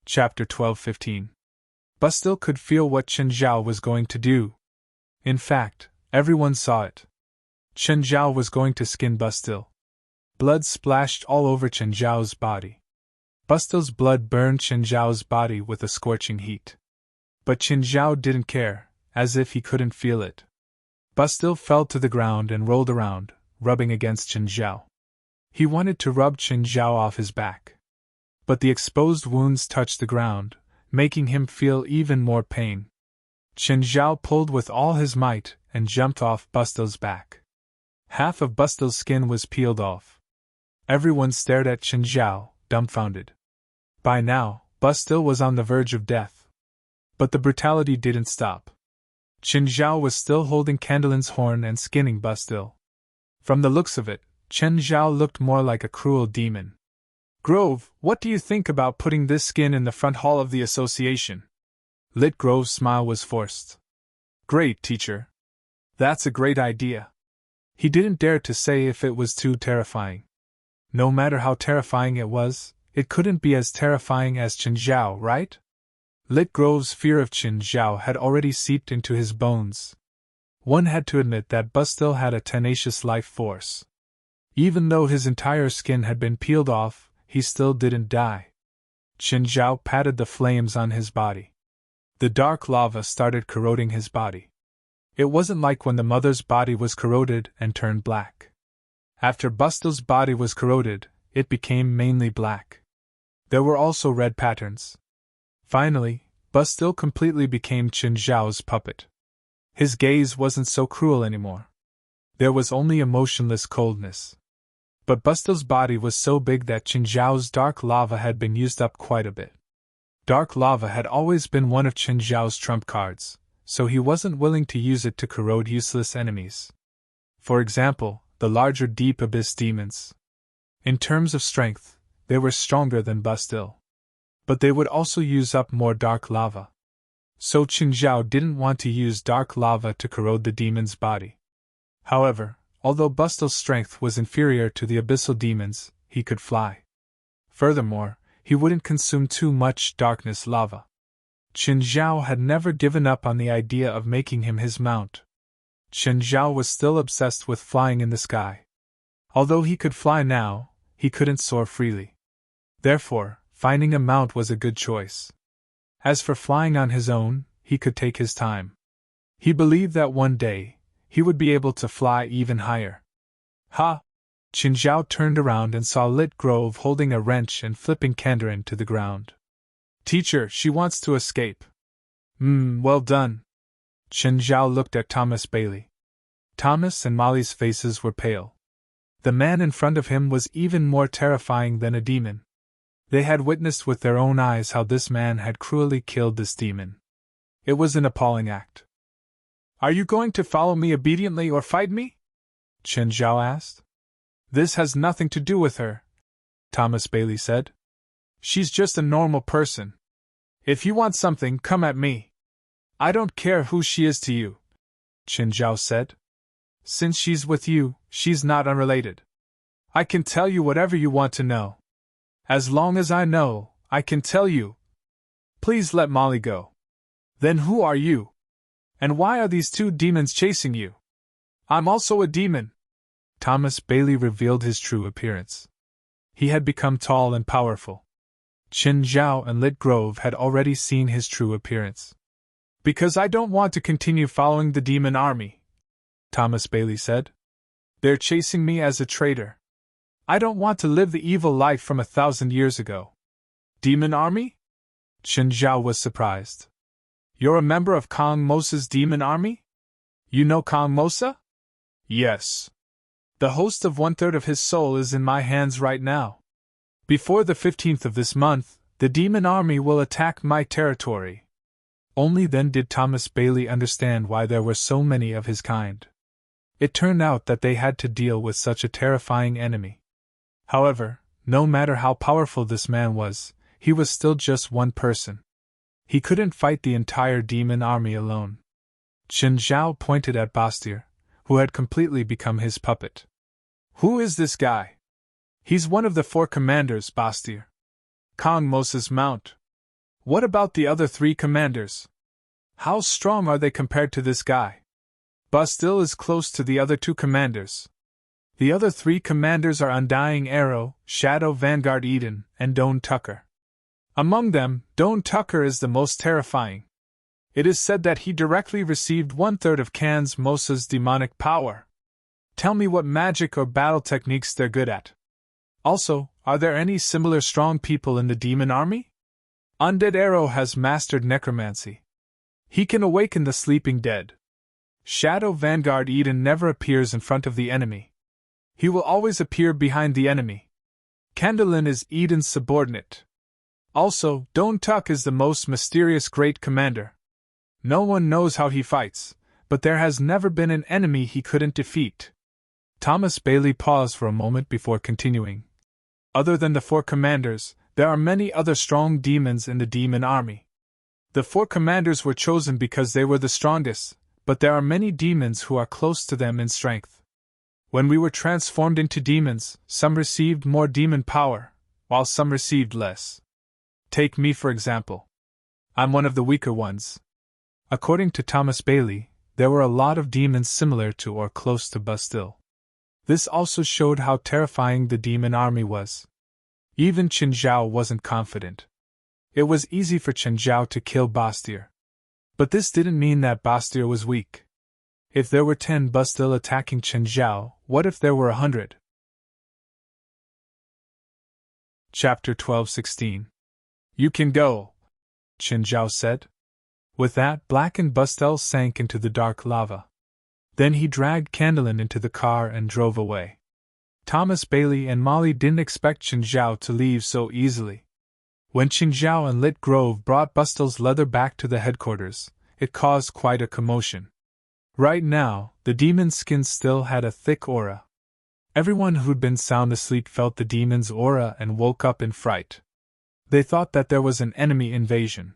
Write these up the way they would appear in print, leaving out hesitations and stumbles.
Chapter 12-15. Bastille could feel what Chen Zhao was going to do. In fact, everyone saw it. Chen Zhao was going to skin Bastille. Blood splashed all over Chen Zhao's body. Bastille's blood burned Chen Zhao's body with a scorching heat. But Chen Zhao didn't care, as if he couldn't feel it. Bastille fell to the ground and rolled around, rubbing against Chen Zhao. He wanted to rub Chen Zhao off his back. But the exposed wounds touched the ground, making him feel even more pain. Chen Zhao pulled with all his might and jumped off Bastille's back. Half of Bastille's skin was peeled off. Everyone stared at Chen Zhao, dumbfounded. By now, Bastille was on the verge of death. But the brutality didn't stop. Chen Zhao was still holding Candelin's horn and skinning Bastille. From the looks of it, Chen Zhao looked more like a cruel demon. Grove, what do you think about putting this skin in the front hall of the association? Lit Grove's smile was forced. Great, teacher. That's a great idea. He didn't dare to say if it was too terrifying. No matter how terrifying it was, it couldn't be as terrifying as Chen Zhao, right? Lit Grove's fear of Chen Zhao had already seeped into his bones. One had to admit that Bastille had a tenacious life force. Even though his entire skin had been peeled off, he still didn't die. Chen Zhao patted the flames on his body. The dark lava started corroding his body. It wasn't like when the mother's body was corroded and turned black. After Bastille's body was corroded, it became mainly black. There were also red patterns. Finally, Bastille completely became Chen Zhao's puppet. His gaze wasn't so cruel anymore. There was only emotionless coldness. But Bastille's body was so big that Chen Zhao's dark lava had been used up quite a bit. Dark lava had always been one of Chen Zhao's trump cards, so he wasn't willing to use it to corrode useless enemies. For example, the larger deep abyss demons. In terms of strength, they were stronger than Bastille. But they would also use up more dark lava. So Chen Zhao didn't want to use dark lava to corrode the demon's body. However, although Bastille's strength was inferior to the abyssal demons, he could fly. Furthermore, he wouldn't consume too much darkness lava. Chen Zhao had never given up on the idea of making him his mount. Chen Zhao was still obsessed with flying in the sky. Although he could fly now, he couldn't soar freely. Therefore, finding a mount was a good choice. As for flying on his own, he could take his time. He believed that one day, he would be able to fly even higher. Ha! Chen Zhao turned around and saw Lit Grove holding a wrench and flipping Candelin to the ground. Teacher, she wants to escape. Well done. Chen Zhao looked at Thomas Bailey. Thomas and Molly's faces were pale. The man in front of him was even more terrifying than a demon. They had witnessed with their own eyes how this man had cruelly killed this demon. It was an appalling act. Are you going to follow me obediently or fight me? Chen Zhao asked. This has nothing to do with her, Thomas Bailey said. She's just a normal person. If you want something, come at me. I don't care who she is to you, Chen Zhao said. Since she's with you, she's not unrelated. I can tell you whatever you want to know. As long as I know, I can tell you. Please let Molly go. Then who are you? And why are these two demons chasing you? I'm also a demon. Thomas Bailey revealed his true appearance. He had become tall and powerful. Chen Zhao and Lit Grove had already seen his true appearance. Because I don't want to continue following the demon army, Thomas Bailey said. They're chasing me as a traitor. I don't want to live the evil life from 1,000 years ago. Demon army? Chen Zhao was surprised. You're a member of Kong Mosa's demon army? You know Kong Mosa? Yes. The host of 1/3 of his soul is in my hands right now. Before the 15th of this month, the demon army will attack my territory. Only then did Thomas Bailey understand why there were so many of his kind. It turned out that they had to deal with such a terrifying enemy. However, no matter how powerful this man was, he was still just one person. He couldn't fight the entire demon army alone. Chen Zhao pointed at Bastille, who had completely become his puppet. Who is this guy? He's one of the 4 commanders, Bastille. Kong Mosa's mount. What about the other three commanders? How strong are they compared to this guy? Bastille is close to the other two commanders. The other three commanders are Undying Arrow, Shadow Vanguard Eden, and Doane Tucker. Among them, Doane Tucker is the most terrifying. It is said that he directly received 1/3 of Kanz Mosa's demonic power. Tell me what magic or battle techniques they're good at. Also, are there any similar strong people in the demon army? Undead Arrow has mastered necromancy. He can awaken the sleeping dead. Shadow Vanguard Eden never appears in front of the enemy. He will always appear behind the enemy. Candolin is Eden's subordinate. Also, Doane Tuck is the most mysterious great commander. No one knows how he fights, but there has never been an enemy he couldn't defeat. Thomas Bailey paused for a moment before continuing. Other than the four commanders, there are many other strong demons in the demon army. The four commanders were chosen because they were the strongest, but there are many demons who are close to them in strength. When we were transformed into demons, some received more demon power, while some received less. Take me for example. I'm one of the weaker ones. According to Thomas Bailey, there were a lot of demons similar to or close to Bastille. This also showed how terrifying the demon army was. Even Chen Zhao wasn't confident. It was easy for Chen Zhao to kill Bastille. But this didn't mean that Bastille was weak. If there were 10 Bastille attacking Chen Zhao, what if there were 100? Chapter 12:16. You can go, Chen Zhao said. With that, blackened Bastille sank into the dark lava. Then he dragged Candolin into the car and drove away. Thomas Bailey and Molly didn't expect Chen Zhao to leave so easily. When Chen Zhao and Lit Grove brought Bastille's leather back to the headquarters, it caused quite a commotion. Right now, the demon's skin still had a thick aura. Everyone who'd been sound asleep felt the demon's aura and woke up in fright. They thought that there was an enemy invasion.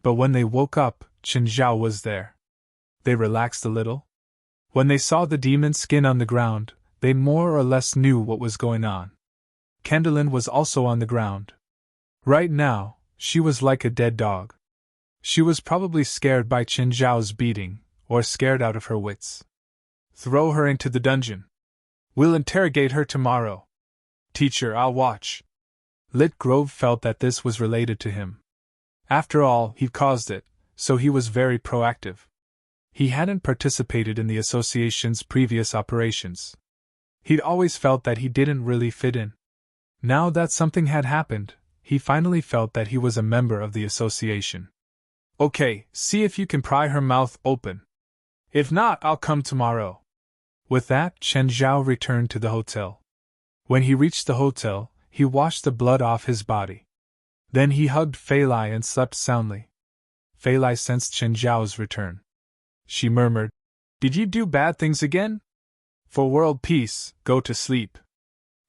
But when they woke up, Chen Zhao was there. They relaxed a little. When they saw the demon's skin on the ground, they more or less knew what was going on. Candolin was also on the ground. Right now, she was like a dead dog. She was probably scared by Chen Zhao's beating, or scared out of her wits. Throw her into the dungeon. We'll interrogate her tomorrow. Teacher, I'll watch. Lit Grove felt that this was related to him. After all, he'd caused it, so he was very proactive. He hadn't participated in the association's previous operations. He'd always felt that he didn't really fit in. Now that something had happened, he finally felt that he was a member of the association. Okay, see if you can pry her mouth open. If not, I'll come tomorrow. With that, Chen Zhao returned to the hotel. When he reached the hotel, he washed the blood off his body. Then he hugged Fei Lai and slept soundly. Fei Lai sensed Chen Zhao's return. She murmured, "Did you do bad things again? For world peace, go to sleep."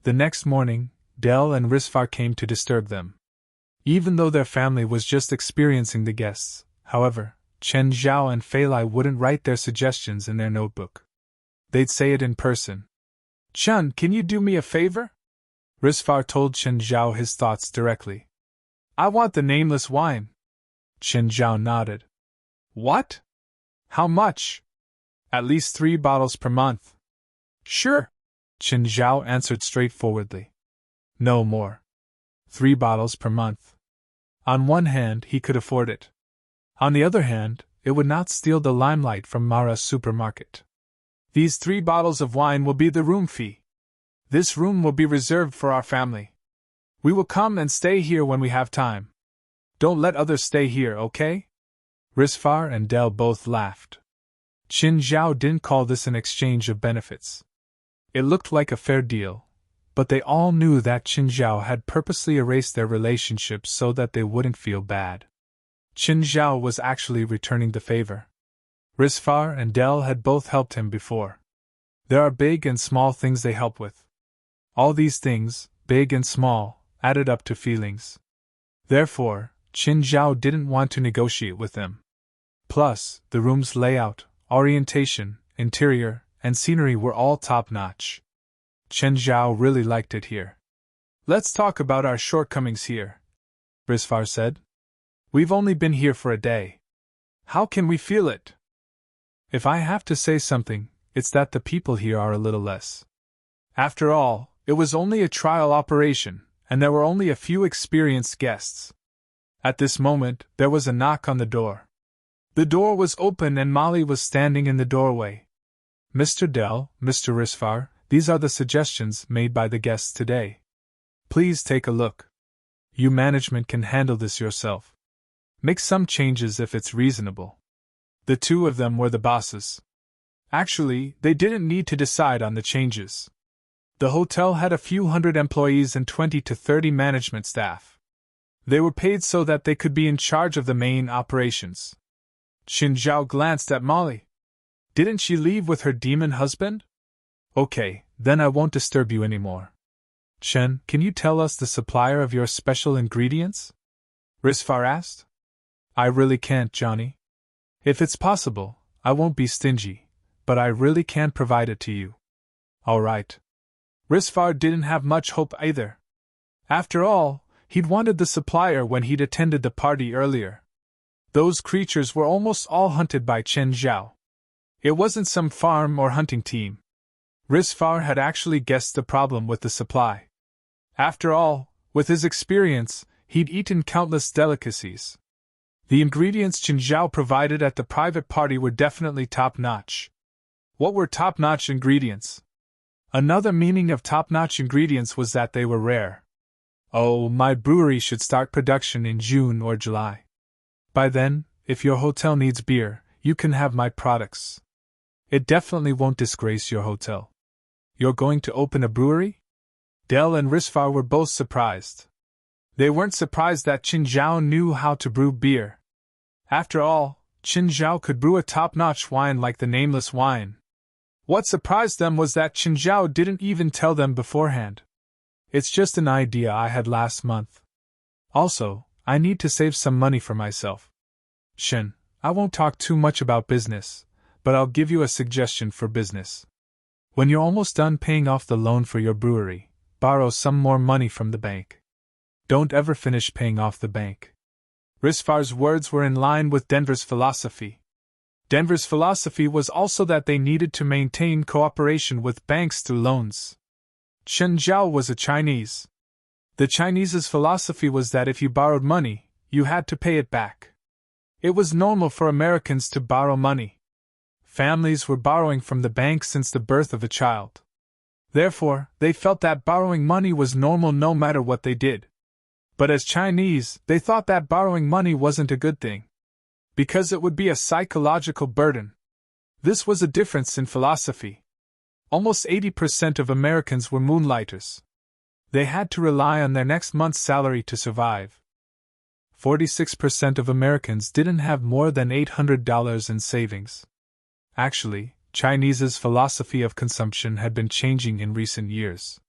The next morning, Del and Risfar came to disturb them. Even though their family was just experiencing the guests, however, Chen Zhao and Fei Lai wouldn't write their suggestions in their notebook. They'd say it in person. "Chun, can you do me a favor?" Risfar told Chen Zhao his thoughts directly. "I want the nameless wine." Chen Zhao nodded. "What? How much?" "At least 3 bottles per month." "Sure," Chen Zhao answered straightforwardly. "No more. 3 bottles per month." On one hand, he could afford it. On the other hand, it would not steal the limelight from Mara's supermarket. "These 3 bottles of wine will be the room fee. This room will be reserved for our family. We will come and stay here when we have time. Don't let others stay here, okay?" Risfar and Del both laughed. Chen Zhao didn't call this an exchange of benefits. It looked like a fair deal, but they all knew that Chen Zhao had purposely erased their relationship so that they wouldn't feel bad. Chen Zhao was actually returning the favor. Risfar and Del had both helped him before. There are big and small things they help with. All these things, big and small, added up to feelings. Therefore, Chen Zhao didn't want to negotiate with them. Plus, the room's layout, orientation, interior, and scenery were all top-notch. Chen Zhao really liked it here. "Let's talk about our shortcomings here," Risfar said. We've only been here for a day. How can we feel it? If I have to say something, it's that the people here are a little less. After all, it was only a trial operation, and there were only a few experienced guests. At this moment, there was a knock on the door. The door was open and Molly was standing in the doorway. Mr. Dell, Mr. Risfar, these are the suggestions made by the guests today. Please take a look. You management can handle this yourself. Make some changes if it's reasonable. The two of them were the bosses. Actually, they didn't need to decide on the changes. The hotel had a few hundred employees and 20 to 30 management staff. They were paid so that they could be in charge of the main operations. Qin Zhao glanced at Molly. Didn't she leave with her demon husband? Okay, then I won't disturb you anymore. Chen, can you tell us the supplier of your special ingredients? Risfar asked. I really can't, Johnny. If it's possible, I won't be stingy, but I really can't provide it to you. All right. Risfar didn't have much hope either. After all, he'd wanted the supplier when he'd attended the party earlier. Those creatures were almost all hunted by Chen Zhao. It wasn't some farm or hunting team. Risfar had actually guessed the problem with the supply. After all, with his experience, he'd eaten countless delicacies. The ingredients Chen Zhao provided at the private party were definitely top-notch. What were top-notch ingredients? Another meaning of top-notch ingredients was that they were rare. Oh, my brewery should start production in June or July. By then, if your hotel needs beer, you can have my products. It definitely won't disgrace your hotel. You're going to open a brewery? Dell and Risfar were both surprised. They weren't surprised that Qin Zhao knew how to brew beer. After all, Qin Zhao could brew a top-notch wine like the nameless wine. What surprised them was that Qin Zhao didn't even tell them beforehand. It's just an idea I had last month. Also, I need to save some money for myself. Shen, I won't talk too much about business, but I'll give you a suggestion for business. When you're almost done paying off the loan for your brewery, borrow some more money from the bank. Don't ever finish paying off the bank. Risfar's words were in line with Denver's philosophy. Denver's philosophy was also that they needed to maintain cooperation with banks through loans. Chen Zhao was a Chinese. The Chinese's philosophy was that if you borrowed money, you had to pay it back. It was normal for Americans to borrow money. Families were borrowing from the bank since the birth of a child. Therefore, they felt that borrowing money was normal no matter what they did. But as Chinese, they thought that borrowing money wasn't a good thing, because it would be a psychological burden. This was a difference in philosophy. Almost 80% of Americans were moonlighters. They had to rely on their next month's salary to survive. 46% of Americans didn't have more than $800 in savings. Actually, Chinese's philosophy of consumption had been changing in recent years.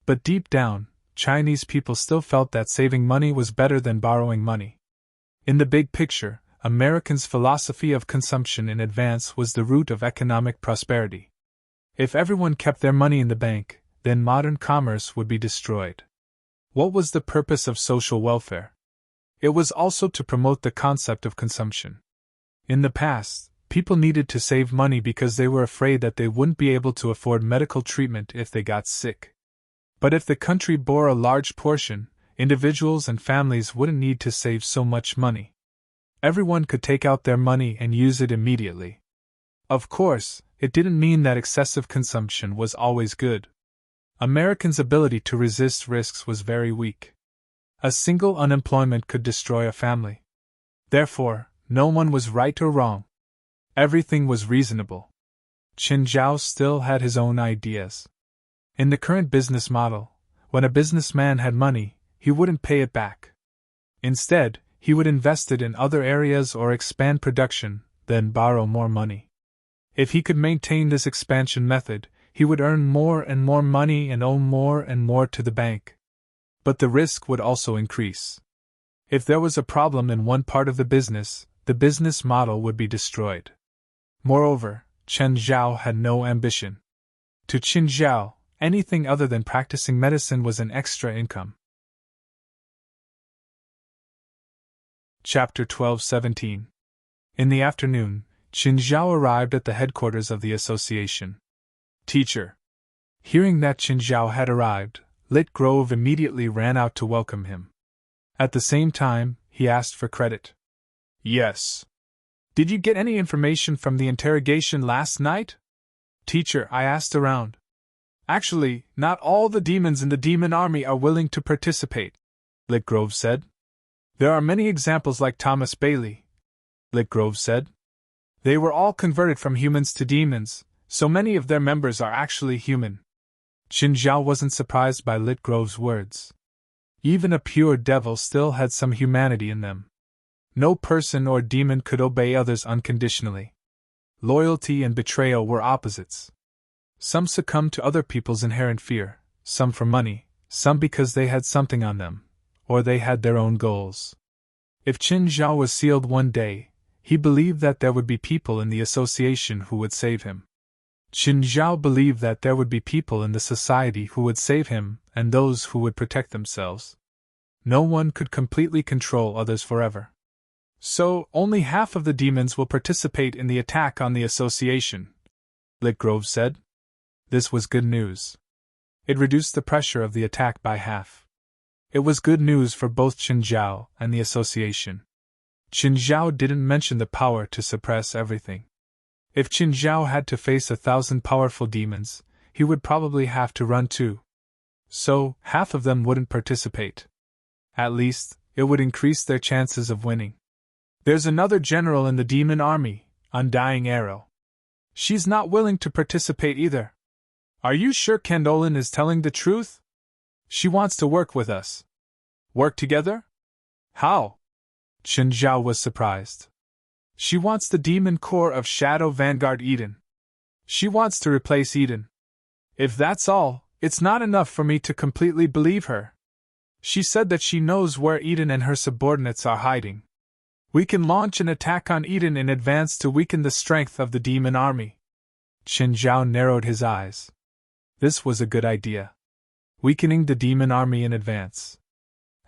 But deep down, Chinese people still felt that saving money was better than borrowing money. In the big picture, Americans' philosophy of consumption in advance was the root of economic prosperity. If everyone kept their money in the bank, then modern commerce would be destroyed. What was the purpose of social welfare? It was also to promote the concept of consumption. In the past, people needed to save money because they were afraid that they wouldn't be able to afford medical treatment if they got sick. But if the country bore a large portion, individuals and families wouldn't need to save so much money. Everyone could take out their money and use it immediately. Of course, it didn't mean that excessive consumption was always good. Americans' ability to resist risks was very weak. A single unemployment could destroy a family. Therefore, no one was right or wrong. Everything was reasonable. Qin Zhao still had his own ideas. In the current business model, when a businessman had money, he wouldn't pay it back. Instead, he would invest it in other areas or expand production, then borrow more money. If he could maintain this expansion method, he would earn more and more money and owe more and more to the bank. But the risk would also increase. If there was a problem in one part of the business model would be destroyed. Moreover, Chen Zhao had no ambition. To Qin Zhao, anything other than practicing medicine was an extra income. Chapter 12-17. In the afternoon, Qin Zhao arrived at the headquarters of the association. Teacher. Hearing that Qin Zhao had arrived, Lit Grove immediately ran out to welcome him. At the same time, he asked for credit. Yes. Did you get any information from the interrogation last night? Teacher, I asked around. Actually, not all the demons in the demon army are willing to participate, Lit Grove said. There are many examples like Thomas Bailey, Lit Grove said. They were all converted from humans to demons, so many of their members are actually human. Qin Zhao wasn't surprised by Lit Grove's words. Even a pure devil still had some humanity in them. No person or demon could obey others unconditionally. Loyalty and betrayal were opposites. Some succumbed to other people's inherent fear, some for money, some because they had something on them, or they had their own goals. If Qin Zhao was sealed one day, he believed that there would be people in the association who would save him. Qin Zhao believed that there would be people in the society who would save him and those who would protect themselves. No one could completely control others forever. So, only half of the demons will participate in the attack on the association, Lit Grove said. This was good news. It reduced the pressure of the attack by half. It was good news for both Qin Zhao and the association. Qin Zhao didn't mention the power to suppress everything. If Qin Zhao had to face 1,000 powerful demons, he would probably have to run too. So, half of them wouldn't participate. At least, it would increase their chances of winning. There's another general in the demon army, Undying Arrow. She's not willing to participate either. Are you sure Kendolin is telling the truth? She wants to work with us. Work together? How? Qin Zhao was surprised. She wants the demon core of Shadow Vanguard Eden. She wants to replace Eden. If that's all, it's not enough for me to completely believe her. She said that she knows where Eden and her subordinates are hiding. We can launch an attack on Eden in advance to weaken the strength of the demon army. Qin Zhao narrowed his eyes. This was a good idea. Weakening the demon army in advance.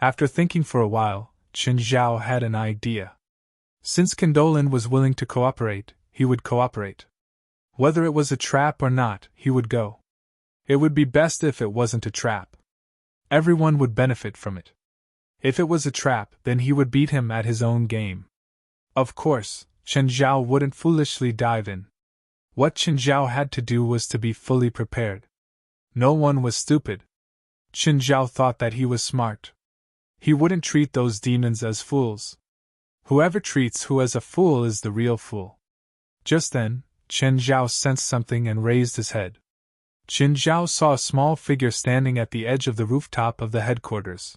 After thinking for a while, Qin Zhao had an idea. Since Kendolin was willing to cooperate, he would cooperate. Whether it was a trap or not, he would go. It would be best if it wasn't a trap. Everyone would benefit from it. If it was a trap, then he would beat him at his own game. Of course, Qin Zhao wouldn't foolishly dive in. What Qin Zhao had to do was to be fully prepared. No one was stupid. Qin Zhao thought that he was smart. He wouldn't treat those demons as fools. Whoever treats who as a fool is the real fool. Just then, Qin Zhao sensed something and raised his head. Qin Zhao saw a small figure standing at the edge of the rooftop of the headquarters.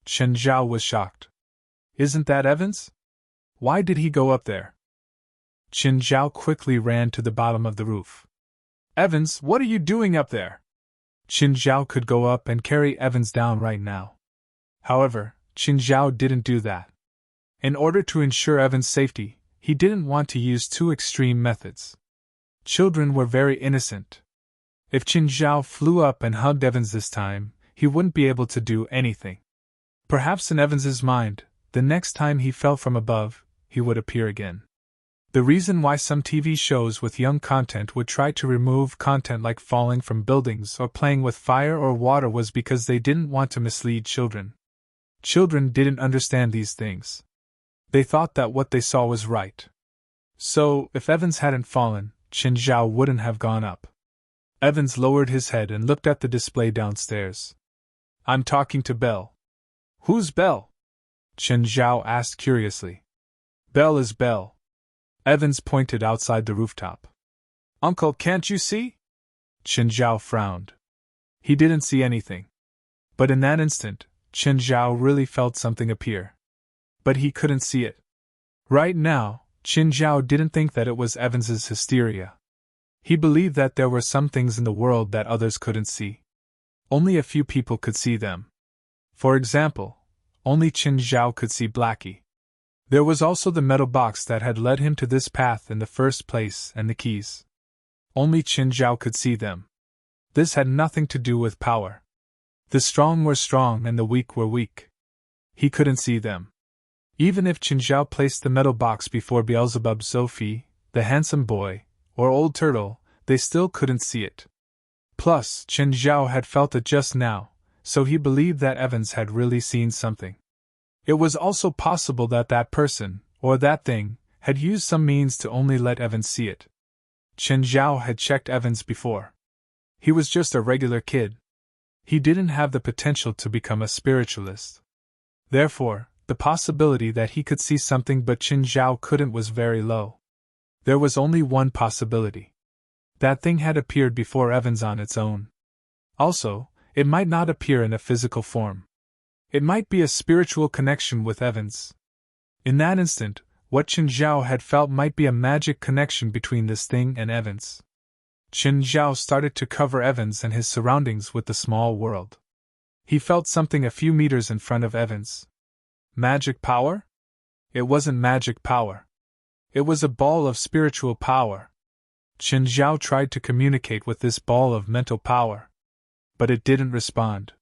Qin Zhao was shocked. Isn't that Evans? Why did he go up there? Qin Zhao quickly ran to the bottom of the roof. Evans, what are you doing up there? Qin Zhao could go up and carry Evans down right now. However, Qin Zhao didn't do that. In order to ensure Evans' safety, he didn't want to use too extreme methods. Children were very innocent. If Qin Zhao flew up and hugged Evans this time, he wouldn't be able to do anything. Perhaps in Evans's mind, the next time he fell from above, he would appear again. The reason why some TV shows with young content would try to remove content like falling from buildings or playing with fire or water was because they didn't want to mislead children. Children didn't understand these things. They thought that what they saw was right. So, if Evans hadn't fallen, Qin Zhao wouldn't have gone up. Evans lowered his head and looked at the display downstairs. I'm talking to Belle. Who's Belle? Qin Zhao asked curiously. Belle is Belle. Evans pointed outside the rooftop. Uncle, can't you see? Qin Zhao frowned. He didn't see anything. But in that instant, Qin Zhao really felt something appear. But he couldn't see it. Right now, Qin Zhao didn't think that it was Evans's hysteria. He believed that there were some things in the world that others couldn't see. Only a few people could see them. For example, only Qin Zhao could see Blackie. There was also the metal box that had led him to this path in the first place and the keys. Only Qin Zhao could see them. This had nothing to do with power. The strong were strong and the weak were weak. He couldn't see them. Even if Qin Zhao placed the metal box before Beelzebub Sophie, the handsome boy, or Old Turtle, they still couldn't see it. Plus, Qin Zhao had felt it just now, so he believed that Evans had really seen something. It was also possible that that person, or that thing, had used some means to only let Evans see it. Qin Zhao had checked Evans before. He was just a regular kid. He didn't have the potential to become a spiritualist. Therefore, the possibility that he could see something but Qin Zhao couldn't was very low. There was only one possibility. That thing had appeared before Evans on its own. Also, it might not appear in a physical form. It might be a spiritual connection with Evans. In that instant, what Qin Zhao had felt might be a magic connection between this thing and Evans. Qin Zhao started to cover Evans and his surroundings with the small world. He felt something a few meters in front of Evans. Magic power? It wasn't magic power. It was a ball of spiritual power. Qin Zhao tried to communicate with this ball of mental power. But it didn't respond.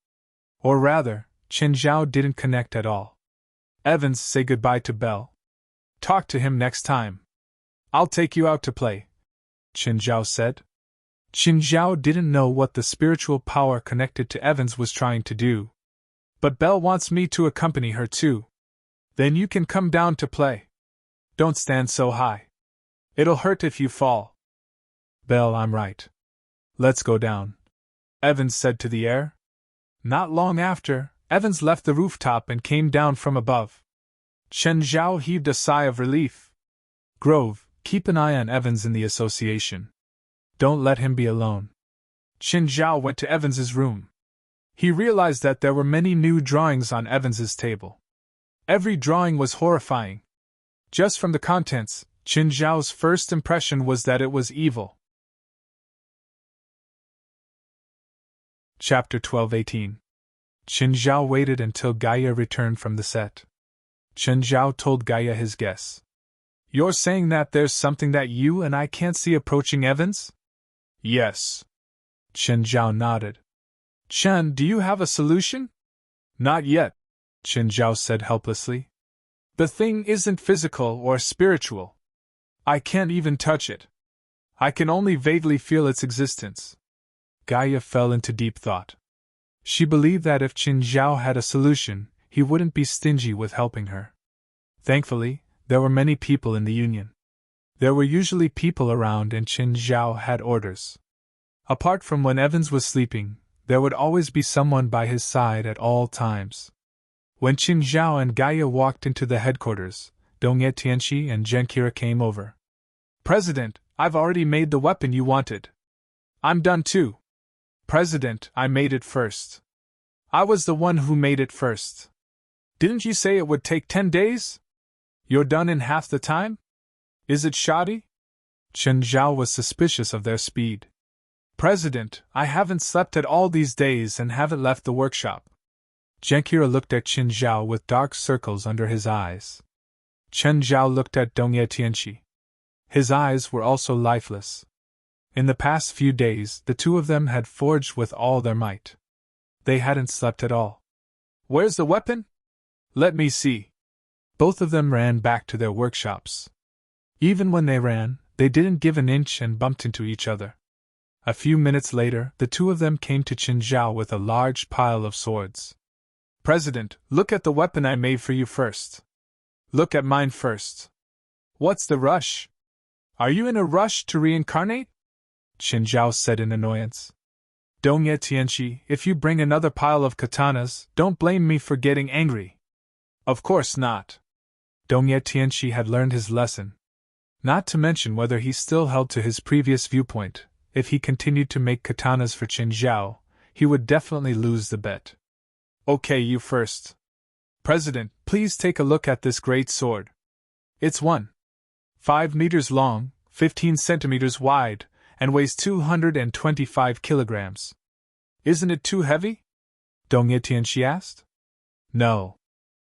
Or rather, Qin Zhao didn't connect at all. Evans, say goodbye to Belle. Talk to him next time. I'll take you out to play, Qin Zhao said. Qin Zhao didn't know what the spiritual power connected to Evans was trying to do. But Belle wants me to accompany her too. Then you can come down to play. Don't stand so high. It'll hurt if you fall. Belle, I'm right. Let's go down, Evans said to the air. Not long after, Evans left the rooftop and came down from above. Qin Zhao heaved a sigh of relief. Grove, keep an eye on Evans in the association. Don't let him be alone. Qin Zhao went to Evans's room. He realized that there were many new drawings on Evans's table. Every drawing was horrifying. Just from the contents, Qin Zhao's first impression was that it was evil. Chapter 12-18. Qin Zhao waited until Gaia returned from the set. Qin Zhao told Gaia his guess. You're saying that there's something that you and I can't see approaching Evans? Yes. Qin Zhao nodded. Chen, do you have a solution? Not yet, Qin Zhao said helplessly. The thing isn't physical or spiritual. I can't even touch it. I can only vaguely feel its existence. Gaia fell into deep thought. She believed that if Qin Zhao had a solution, he wouldn't be stingy with helping her. Thankfully, there were many people in the Union. There were usually people around and Qin Zhao had orders. Apart from when Evans was sleeping, there would always be someone by his side at all times. When Qin Zhao and Gaia walked into the headquarters, Dongye Tianqi and Genkira came over. President, I've already made the weapon you wanted. I'm done too. President, I made it first. I was the one who made it first. Didn't you say it would take 10 days? You're done in half the time? Is it shoddy? Qin Zhao was suspicious of their speed. President, I haven't slept at all these days and haven't left the workshop. Genkira looked at Qin Zhao with dark circles under his eyes. Qin Zhao looked at Dongye Tianqi. His eyes were also lifeless. In the past few days, the two of them had forged with all their might. They hadn't slept at all. Where's the weapon? Let me see. Both of them ran back to their workshops. Even when they ran, they didn't give an inch and bumped into each other. A few minutes later, the two of them came to Qin Zhao with a large pile of swords. President, look at the weapon I made for you first. Look at mine first. What's the rush? Are you in a rush to reincarnate? Qin Zhao said in annoyance. Dongye Tianqi, if you bring another pile of katanas, don't blame me for getting angry. Of course not. Dongye Tianqi had learned his lesson. Not to mention whether he still held to his previous viewpoint, if he continued to make katanas for Qin Zhao, he would definitely lose the bet. Okay, you first. President, please take a look at this great sword. It's 1.5 meters long, 15 centimeters wide, and weighs 225 kilograms. Isn't it too heavy? Dongye Tianqi asked. No.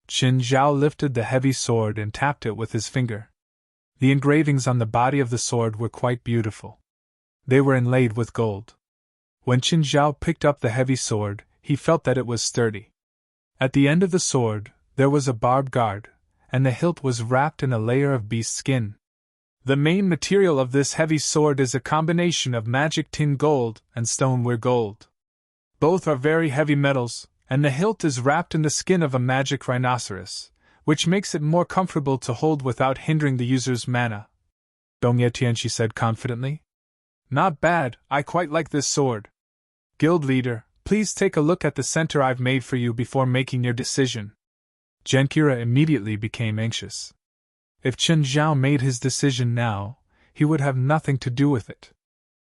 Qin Zhao lifted the heavy sword and tapped it with his finger. The engravings on the body of the sword were quite beautiful. They were inlaid with gold. When Qin Zhao picked up the heavy sword, he felt that it was sturdy. At the end of the sword, there was a barbed guard, and the hilt was wrapped in a layer of beast skin. The main material of this heavy sword is a combination of magic tin gold and stoneware gold. Both are very heavy metals, and the hilt is wrapped in the skin of a magic rhinoceros, which makes it more comfortable to hold without hindering the user's mana. Dong Tianqi said confidently. Not bad, I quite like this sword. Guild leader, please take a look at the center I've made for you before making your decision. Genkira immediately became anxious. If Chen Zhao made his decision now, he would have nothing to do with it.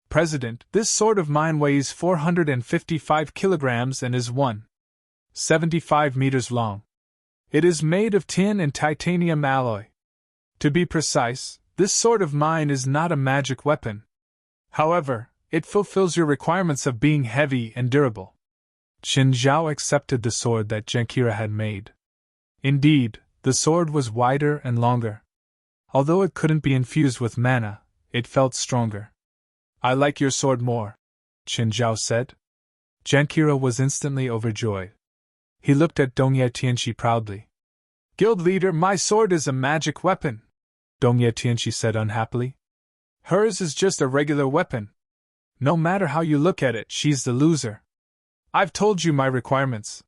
President, this sword of mine weighs 455 kilograms and is 1.75 meters long. It is made of tin and titanium alloy. To be precise, this sword of mine is not a magic weapon. However, it fulfills your requirements of being heavy and durable. Chen Zhao accepted the sword that Genkira had made. Indeed, the sword was wider and longer. Although it couldn't be infused with mana, it felt stronger. I like your sword more, Chen Zhao said. Genkira was instantly overjoyed. He looked at Dong Tianqi proudly. Guild leader, my sword is a magic weapon, Dong Tianqi said unhappily. Hers is just a regular weapon. No matter how you look at it, she's the loser. I've told you my requirements.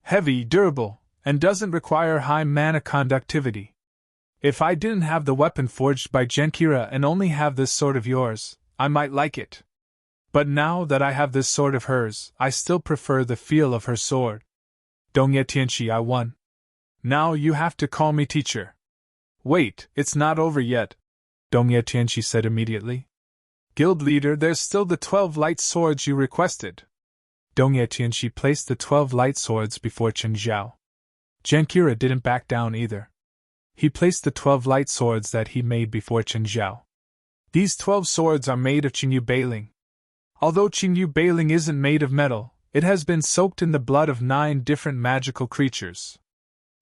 Heavy, durable, and doesn't require high mana conductivity. If I didn't have the weapon forged by Genkira and only have this sword of yours, I might like it. But now that I have this sword of hers, I still prefer the feel of her sword. Dong Tianqi, I won. Now you have to call me teacher. Wait, it's not over yet, Dong Tianqi said immediately. Guild leader, there's still the 12 light swords you requested. Dong Tianqi placed the 12 light swords before Chen Zhao. Genkira didn't back down either. He placed the 12 light swords that he made before Chen Zhao. These 12 swords are made of Qingyu Beiling. Although Qingyu Beiling isn't made of metal, it has been soaked in the blood of 9 different magical creatures.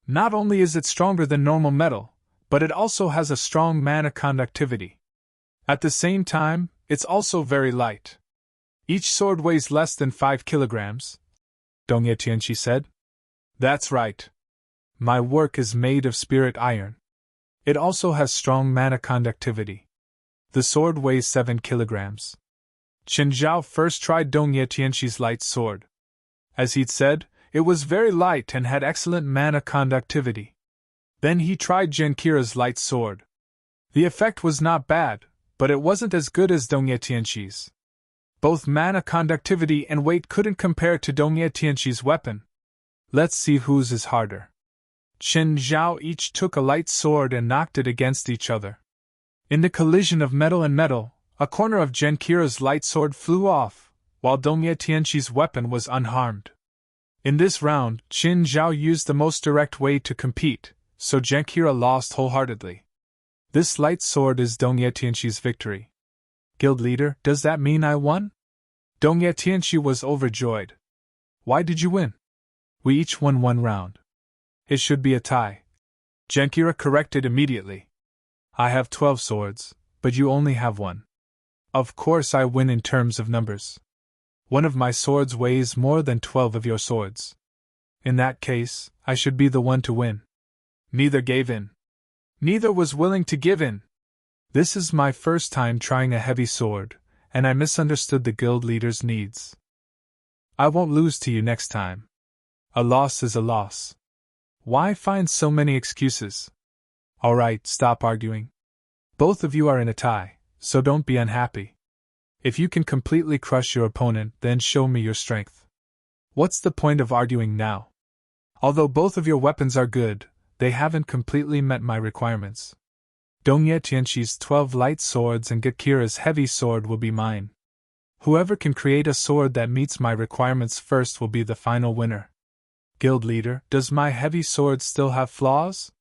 Not only is it stronger than normal metal, but it also has a strong mana conductivity. At the same time, it's also very light. Each sword weighs less than 5 kilograms, Dong Tianqi said. That's right. My work is made of spirit iron. It also has strong mana conductivity. The sword weighs 7 kilograms. Chen Zhao first tried Dong Tianqi's light sword. As he'd said, it was very light and had excellent mana conductivity. Then he tried Genkira's light sword. The effect was not bad, but it wasn't as good as Dong Tianqi's. Both mana conductivity and weight couldn't compare to Dong Tianqi's weapon. Let's see whose is harder. Chen Zhao each took a light sword and knocked it against each other. In the collision of metal and metal, a corner of Genkira's light sword flew off, while Dong Tianqi's weapon was unharmed. In this round, Chen Zhao used the most direct way to compete, so Genkira lost wholeheartedly. This light sword is Dong Tianqi's victory. Guild leader, does that mean I won? Dong Tianqi was overjoyed. Why did you win? We each won 1 round. It should be a tie. Genkira corrected immediately. I have 12 swords, but you only have 1. Of course I win in terms of numbers. One of my swords weighs more than 12 of your swords. In that case, I should be the one to win. Neither gave in. Neither was willing to give in. This is my first time trying a heavy sword, and I misunderstood the guild leader's needs. I won't lose to you next time. A loss is a loss. Why find so many excuses? Alright, stop arguing. Both of you are in a tie, so don't be unhappy. If you can completely crush your opponent, then show me your strength. What's the point of arguing now? Although both of your weapons are good, they haven't completely met my requirements. Dong Tianqi's 12 light swords and Genkira's heavy sword will be mine. Whoever can create a sword that meets my requirements first will be the final winner. Guild leader, does my heavy sword still have flaws?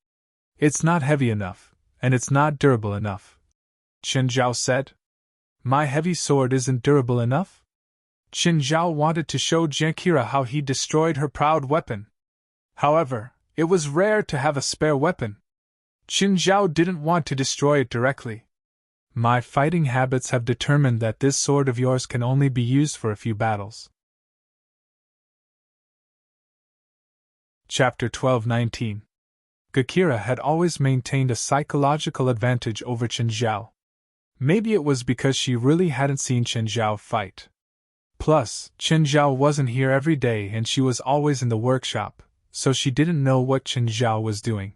It's not heavy enough, and it's not durable enough, Chen Zhao said. My heavy sword isn't durable enough? Chen Zhao wanted to show Genkira how he destroyed her proud weapon. However, it was rare to have a spare weapon. Chen Zhao didn't want to destroy it directly. My fighting habits have determined that this sword of yours can only be used for a few battles. Chapter 12-19. Gakira had always maintained a psychological advantage over Chen Zhao. Maybe it was because she really hadn't seen Chen Zhao fight. Plus, Chen Zhao wasn't here every day and she was always in the workshop, so she didn't know what Chen Zhao was doing.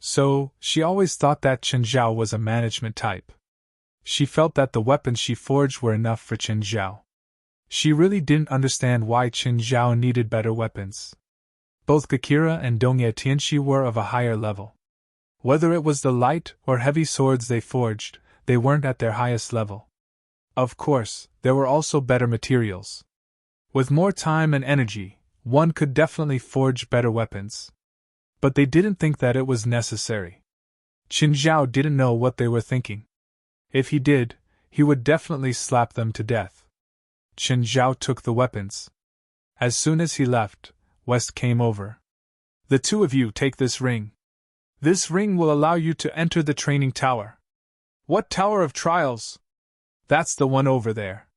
So, she always thought that Chen Zhao was a management type. She felt that the weapons she forged were enough for Chen Zhao. She really didn't understand why Chen Zhao needed better weapons. Both Gakira and Dongye Tianxi were of a higher level. Whether it was the light or heavy swords they forged, they weren't at their highest level. Of course, there were also better materials. With more time and energy, one could definitely forge better weapons. But they didn't think that it was necessary. Chen Zhao didn't know what they were thinking. If he did, he would definitely slap them to death. Chen Zhao took the weapons. As soon as he left, West came over. The two of you take this ring. This ring will allow you to enter the training tower. What tower of trials? That's the one over there.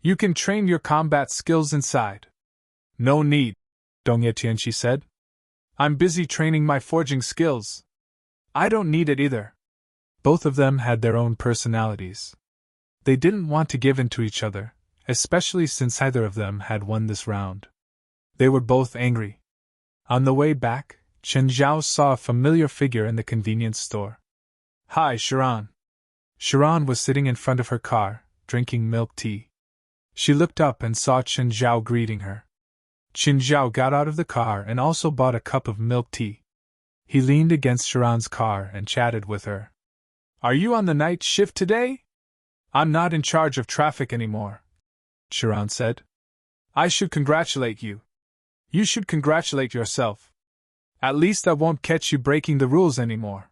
You can train your combat skills inside. No need, Dongye Tianxi said. I'm busy training my forging skills. I don't need it either. Both of them had their own personalities. They didn't want to give in to each other, especially since either of them had won this round. They were both angry. On the way back, Chen Zhao saw a familiar figure in the convenience store. Hi, Sharon. Sharon was sitting in front of her car, drinking milk tea. She looked up and saw Chen Zhao greeting her. Chen Zhao got out of the car and also bought a cup of milk tea. He leaned against Sharon's car and chatted with her. Are you on the night shift today? I'm not in charge of traffic anymore, Sharon said. I should congratulate you. You should congratulate yourself. At least I won't catch you breaking the rules anymore.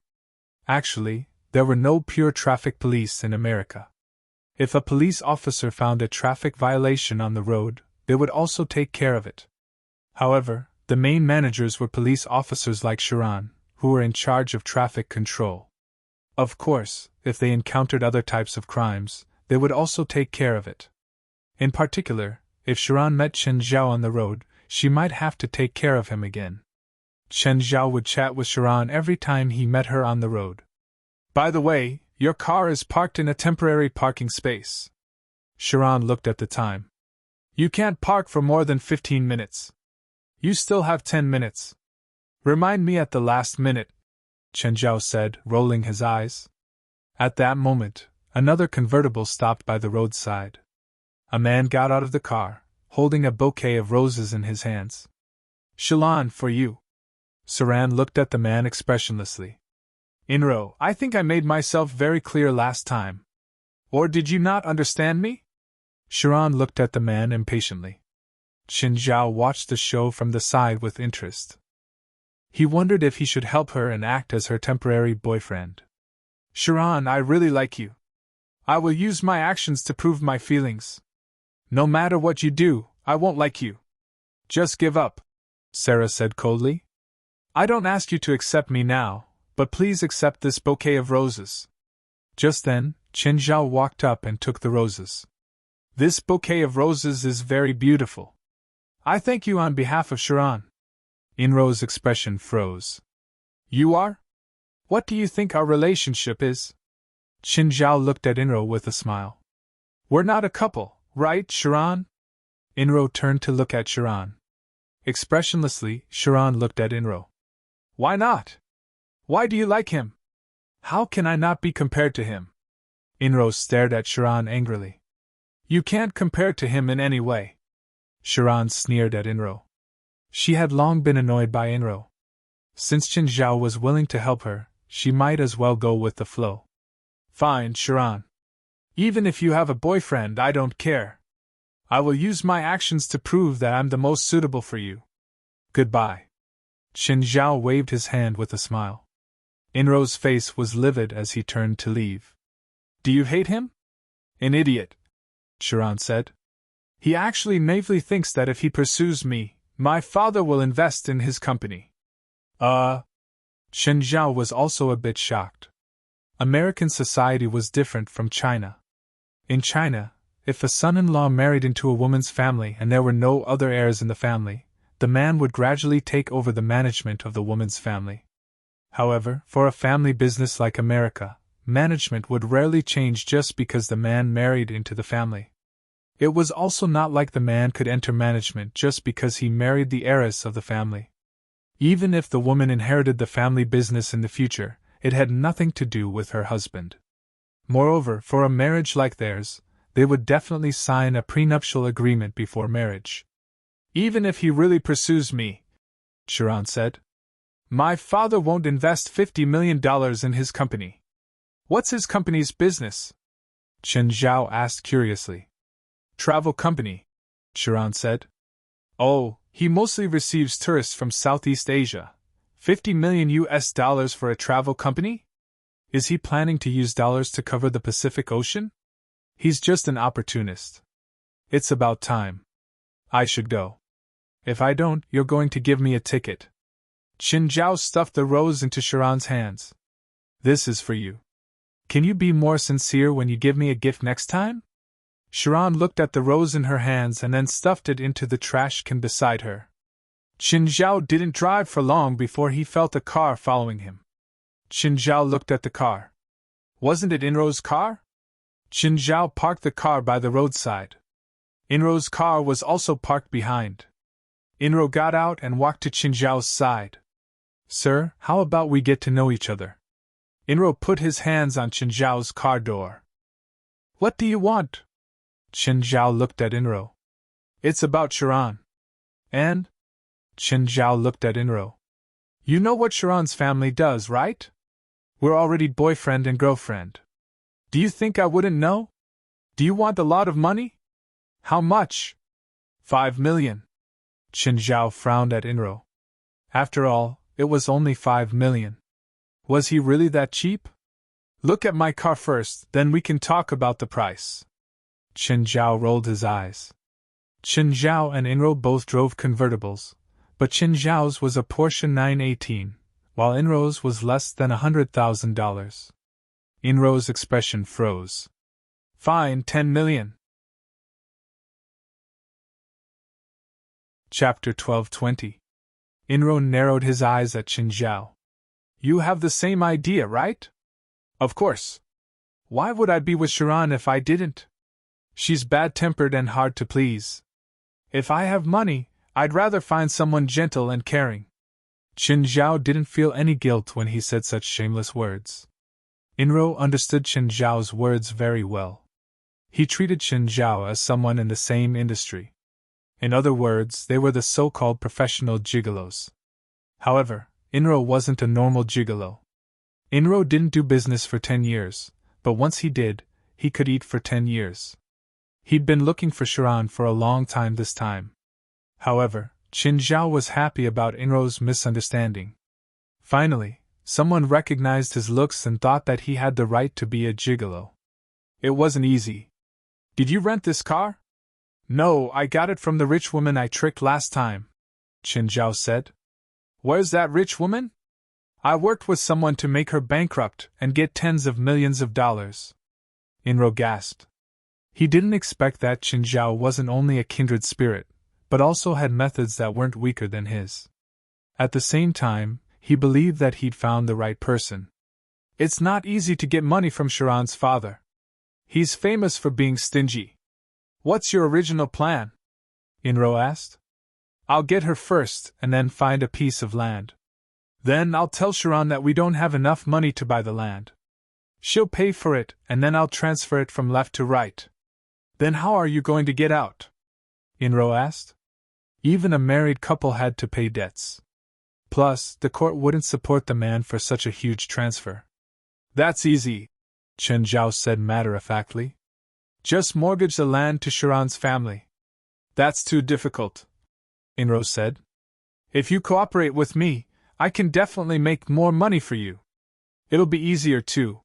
Actually, there were no pure traffic police in America. If a police officer found a traffic violation on the road, they would also take care of it. However, the main managers were police officers like Sharon, who were in charge of traffic control. Of course, if they encountered other types of crimes, they would also take care of it. In particular, if Sharon met Chen Zhao on the road, she might have to take care of him again. Chen Zhao would chat with Sharon every time he met her on the road. By the way, your car is parked in a temporary parking space. Sharon looked at the time. You can't park for more than 15 minutes. You still have 10 minutes. Remind me at the last minute, Chen Zhao said, rolling his eyes. At that moment, another convertible stopped by the roadside. A man got out of the car, holding a bouquet of roses in his hands. Shalan, for you. Saran looked at the man expressionlessly. Inro, I think I made myself very clear last time. Or did you not understand me? Sharon looked at the man impatiently. Chen Zhao watched the show from the side with interest. He wondered if he should help her and act as her temporary boyfriend. Sharon, I really like you. I will use my actions to prove my feelings. No matter what you do, I won't like you. Just give up, Sarah said coldly. I don't ask you to accept me now, but please accept this bouquet of roses. Just then, Chen Zhao walked up and took the roses. This bouquet of roses is very beautiful. I thank you on behalf of Sharon. Inro's expression froze. You are? What do you think our relationship is? Chen Zhao looked at Inro with a smile. We're not a couple, right, Sharon? Inro turned to look at Sharon. Expressionlessly, Sharon looked at Inro. Why not? Why do you like him? How can I not be compared to him? Inro stared at Sharon angrily. You can't compare to him in any way. Sharon sneered at Inro. She had long been annoyed by Inro. Since Chen Zhao was willing to help her, she might as well go with the flow. Fine, Sharon. Even if you have a boyfriend, I don't care. I will use my actions to prove that I'm the most suitable for you. Goodbye. Chen Zhao waved his hand with a smile. Inro's face was livid as he turned to leave. Do you hate him? An idiot, Sharon said. He actually naively thinks that if he pursues me, my father will invest in his company. Chen Zhao was also a bit shocked. American society was different from China. In China, if a son-in-law married into a woman's family and there were no other heirs in the family, the man would gradually take over the management of the woman's family. However, for a family business like America, management would rarely change just because the man married into the family. It was also not like the man could enter management just because he married the heiress of the family. Even if the woman inherited the family business in the future, it had nothing to do with her husband. Moreover, for a marriage like theirs, they would definitely sign a prenuptial agreement before marriage. Even if he really pursues me, Sharon said, my father won't invest $50 million in his company. What's his company's business? Chen Zhao asked curiously. Travel company, Sharon said. Oh, he mostly receives tourists from Southeast Asia. $50 million for a travel company? Is he planning to use dollars to cover the Pacific Ocean? He's just an opportunist. It's about time. I should go. If I don't, you're going to give me a ticket. Qin Zhao stuffed the rose into Sharon's hands. This is for you. Can you be more sincere when you give me a gift next time? Sharon looked at the rose in her hands and then stuffed it into the trash can beside her. Qin Zhao didn't drive for long before he felt a car following him. Qin Zhao looked at the car. Wasn't it Inro's car? Qin Zhao parked the car by the roadside. Inro's car was also parked behind. Inro got out and walked to Qin Zhao's side. Sir, how about we get to know each other? Inro put his hands on Qin Zhao's car door. What do you want? Qin Zhao looked at Inro. It's about Sharon. And? Qin Zhao looked at Inro. You know what Sharon's family does, right? We're already boyfriend and girlfriend. Do you think I wouldn't know? Do you want a lot of money? How much? 5 million. Qin Zhao frowned at Inro. After all, it was only 5 million. Was he really that cheap? Look at my car first, then we can talk about the price. Qin Zhao rolled his eyes. Qin Zhao and Inro both drove convertibles, but Qin Zhao's was a Porsche 918, while Inro's was less than $100,000. Inro's expression froze. Fine, 10 million. Chapter 12:20. Inro narrowed his eyes at Qin Zhao. You have the same idea, right? Of course. Why would I be with Sharon if I didn't? She's bad-tempered and hard to please. If I have money, I'd rather find someone gentle and caring. Qin Zhao didn't feel any guilt when he said such shameless words. Inro understood Qin Zhao's words very well. He treated Qin Zhao as someone in the same industry. In other words, they were the so-called professional gigolos. However, Inro wasn't a normal gigolo. Inro didn't do business for 10 years, but once he did, he could eat for 10 years. He'd been looking for Sharon for a long time this time. However, Qin Zhao was happy about Inro's misunderstanding. Finally, someone recognized his looks and thought that he had the right to be a gigolo. It wasn't easy. Did you rent this car? No, I got it from the rich woman I tricked last time, Qin Zhao said. Where's that rich woman? I worked with someone to make her bankrupt and get tens of millions of dollars. Inro gasped. He didn't expect that Qin Zhao wasn't only a kindred spirit, but also had methods that weren't weaker than his. At the same time, he believed that he'd found the right person. It's not easy to get money from Sharon's father. He's famous for being stingy. What's your original plan? Inro asked. I'll get her first and then find a piece of land. Then I'll tell Sharon that we don't have enough money to buy the land. She'll pay for it and then I'll transfer it from left to right. Then how are you going to get out? Inro asked. Even a married couple had to pay debts. Plus, the court wouldn't support the man for such a huge transfer. That's easy, Qin Zhao said matter-of-factly. Just mortgage the land to Sharon's family. That's too difficult, Inro said. If you cooperate with me, I can definitely make more money for you. It'll be easier too.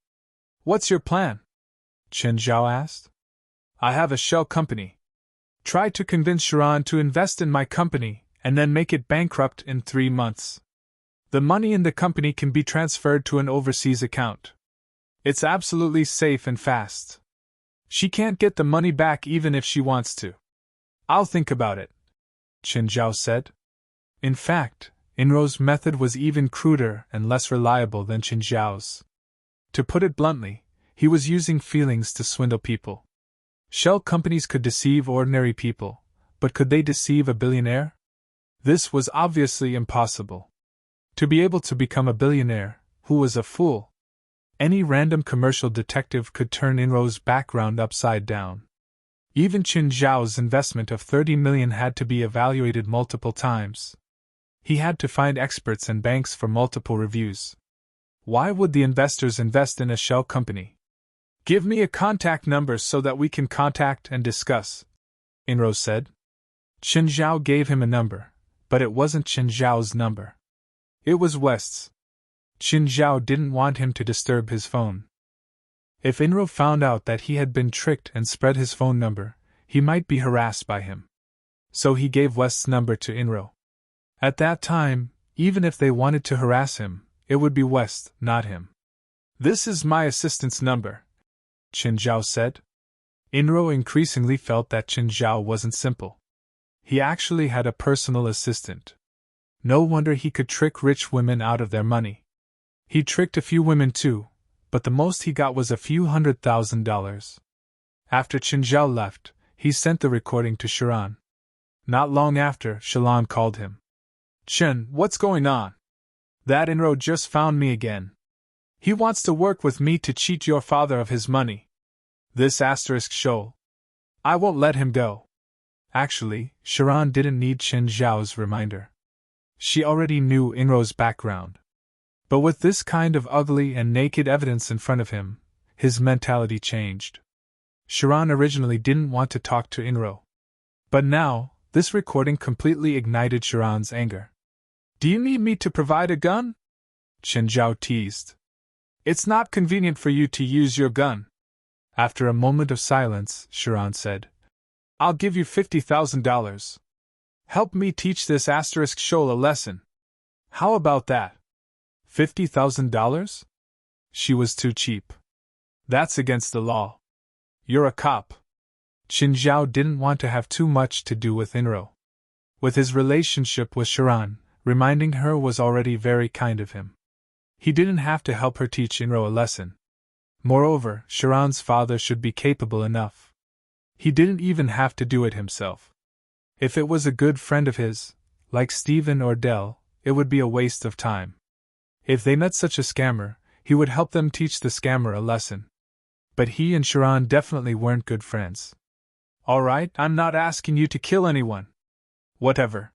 What's your plan? Qin Zhao asked. I have a shell company. Try to convince Sharon to invest in my company and then make it bankrupt in 3 months. The money in the company can be transferred to an overseas account. It's absolutely safe and fast. She can't get the money back even if she wants to. I'll think about it, Qin Zhao said. In fact, Inro's method was even cruder and less reliable than Chen Zhao's. To put it bluntly, he was using feelings to swindle people. Shell companies could deceive ordinary people, but could they deceive a billionaire? This was obviously impossible. To be able to become a billionaire, who was a fool? Any random commercial detective could turn Inro's background upside down. Even Chen Zhao's investment of 30 million had to be evaluated multiple times. He had to find experts and banks for multiple reviews. Why would the investors invest in a shell company? Give me a contact number so that we can contact and discuss, Inro said. Chen Zhao gave him a number, but it wasn't Chen Zhao's number. It was West's. Chen Zhao didn't want him to disturb his phone. If Inro found out that he had been tricked and spread his phone number, he might be harassed by him. So he gave West's number to Inro. At that time, even if they wanted to harass him, it would be West, not him. This is my assistant's number, Chen Zhao said. Inro increasingly felt that Chen Zhao wasn't simple. He actually had a personal assistant. No wonder he could trick rich women out of their money. He tricked a few women too, but the most he got was a few $100,000. After Chen Zhao left, he sent the recording to Sharon. Not long after, Sharon called him. Chen, what's going on? That Inro just found me again. He wants to work with me to cheat your father of his money. This asterisk shoal. I won't let him go. Actually, Sharon didn't need Chen Zhao's reminder. She already knew Inro's background. But with this kind of ugly and naked evidence in front of him, his mentality changed. Sharon originally didn't want to talk to Inro. But now, this recording completely ignited Sharon's anger. Do you need me to provide a gun? Chen Zhao teased. It's not convenient for you to use your gun. After a moment of silence, Sharon said, I'll give you $50,000. Help me teach this asterisk shoal a lesson. How about that? $50,000? She was too cheap. That's against the law. You're a cop. Chen Zhao didn't want to have too much to do with Inro. With his relationship with Sharon, reminding her was already very kind of him. He didn't have to help her teach Inro a lesson. Moreover, Sharon's father should be capable enough. He didn't even have to do it himself. If it was a good friend of his, like Stephen or Dell, it would be a waste of time. If they met such a scammer, he would help them teach the scammer a lesson. But he and Sharon definitely weren't good friends. All right, I'm not asking you to kill anyone. Whatever.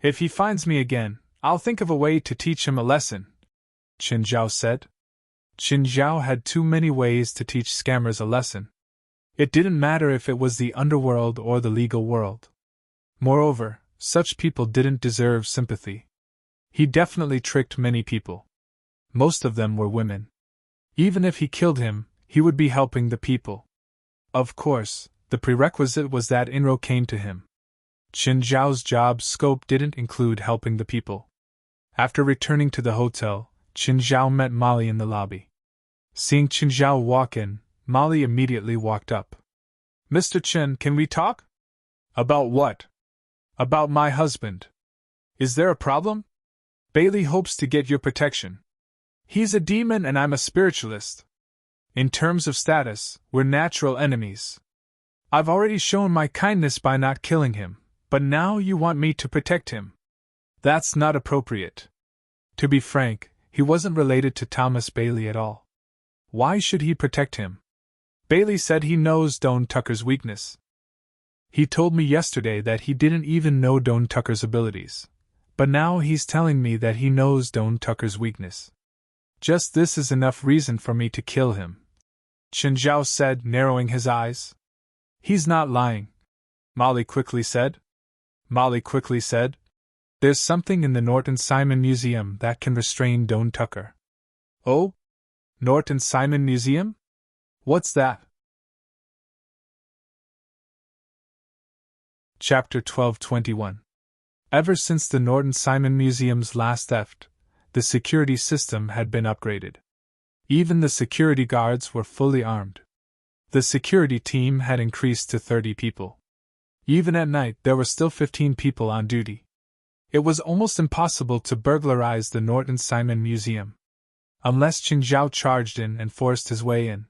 If he finds me again, I'll think of a way to teach him a lesson, Chen Zhao said. Chen Zhao had too many ways to teach scammers a lesson. It didn't matter if it was the underworld or the legal world. Moreover, such people didn't deserve sympathy. He definitely tricked many people. Most of them were women. Even if he killed him, he would be helping the people. Of course, the prerequisite was that Inro came to him. Chen Zhao's job scope didn't include helping the people. After returning to the hotel, Chen Zhao met Molly in the lobby. Seeing Chen Zhao walk in, Molly immediately walked up. Mr. Chen, can we talk? About what? About my husband. Is there a problem? Bailey hopes to get your protection. He's a demon and I'm a spiritualist. In terms of status, we're natural enemies. I've already shown my kindness by not killing him, but now you want me to protect him. That's not appropriate. To be frank, he wasn't related to Thomas Bailey at all. Why should he protect him? Bailey said he knows Don Tucker's weakness. He told me yesterday that he didn't even know Don Tucker's abilities. But now he's telling me that he knows Don Tucker's weakness. Just this is enough reason for me to kill him, Chen Zhao said, narrowing his eyes. He's not lying, Molly quickly said. There's something in the Norton Simon Museum that can restrain Don Tucker. Oh? Norton Simon Museum? What's that? Chapter 1221. Ever since the Norton Simon Museum's last theft, the security system had been upgraded. Even the security guards were fully armed. The security team had increased to 30 people. Even at night, there were still 15 people on duty. It was almost impossible to burglarize the Norton Simon Museum. Unless Qin Zhao charged in and forced his way in.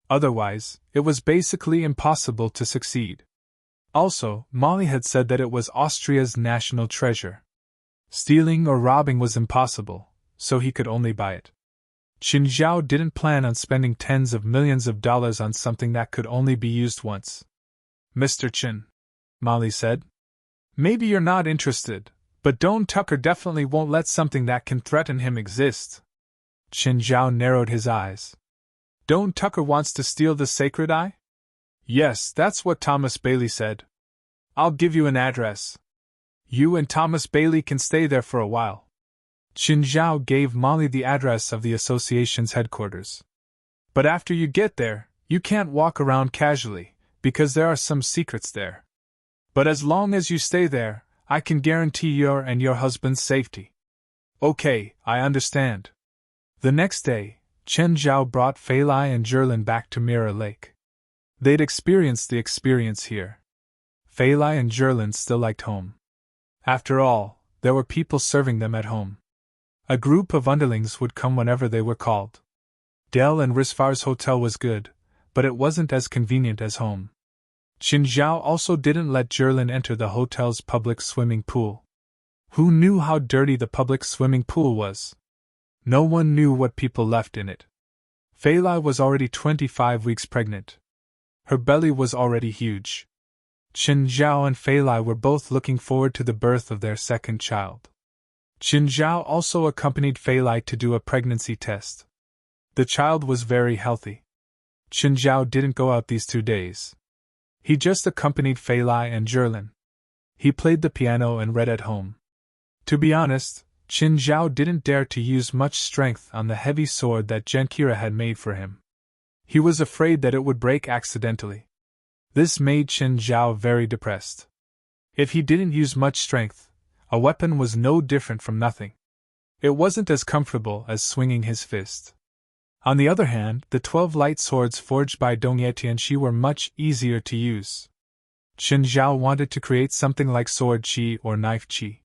Otherwise, it was basically impossible to succeed. Also, Molly had said that it was Austria's national treasure. Stealing or robbing was impossible, so he could only buy it. Qin Zhao didn't plan on spending tens of millions of dollars on something that could only be used once. Mr. Qin, Molly said. Maybe you're not interested, but Don Tucker definitely won't let something that can threaten him exist. Qin Zhao narrowed his eyes. Don Tucker wants to steal the sacred eye? Yes, that's what Thomas Bailey said. I'll give you an address. You and Thomas Bailey can stay there for a while. Qin Zhao gave Molly the address of the association's headquarters. But after you get there, you can't walk around casually, because there are some secrets there. But as long as you stay there, I can guarantee your and your husband's safety. Okay, I understand. The next day, Chen Zhao brought Fei Lai and Zherlin back to Mirror Lake. They'd experienced the experience here. Fei Lai and Zherlin still liked home. After all, there were people serving them at home. A group of underlings would come whenever they were called. Del and Risfar's hotel was good, but it wasn't as convenient as home. Qin Zhao also didn't let Zherlin enter the hotel's public swimming pool. Who knew how dirty the public swimming pool was? No one knew what people left in it. Fei Lai was already 25 weeks pregnant. Her belly was already huge. Qin Zhao and Fei Lai were both looking forward to the birth of their second child. Qin Zhao also accompanied Fei Lai to do a pregnancy test. The child was very healthy. Qin Zhao didn't go out these 2 days. He just accompanied Fei Lai and Zherlin. He played the piano and read at home. To be honest, Qin Zhao didn't dare to use much strength on the heavy sword that Genkira had made for him. He was afraid that it would break accidentally. This made Qin Zhao very depressed. If he didn't use much strength, a weapon was no different from nothing. It wasn't as comfortable as swinging his fist. On the other hand, the 12 light swords forged by Dong Tianxi were much easier to use. Qin Zhao wanted to create something like sword qi or knife qi.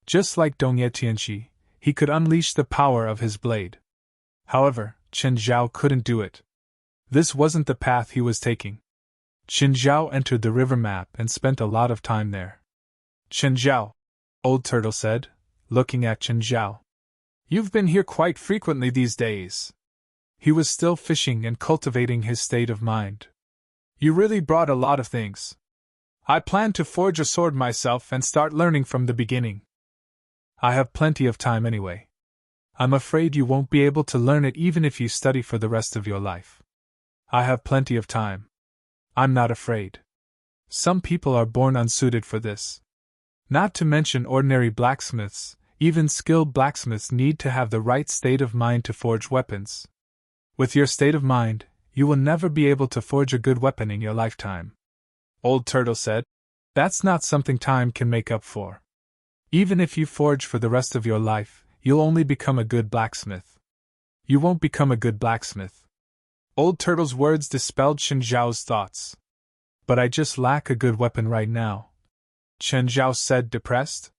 Just like Dong Tianxi, he could unleash the power of his blade. However, Qin Zhao couldn't do it. This wasn't the path he was taking. Qin Zhao entered the river map and spent a lot of time there. Qin Zhao, Old Turtle said, looking at Qin Zhao. You've been here quite frequently these days. He was still fishing and cultivating his state of mind. You really brought a lot of things. I plan to forge a sword myself and start learning from the beginning. I have plenty of time anyway. I'm afraid you won't be able to learn it even if you study for the rest of your life. I have plenty of time. I'm not afraid. Some people are born unsuited for this. Not to mention ordinary blacksmiths, even skilled blacksmiths need to have the right state of mind to forge weapons. With your state of mind, you will never be able to forge a good weapon in your lifetime. Old Turtle said, that's not something time can make up for. Even if you forge for the rest of your life, you'll only become a good blacksmith. You won't become a good blacksmith. Old Turtle's words dispelled Qin Zhao's thoughts. But I just lack a good weapon right now, Qin Zhao said, depressed.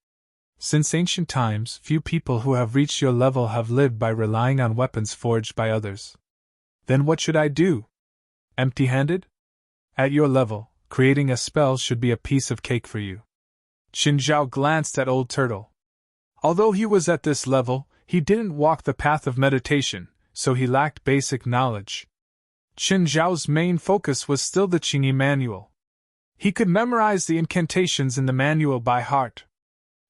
Since ancient times, few people who have reached your level have lived by relying on weapons forged by others. Then what should I do? Empty-handed? At your level, creating a spell should be a piece of cake for you. Qin Zhao glanced at Old Turtle. Although he was at this level, he didn't walk the path of meditation, so he lacked basic knowledge. Qin Zhao's main focus was still the Qingyi manual. He could memorize the incantations in the manual by heart.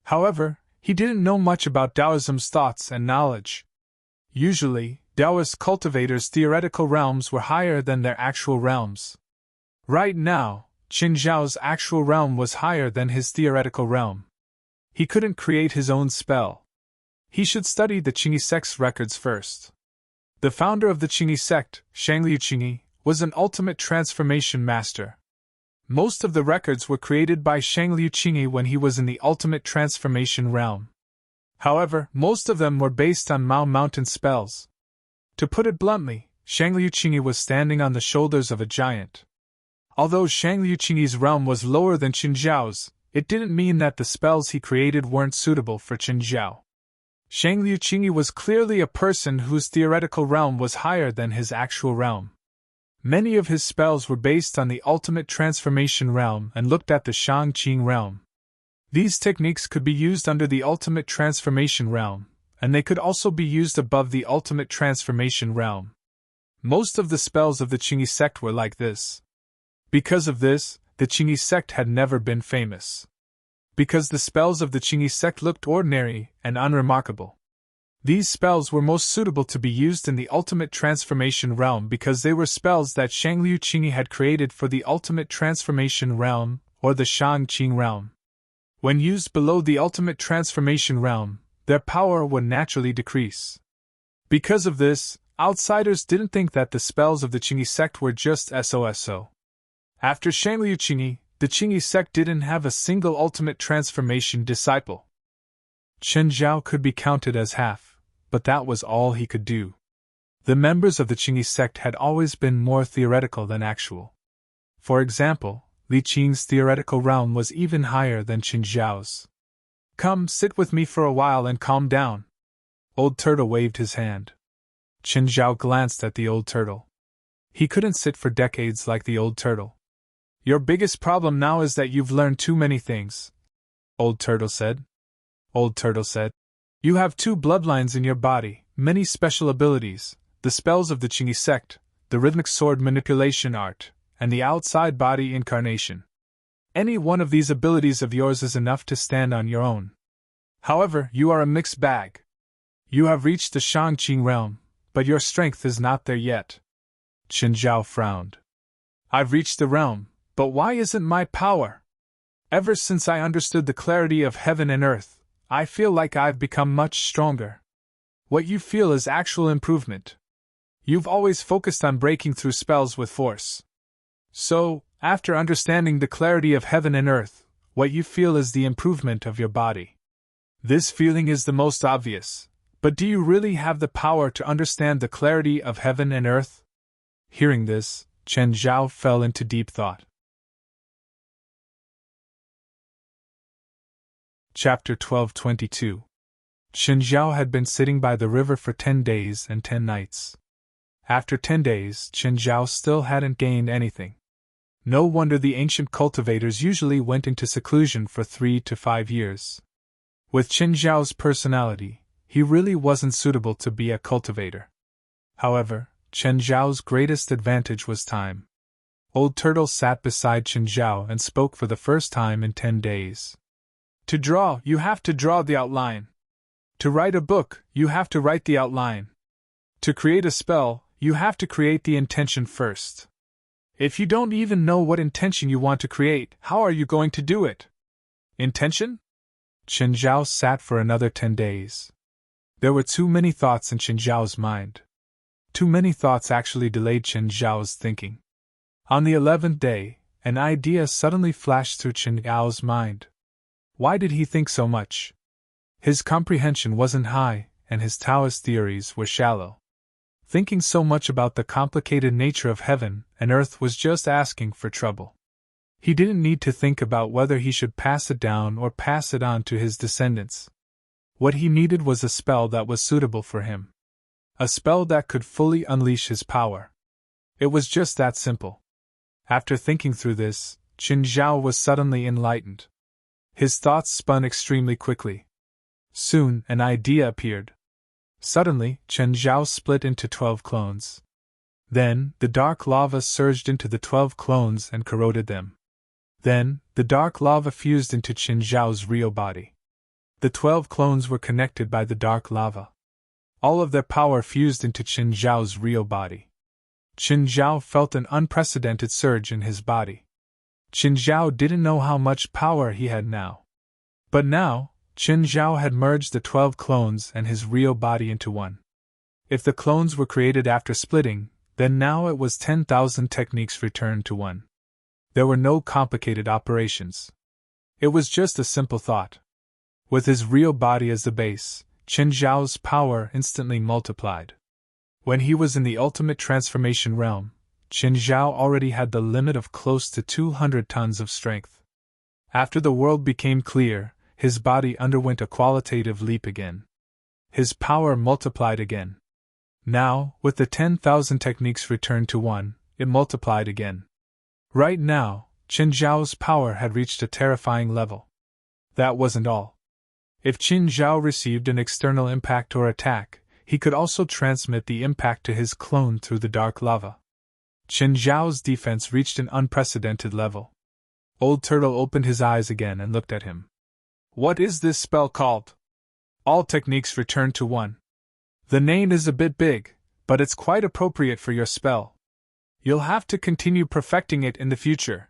However, he didn't know much about Taoism's thoughts and knowledge. Usually, Taoist cultivators' theoretical realms were higher than their actual realms. Right now, Qin Zhao's actual realm was higher than his theoretical realm. He couldn't create his own spell. He should study the Qingyi sect's records first. The founder of the Qingyi sect, Shangliu Qingyi, was an ultimate transformation master. Most of the records were created by Shangliu Qingyi when he was in the ultimate transformation realm. However, most of them were based on Mao Mountain spells. To put it bluntly, Shangliu Qingyi was standing on the shoulders of a giant. Although Shangliu Qingyi's realm was lower than Qin Zhao's, it didn't mean that the spells he created weren't suitable for Chen Zhao. Shang Liuqing was clearly a person whose theoretical realm was higher than his actual realm. Many of his spells were based on the ultimate transformation realm and looked at the Shang-Qing realm. These techniques could be used under the ultimate transformation realm, and they could also be used above the ultimate transformation realm. Most of the spells of the Qingyi sect were like this. Because of this, the Qingyi sect had never been famous. Because the spells of the Qingyi sect looked ordinary and unremarkable. These spells were most suitable to be used in the ultimate transformation realm because they were spells that Shang Liuqing had created for the ultimate transformation realm, or the Shang-Qing realm. When used below the ultimate transformation realm, their power would naturally decrease. Because of this, outsiders didn't think that the spells of the Qingyi sect were just so. After Shang Liuqing, the Qingyi sect didn't have a single ultimate transformation disciple. Chen Zhao could be counted as half, but that was all he could do. The members of the Qingyi sect had always been more theoretical than actual. For example, Li Qing's theoretical realm was even higher than Chen Zhao's. "Come, sit with me for a while and calm down." Old Turtle waved his hand. Chen Zhao glanced at the Old Turtle. He couldn't sit for decades like the Old Turtle. "Your biggest problem now is that you've learned too many things," Old Turtle said. Old Turtle said, "You have 2 bloodlines in your body, many special abilities, the spells of the Qingyi sect, the rhythmic sword manipulation art, and the outside body incarnation. Any one of these abilities of yours is enough to stand on your own. However, you are a mixed bag. You have reached the Shang-Qing realm, but your strength is not there yet." Chen Zhao frowned. "I've reached the realm, but why isn't my power? Ever since I understood the clarity of heaven and earth, I feel like I've become much stronger. What you feel is actual improvement. You've always focused on breaking through spells with force. So, after understanding the clarity of heaven and earth, what you feel is the improvement of your body. This feeling is the most obvious, but do you really have the power to understand the clarity of heaven and earth?" Hearing this, Chen Zhao fell into deep thought. Chapter 12:22. Chen Zhao had been sitting by the river for 10 days and 10 nights. After 10 days, Chen Zhao still hadn't gained anything. No wonder the ancient cultivators usually went into seclusion for 3 to 5 years. With Chen Zhao's personality, he really wasn't suitable to be a cultivator. However, Chen Zhao's greatest advantage was time. Old Turtle sat beside Chen Zhao and spoke for the first time in 10 days. "To draw, you have to draw the outline. To write a book, you have to write the outline. To create a spell, you have to create the intention first. If you don't even know what intention you want to create, how are you going to do it?" Intention? Chen Zhao sat for another 10 days. There were too many thoughts in Chen Zhao's mind. Too many thoughts actually delayed Chen Zhao's thinking. On the 11th day, an idea suddenly flashed through Chen Zhao's mind. Why did he think so much? His comprehension wasn't high, and his Taoist theories were shallow. Thinking so much about the complicated nature of heaven and earth was just asking for trouble. He didn't need to think about whether he should pass it down or pass it on to his descendants. What he needed was a spell that was suitable for him. A spell that could fully unleash his power. It was just that simple. After thinking through this, Chen Zhao was suddenly enlightened. His thoughts spun extremely quickly. Soon, an idea appeared. Suddenly, Chen Zhao split into 12 clones. Then, the dark lava surged into the 12 clones and corroded them. Then, the dark lava fused into Chen Zhao's real body. The 12 clones were connected by the dark lava. All of their power fused into Chen Zhao's real body. Chen Zhao felt an unprecedented surge in his body. Chen Zhao didn't know how much power he had now. But now, Chen Zhao had merged the 12 clones and his real body into one. If the clones were created after splitting, then now it was 10,000 techniques returned to one. There were no complicated operations. It was just a simple thought. With his real body as the base, Chen Zhao's power instantly multiplied. When he was in the ultimate transformation realm, Chen Zhao already had the limit of close to 200 tons of strength. After the world became clear, his body underwent a qualitative leap again. His power multiplied again. Now, with the 10,000 techniques returned to one, it multiplied again. Right now, Qin Zhao's power had reached a terrifying level. That wasn't all. If Qin Zhao received an external impact or attack, he could also transmit the impact to his clone through the dark lava. Qin Zhao's defense reached an unprecedented level. Old Turtle opened his eyes again and looked at him. What is this spell called? All techniques return to one. The name is a bit big, but it's quite appropriate for your spell. You'll have to continue perfecting it in the future.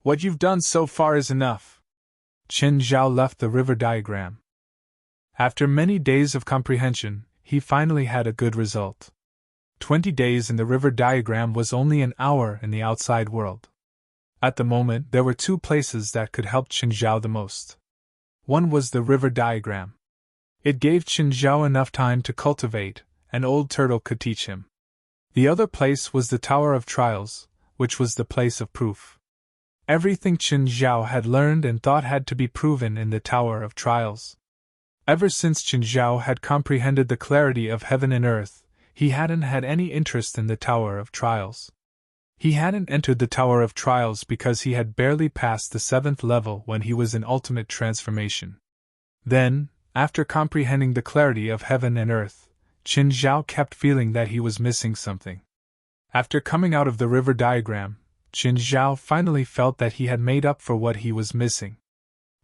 What you've done so far is enough. Qin Zhao left the river diagram. After many days of comprehension, he finally had a good result. 20 days in the river diagram was only an hour in the outside world. At the moment, there were two places that could help Qin Zhao the most. One was the river diagram. It gave Qin Zhao enough time to cultivate, and Old Turtle could teach him. The other place was the Tower of Trials, which was the place of proof. Everything Qin Zhao had learned and thought had to be proven in the Tower of Trials. Ever since Qin Zhao had comprehended the clarity of heaven and earth, he hadn't had any interest in the Tower of Trials. He hadn't entered the Tower of Trials because he had barely passed the 7th level when he was in ultimate transformation. Then, after comprehending the clarity of heaven and earth, Qin Zhao kept feeling that he was missing something. After coming out of the river diagram, Qin Zhao finally felt that he had made up for what he was missing.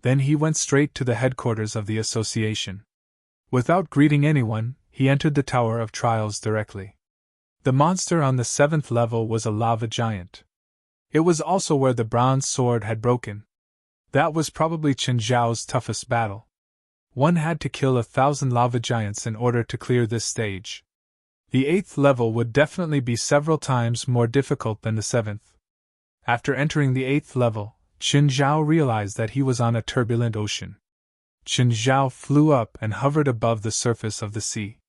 Then he went straight to the headquarters of the association. Without greeting anyone, he entered the Tower of Trials directly. The monster on the 7th level was a lava giant. It was also where the bronze sword had broken. That was probably Qin Zhao's toughest battle. One had to kill 1,000 lava giants in order to clear this stage. The 8th level would definitely be several times more difficult than the 7th. After entering the 8th level, Qin Zhao realized that he was on a turbulent ocean. Qin Zhao flew up and hovered above the surface of the sea.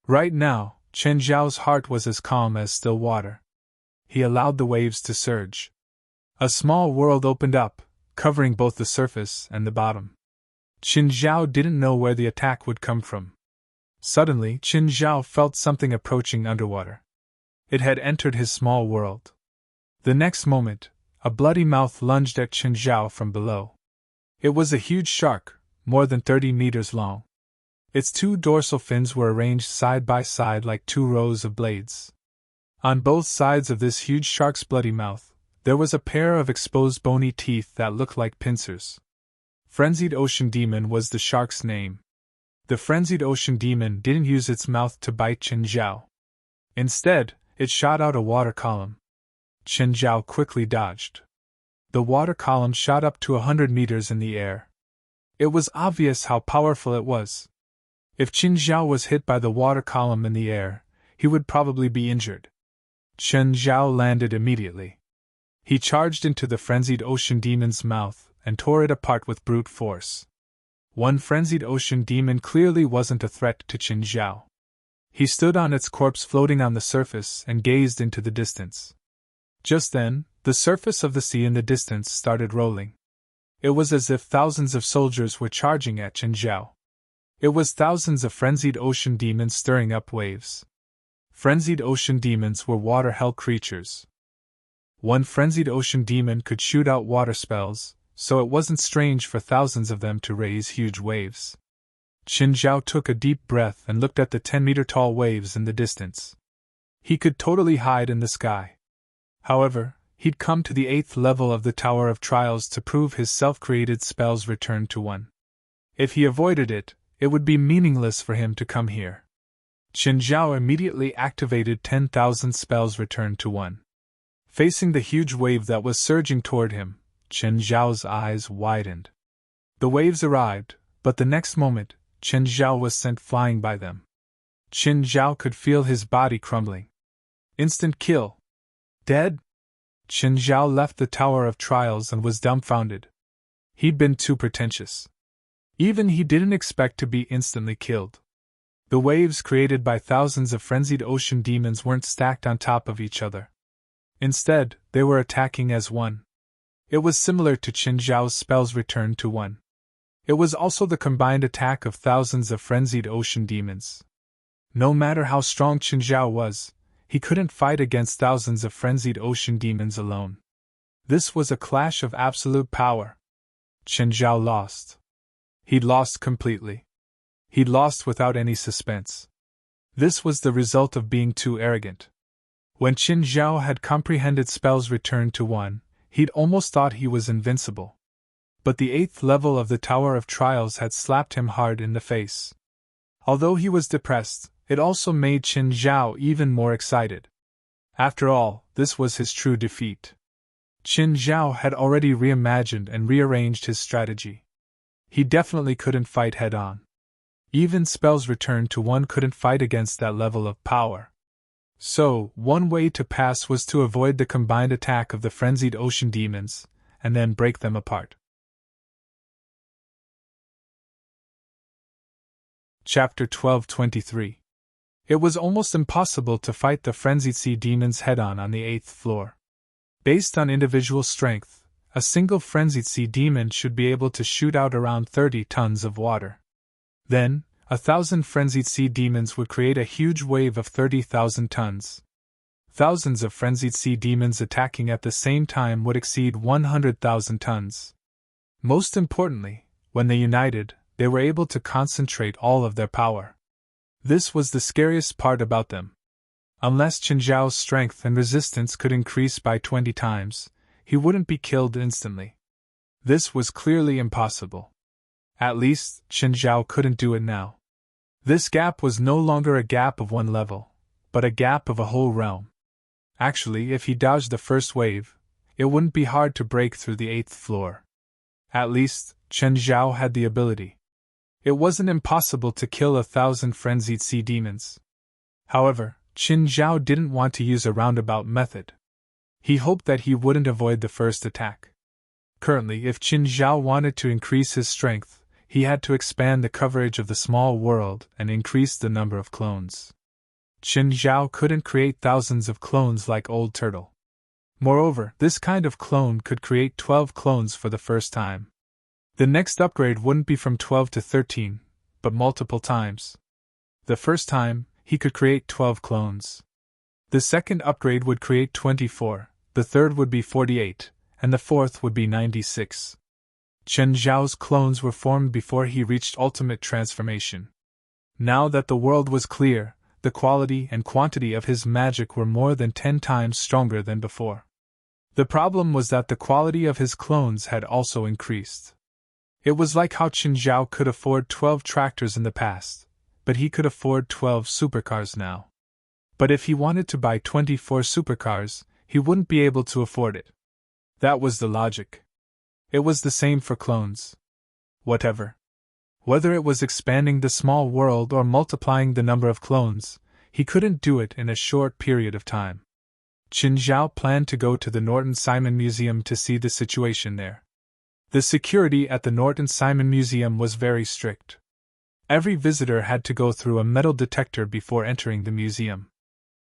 Right now, Qin Zhao's heart was as calm as still water. He allowed the waves to surge. A small world opened up, covering both the surface and the bottom. Qin Zhao didn't know where the attack would come from. Suddenly, Qin Zhao felt something approaching underwater. It had entered his small world. The next moment, a bloody mouth lunged at Qin Zhao from below. It was a huge shark, more than 30 meters long. Its two dorsal fins were arranged side by side like two rows of blades. On both sides of this huge shark's bloody mouth, there was a pair of exposed bony teeth that looked like pincers. Frenzied Ocean Demon was the shark's name. The Frenzied Ocean Demon didn't use its mouth to bite Qin Zhao. Instead, it shot out a water column. Qin Zhao quickly dodged. The water column shot up to 100 meters in the air. It was obvious how powerful it was. If Qin Zhao was hit by the water column in the air, he would probably be injured. Qin Zhao landed immediately. He charged into the Frenzied Ocean Demon's mouth and tore it apart with brute force. One Frenzied Ocean Demon clearly wasn't a threat to Qin Zhao. He stood on its corpse floating on the surface and gazed into the distance. Just then, the surface of the sea in the distance started rolling. It was as if thousands of soldiers were charging at Qin Zhao. It was thousands of Frenzied Ocean Demons stirring up waves. Frenzied Ocean Demons were water-hell creatures. One Frenzied Ocean Demon could shoot out water spells, so it wasn't strange for thousands of them to raise huge waves. Qin Zhao took a deep breath and looked at the 10-meter-tall waves in the distance. He could totally hide in the sky. However, he'd come to the 8th level of the Tower of Trials to prove his self-created spells returned to one. If he avoided it, it would be meaningless for him to come here. Qin Zhao immediately activated 10,000 spells returned to one. Facing the huge wave that was surging toward him, Qin Zhao's eyes widened. The waves arrived, but the next moment, Qin Zhao was sent flying by them. Qin Zhao could feel his body crumbling. Instant kill. Dead? Qin Zhao left the Tower of Trials and was dumbfounded. He'd been too pretentious. Even he didn't expect to be instantly killed. The waves created by thousands of Frenzied Ocean Demons weren't stacked on top of each other. Instead, they were attacking as one. It was similar to Qin Zhao's spells returned to one. It was also the combined attack of thousands of frenzied ocean demons. No matter how strong Qin Zhao was, he couldn't fight against thousands of frenzied ocean demons alone. This was a clash of absolute power. Qin Zhao lost. He'd lost completely. He'd lost without any suspense. This was the result of being too arrogant. When Qin Zhao had comprehended spells returned to one, he'd almost thought he was invincible. But the 8th level of the Tower of Trials had slapped him hard in the face. Although he was depressed, it also made Qin Zhao even more excited. After all, this was his true defeat. Qin Zhao had already reimagined and rearranged his strategy. He definitely couldn't fight head-on. Even spells returned to one couldn't fight against that level of power. So, one way to pass was to avoid the combined attack of the frenzied ocean demons, and then break them apart. Chapter 12:23. It was almost impossible to fight the frenzied sea demons head-on the 8th floor. Based on individual strength, a single frenzied sea demon should be able to shoot out around 30 tons of water. Then, 1,000 frenzied sea demons would create a huge wave of 30,000 tons. Thousands of frenzied sea demons attacking at the same time would exceed 100,000 tons. Most importantly, when they united, they were able to concentrate all of their power. This was the scariest part about them. Unless Qin Zhao's strength and resistance could increase by 20 times, he wouldn't be killed instantly. This was clearly impossible. At least, Qin Zhao couldn't do it now. This gap was no longer a gap of one level, but a gap of a whole realm. Actually, if he dodged the first wave, it wouldn't be hard to break through the 8th floor. At least, Qin Zhao had the ability. It wasn't impossible to kill 1,000 frenzied sea demons. However, Qin Zhao didn't want to use a roundabout method. He hoped that he wouldn't avoid the first attack. Currently, if Qin Zhao wanted to increase his strength, he had to expand the coverage of the small world and increase the number of clones. Qin Zhao couldn't create thousands of clones like Old Turtle. Moreover, this kind of clone could create 12 clones for the first time. The next upgrade wouldn't be from 12 to 13, but multiple times. The first time, he could create 12 clones. The second upgrade would create 24, the third would be 48, and the fourth would be 96. Qin Zhao's clones were formed before he reached ultimate transformation. Now that the world was clear, the quality and quantity of his magic were more than 10 times stronger than before. The problem was that the quality of his clones had also increased. It was like how Qin Zhao could afford 12 tractors in the past, but he could afford 12 supercars now. But if he wanted to buy 24 supercars, he wouldn't be able to afford it. That was the logic. It was the same for clones. Whatever. Whether it was expanding the small world or multiplying the number of clones, he couldn't do it in a short period of time. Qin Zhao planned to go to the Norton Simon Museum to see the situation there. The security at the Norton Simon Museum was very strict. Every visitor had to go through a metal detector before entering the museum.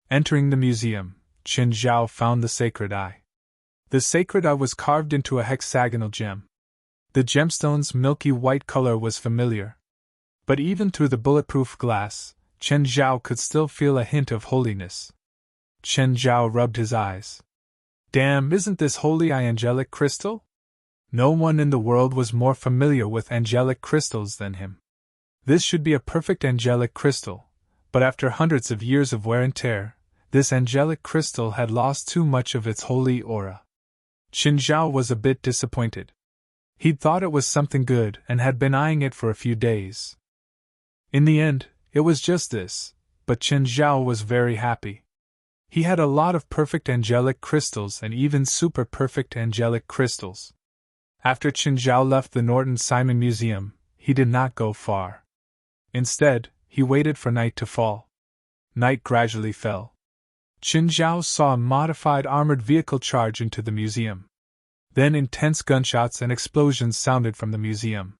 Entering the museum, Qin Zhao found the sacred eye. The sacred eye was carved into a hexagonal gem. The gemstone's milky white color was familiar. But even through the bulletproof glass, Qin Zhao could still feel a hint of holiness. Qin Zhao rubbed his eyes. Damn, isn't this holy eye angelic crystal? No one in the world was more familiar with angelic crystals than him. This should be a perfect angelic crystal, but after hundreds of years of wear and tear, this angelic crystal had lost too much of its holy aura. Qin Zhao was a bit disappointed. He'd thought it was something good and had been eyeing it for a few days. In the end, it was just this, but Qin Zhao was very happy. He had a lot of perfect angelic crystals and even super perfect angelic crystals. After Qin Zhao left the Norton Simon Museum, he did not go far. Instead, he waited for night to fall. Night gradually fell. Qin Zhao saw a modified armored vehicle charge into the museum. Then intense gunshots and explosions sounded from the museum.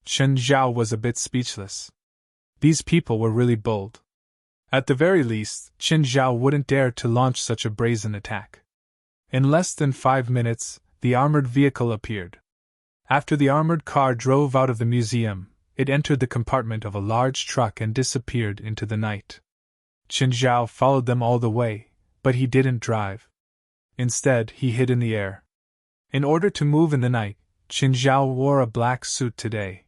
Qin Zhao was a bit speechless. These people were really bold. At the very least, Qin Zhao wouldn't dare to launch such a brazen attack. In less than 5 minutes, the armored vehicle appeared. After the armored car drove out of the museum, it entered the compartment of a large truck and disappeared into the night. Chen Zhao followed them all the way, but he didn't drive. Instead, he hid in the air. In order to move in the night, Chen Zhao wore a black suit today.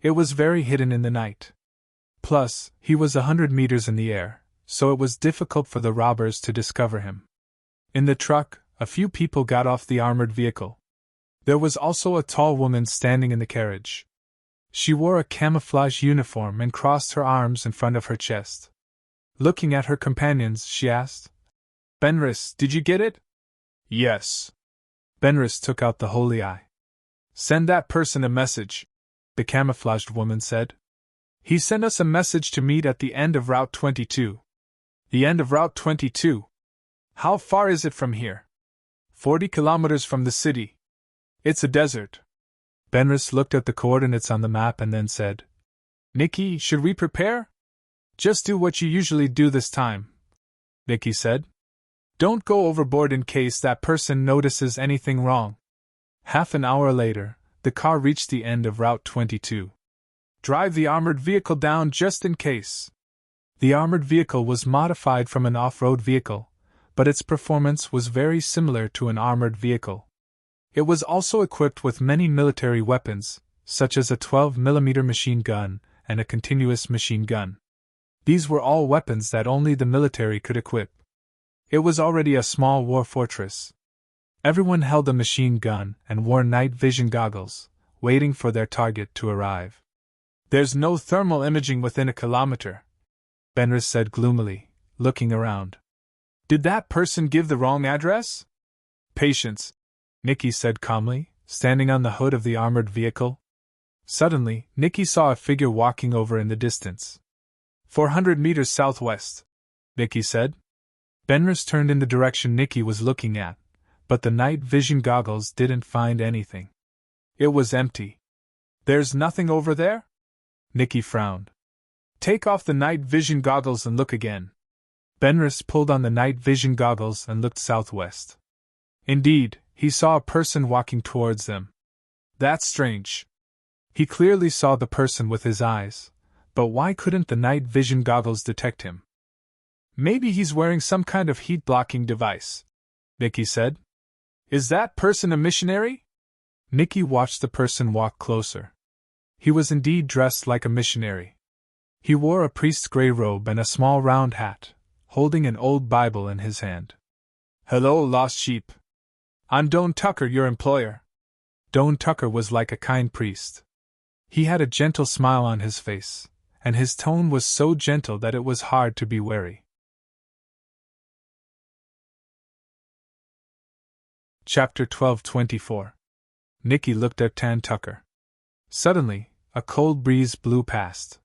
It was very hidden in the night. Plus, he was 100 meters in the air, so it was difficult for the robbers to discover him. In the truck, a few people got off the armored vehicle. There was also a tall woman standing in the carriage. She wore a camouflage uniform and crossed her arms in front of her chest. Looking at her companions, she asked, "Benris, did you get it?" "Yes." Benris took out the holy eye. "Send that person a message," the camouflaged woman said. "He sent us a message to meet at the end of Route 22. The end of Route 22? How far is it from here? 40 kilometers from the city. It's a desert." Benris looked at the coordinates on the map and then said, "Nikki, should we prepare?" "Just do what you usually do this time," Nikki said. "Don't go overboard in case that person notices anything wrong." Half an hour later, the car reached the end of Route 22. "Drive the armored vehicle down just in case." The armored vehicle was modified from an off-road vehicle, but its performance was very similar to an armored vehicle. It was also equipped with many military weapons, such as a 12mm machine gun and a continuous machine gun. These were all weapons that only the military could equip. It was already a small war fortress. Everyone held a machine gun and wore night vision goggles, waiting for their target to arrive. "There's no thermal imaging within a kilometer," Benris said gloomily, looking around. "Did that person give the wrong address?" "Patience," Nikki said calmly, standing on the hood of the armored vehicle. Suddenly, Nikki saw a figure walking over in the distance. 400 meters southwest, Nikki said. Benris turned in the direction Nikki was looking at, but the night vision goggles didn't find anything. It was empty. "There's nothing over there?" Nikki frowned. "Take off the night vision goggles and look again." Benris pulled on the night vision goggles and looked southwest. Indeed, he saw a person walking towards them. That's strange. He clearly saw the person with his eyes, but why couldn't the night vision goggles detect him? "Maybe he's wearing some kind of heat-blocking device," Nikki said. "Is that person a missionary?" Nikki watched the person walk closer. He was indeed dressed like a missionary. He wore a priest's gray robe and a small round hat, holding an old Bible in his hand. "Hello, lost sheep. I'm Don Tucker, your employer." Don Tucker was like a kind priest. He had a gentle smile on his face, and his tone was so gentle that it was hard to be wary. Chapter 12:24. Nikki looked at Tan Tucker. Suddenly, a cold breeze blew past.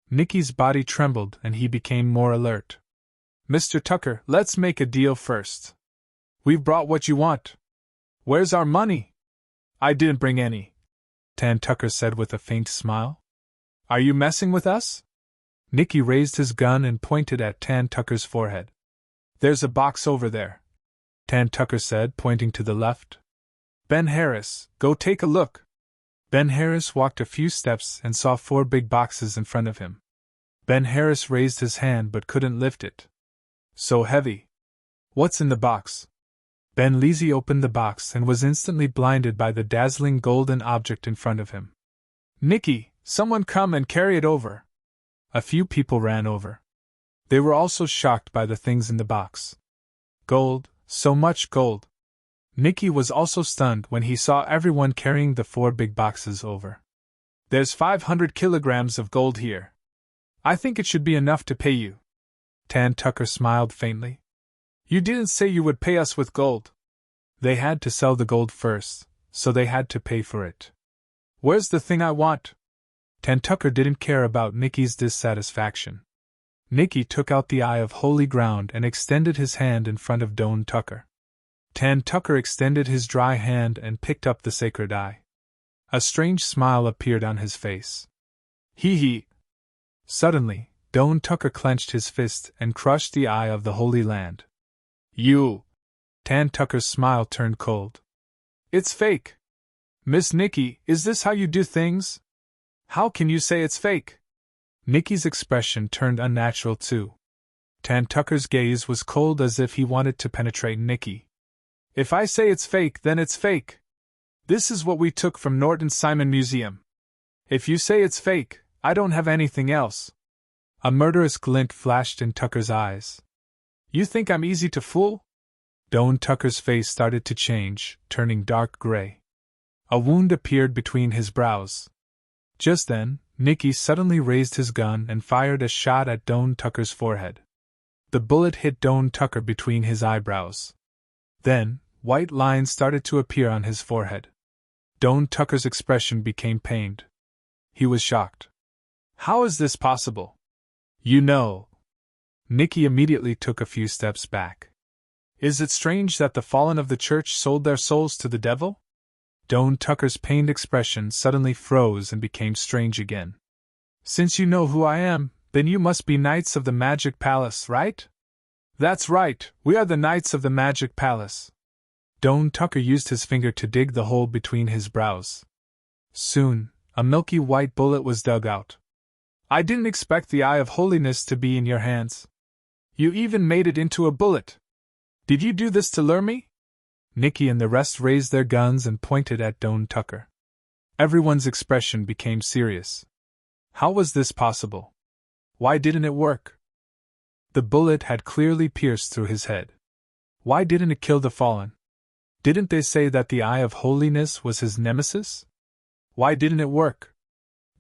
Nikki's body trembled and he became more alert. "Mr. Tucker, let's make a deal first. We've brought what you want. Where's our money?" "I didn't bring any," Tan Tucker said with a faint smile. "Are you messing with us?" Nikki raised his gun and pointed at Tan Tucker's forehead. "There's a box over there," Tan Tucker said, pointing to the left. "Ben Harris, go take a look." Ben Harris walked a few steps and saw 4 big boxes in front of him. Ben Harris raised his hand but couldn't lift it. "So heavy." "What's in the box?" Ben Lisi opened the box and was instantly blinded by the dazzling golden object in front of him. "Nikki, someone come and carry it over." A few people ran over. They were also shocked by the things in the box. Gold, so much gold. Nikki was also stunned when he saw everyone carrying the 4 big boxes over. "There's 500 kilograms of gold here. I think it should be enough to pay you." Tan Tucker smiled faintly. "You didn't say you would pay us with gold." They had to sell the gold first, so they had to pay for it. "Where's the thing I want?" Tan Tucker didn't care about Nikki's dissatisfaction. Nikki took out the eye of holy ground and extended his hand in front of Don Tucker. Tan Tucker extended his dry hand and picked up the sacred eye. A strange smile appeared on his face. Hee. Suddenly, Don Tucker clenched his fist and crushed the eye of the Holy Land. "You!" Tan Tucker's smile turned cold. It's fake. Miss Nikki, is this how you do things? How can you say it's fake? Nikki's expression turned unnatural too. Tan Tucker's gaze was cold as if he wanted to penetrate Nikki. If I say it's fake, then it's fake. This is what we took from Norton Simon Museum. If you say it's fake, I don't have anything else. A murderous glint flashed in Tucker's eyes. You think I'm easy to fool? Doan Tucker's face started to change, turning dark gray. A wound appeared between his brows. Just then, Nikki suddenly raised his gun and fired a shot at Doan Tucker's forehead. The bullet hit Doan Tucker between his eyebrows. Then, white lines started to appear on his forehead. Doan Tucker's expression became pained. He was shocked. How is this possible? You know. Nikki immediately took a few steps back. Is it strange that the fallen of the church sold their souls to the devil? Doan Tucker's pained expression suddenly froze and became strange again. Since you know who I am, then you must be Knights of the Magic Palace, right? That's right, we are the Knights of the Magic Palace. Doan Tucker used his finger to dig the hole between his brows. Soon, a milky white bullet was dug out. I didn't expect the Eye of Holiness to be in your hands. You even made it into a bullet. Did you do this to lure me? Nikki and the rest raised their guns and pointed at Doan Tucker. Everyone's expression became serious. How was this possible? Why didn't it work? The bullet had clearly pierced through his head. Why didn't it kill the fallen? Didn't they say that the Eye of Holiness was his nemesis? Why didn't it work?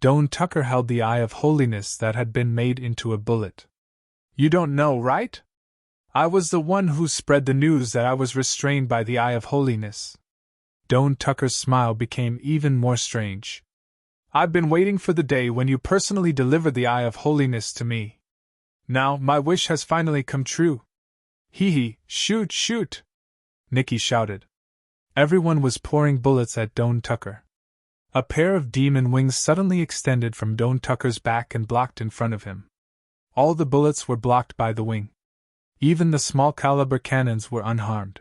Doan Tucker held the Eye of Holiness that had been made into a bullet. You don't know, right? I was the one who spread the news that I was restrained by the Eye of Holiness. Doan Tucker's smile became even more strange. I've been waiting for the day when you personally deliver the Eye of Holiness to me. Now, my wish has finally come true. Hee hee, shoot, shoot! Nikki shouted. Everyone was pouring bullets at Doan Tucker. A pair of demon wings suddenly extended from Doan Tucker's back and blocked in front of him. All the bullets were blocked by the wing. Even the small-caliber cannons were unharmed.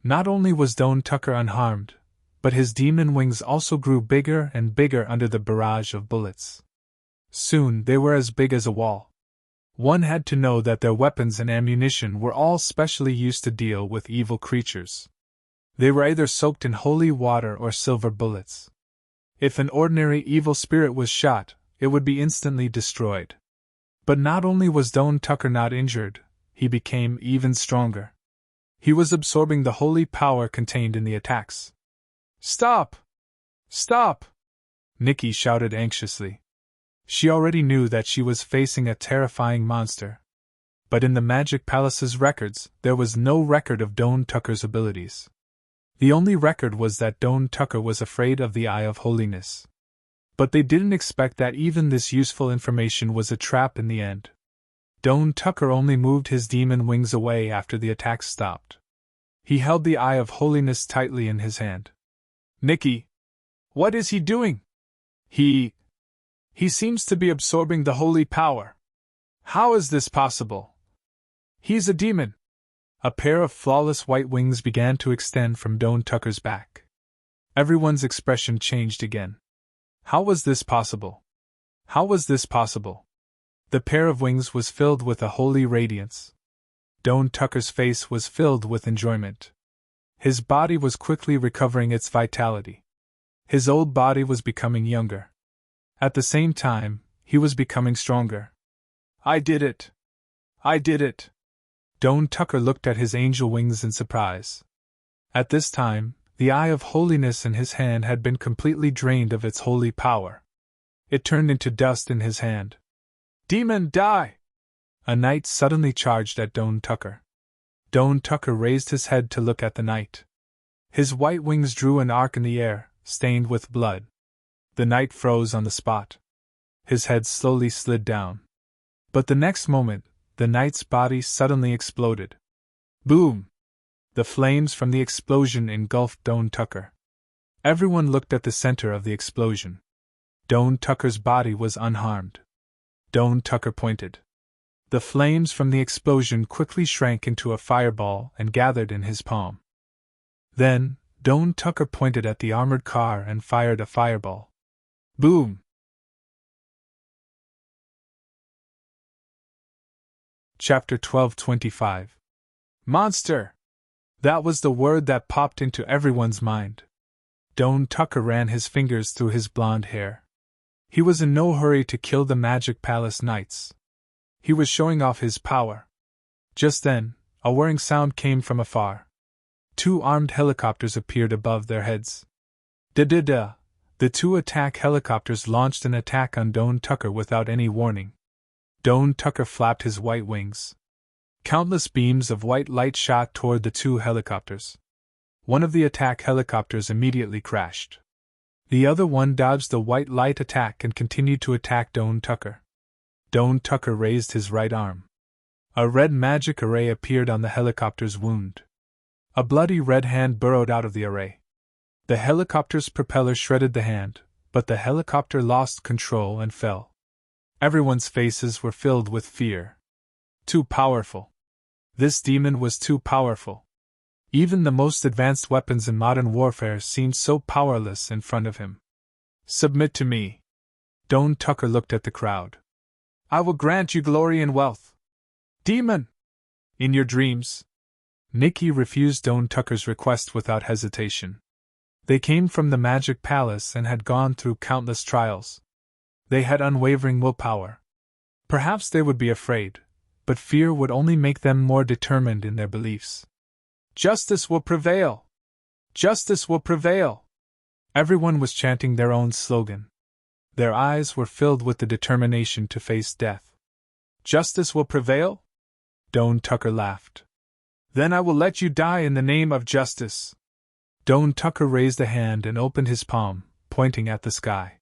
Not only was Doan Tucker unharmed, but his demon wings also grew bigger and bigger under the barrage of bullets. Soon they were as big as a wall. One had to know that their weapons and ammunition were all specially used to deal with evil creatures. They were either soaked in holy water or silver bullets. If an ordinary evil spirit was shot, it would be instantly destroyed. But not only was Doan Tucker not injured, he became even stronger. He was absorbing the holy power contained in the attacks. Stop! Stop! Nikki shouted anxiously. She already knew that she was facing a terrifying monster. But in the Magic Palace's records, there was no record of Doan Tucker's abilities. The only record was that Doan Tucker was afraid of the Eye of Holiness. But they didn't expect that even this useful information was a trap in the end. Doan Tucker only moved his demon wings away after the attack stopped. He held the Eye of Holiness tightly in his hand. Nikki! What is he doing? He seems to be absorbing the holy power. How is this possible? He's a demon. A pair of flawless white wings began to extend from Doan Tucker's back. Everyone's expression changed again. How was this possible? How was this possible? The pair of wings was filled with a holy radiance. Doan Tucker's face was filled with enjoyment. His body was quickly recovering its vitality. His old body was becoming younger. At the same time, he was becoming stronger. I did it! I did it! Doan Tucker looked at his angel wings in surprise. At this time, the Eye of Holiness in his hand had been completely drained of its holy power. It turned into dust in his hand. Demon, die! A knight suddenly charged at Doan Tucker. Doan Tucker raised his head to look at the knight. His white wings drew an arc in the air, stained with blood. The knight froze on the spot. His head slowly slid down. But the next moment, the knight's body suddenly exploded. Boom! The flames from the explosion engulfed Doan Tucker. Everyone looked at the center of the explosion. Doan Tucker's body was unharmed. Doan Tucker pointed. The flames from the explosion quickly shrank into a fireball and gathered in his palm. Then, Doan Tucker pointed at the armored car and fired a fireball. Boom! Chapter 12:25. Monster! That was the word that popped into everyone's mind. Doan Tucker ran his fingers through his blonde hair. He was in no hurry to kill the Magic Palace Knights. He was showing off his power. Just then, a whirring sound came from afar. 2 armed helicopters appeared above their heads. Da-da-da! The 2 attack helicopters launched an attack on Doan Tucker without any warning. Doan Tucker flapped his white wings. Countless beams of white light shot toward the 2 helicopters. One of the attack helicopters immediately crashed. The other one dodged the white light attack and continued to attack Doan Tucker. Doan Tucker raised his right arm. A red magic array appeared on the helicopter's wound. A bloody red hand burrowed out of the array. The helicopter's propeller shredded the hand, but the helicopter lost control and fell. Everyone's faces were filled with fear. Too powerful. This demon was too powerful. Even the most advanced weapons in modern warfare seemed so powerless in front of him. Submit to me. Doan Tucker looked at the crowd. I will grant you glory and wealth. Demon! In your dreams. Nikki refused Doan Tucker's request without hesitation. They came from the Magic Palace and had gone through countless trials. They had unwavering willpower. Perhaps they would be afraid, but fear would only make them more determined in their beliefs. Justice will prevail! Justice will prevail! Everyone was chanting their own slogan. Their eyes were filled with the determination to face death. Justice will prevail? Doan Tucker laughed. Then I will let you die in the name of justice. Doan Tucker raised a hand and opened his palm, pointing at the sky.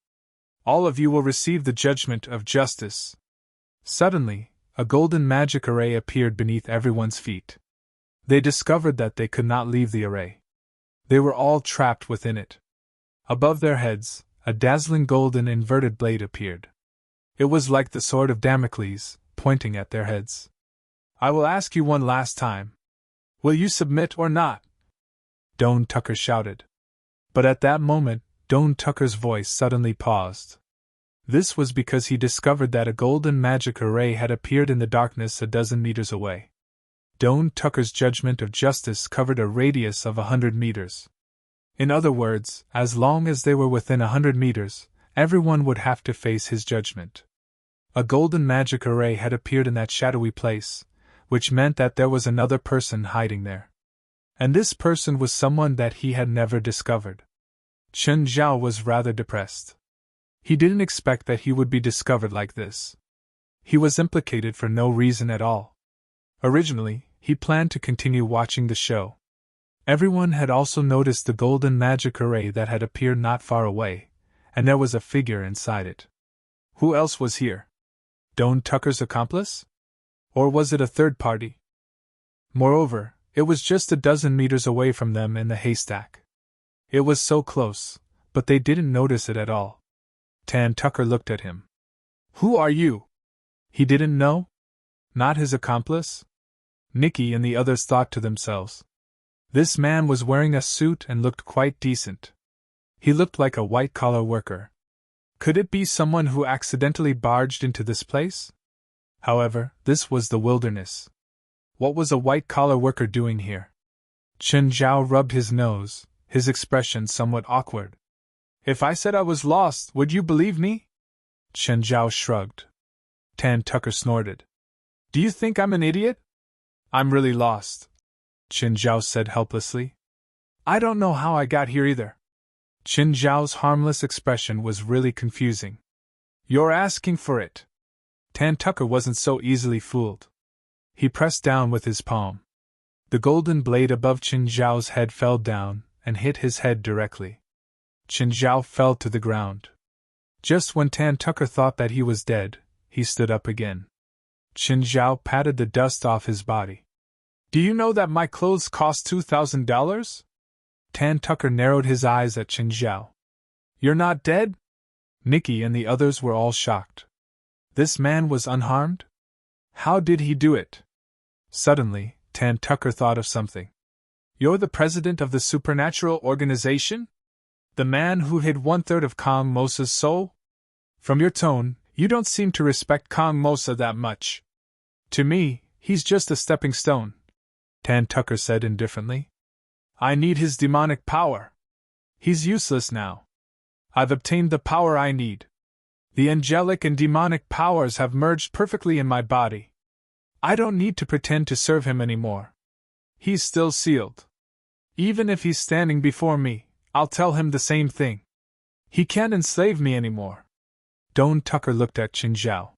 All of you will receive the judgment of justice. Suddenly, a golden magic array appeared beneath everyone's feet. They discovered that they could not leave the array. They were all trapped within it. Above their heads, a dazzling golden inverted blade appeared. It was like the sword of Damocles, pointing at their heads. I will ask you one last time. Will you submit or not? Doan Tucker shouted. But at that moment, Doan Tucker's voice suddenly paused. This was because he discovered that a golden magic array had appeared in the darkness a dozen meters away. Doan Tucker's judgment of justice covered a radius of 100 meters. In other words, as long as they were within 100 meters, everyone would have to face his judgment. A golden magic array had appeared in that shadowy place, which meant that there was another person hiding there. And this person was someone that he had never discovered. Chen Zhao was rather depressed. He didn't expect that he would be discovered like this. He was implicated for no reason at all. Originally, he planned to continue watching the show. Everyone had also noticed the golden magic array that had appeared not far away, and there was a figure inside it. Who else was here? Doan Tucker's accomplice? Or was it a third party? Moreover, it was just a dozen meters away from them in the haystack. It was so close, but they didn't notice it at all. Tan Tucker looked at him. Who are you? He didn't know? Not his accomplice? Nikki and the others thought to themselves. This man was wearing a suit and looked quite decent. He looked like a white-collar worker. Could it be someone who accidentally barged into this place? However, this was the wilderness. What was a white-collar worker doing here? Chen Zhao rubbed his nose, his expression somewhat awkward. If I said I was lost, would you believe me? Chen Zhao shrugged. Tan Tucker snorted. Do you think I'm an idiot? I'm really lost, Chen Zhao said helplessly. I don't know how I got here either. Chen Zhao's harmless expression was really confusing. You're asking for it. Tan Tucker wasn't so easily fooled. He pressed down with his palm. The golden blade above Chen Zhao's head fell down and hit his head directly. Chen Zhao fell to the ground. Just when Tan Tucker thought that he was dead, he stood up again. Chen Zhao patted the dust off his body. Do you know that my clothes cost $2,000? Tan Tucker narrowed his eyes at Chen Zhao. You're not dead? Nikki and the others were all shocked. This man was unharmed? How did he do it? Suddenly, Tan Tucker thought of something. You're the president of the supernatural organization? The man who hid 1/3 of Kong Mosa's soul? From your tone, you don't seem to respect Kong Mosa that much. To me, he's just a stepping stone, Tan Tucker said indifferently. I need his demonic power. He's useless now. I've obtained the power I need. The angelic and demonic powers have merged perfectly in my body. I don't need to pretend to serve him anymore. He's still sealed. Even if he's standing before me, I'll tell him the same thing. He can't enslave me anymore. Don Tucker looked at Qin Zhao.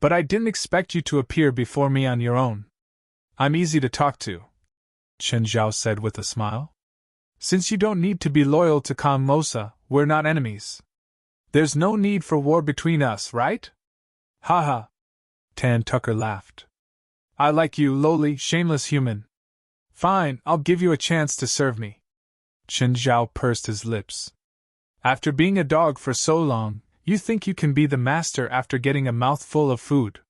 But I didn't expect you to appear before me on your own. I'm easy to talk to, Qin Zhao said with a smile. Since you don't need to be loyal to Kong Mosa, we're not enemies. There's no need for war between us, right? Ha ha. Tan Tucker laughed. I like you, lowly, shameless human. Fine, I'll give you a chance to serve me. Qin Zhao pursed his lips. After being a dog for so long, you think you can be the master after getting a mouthful of food.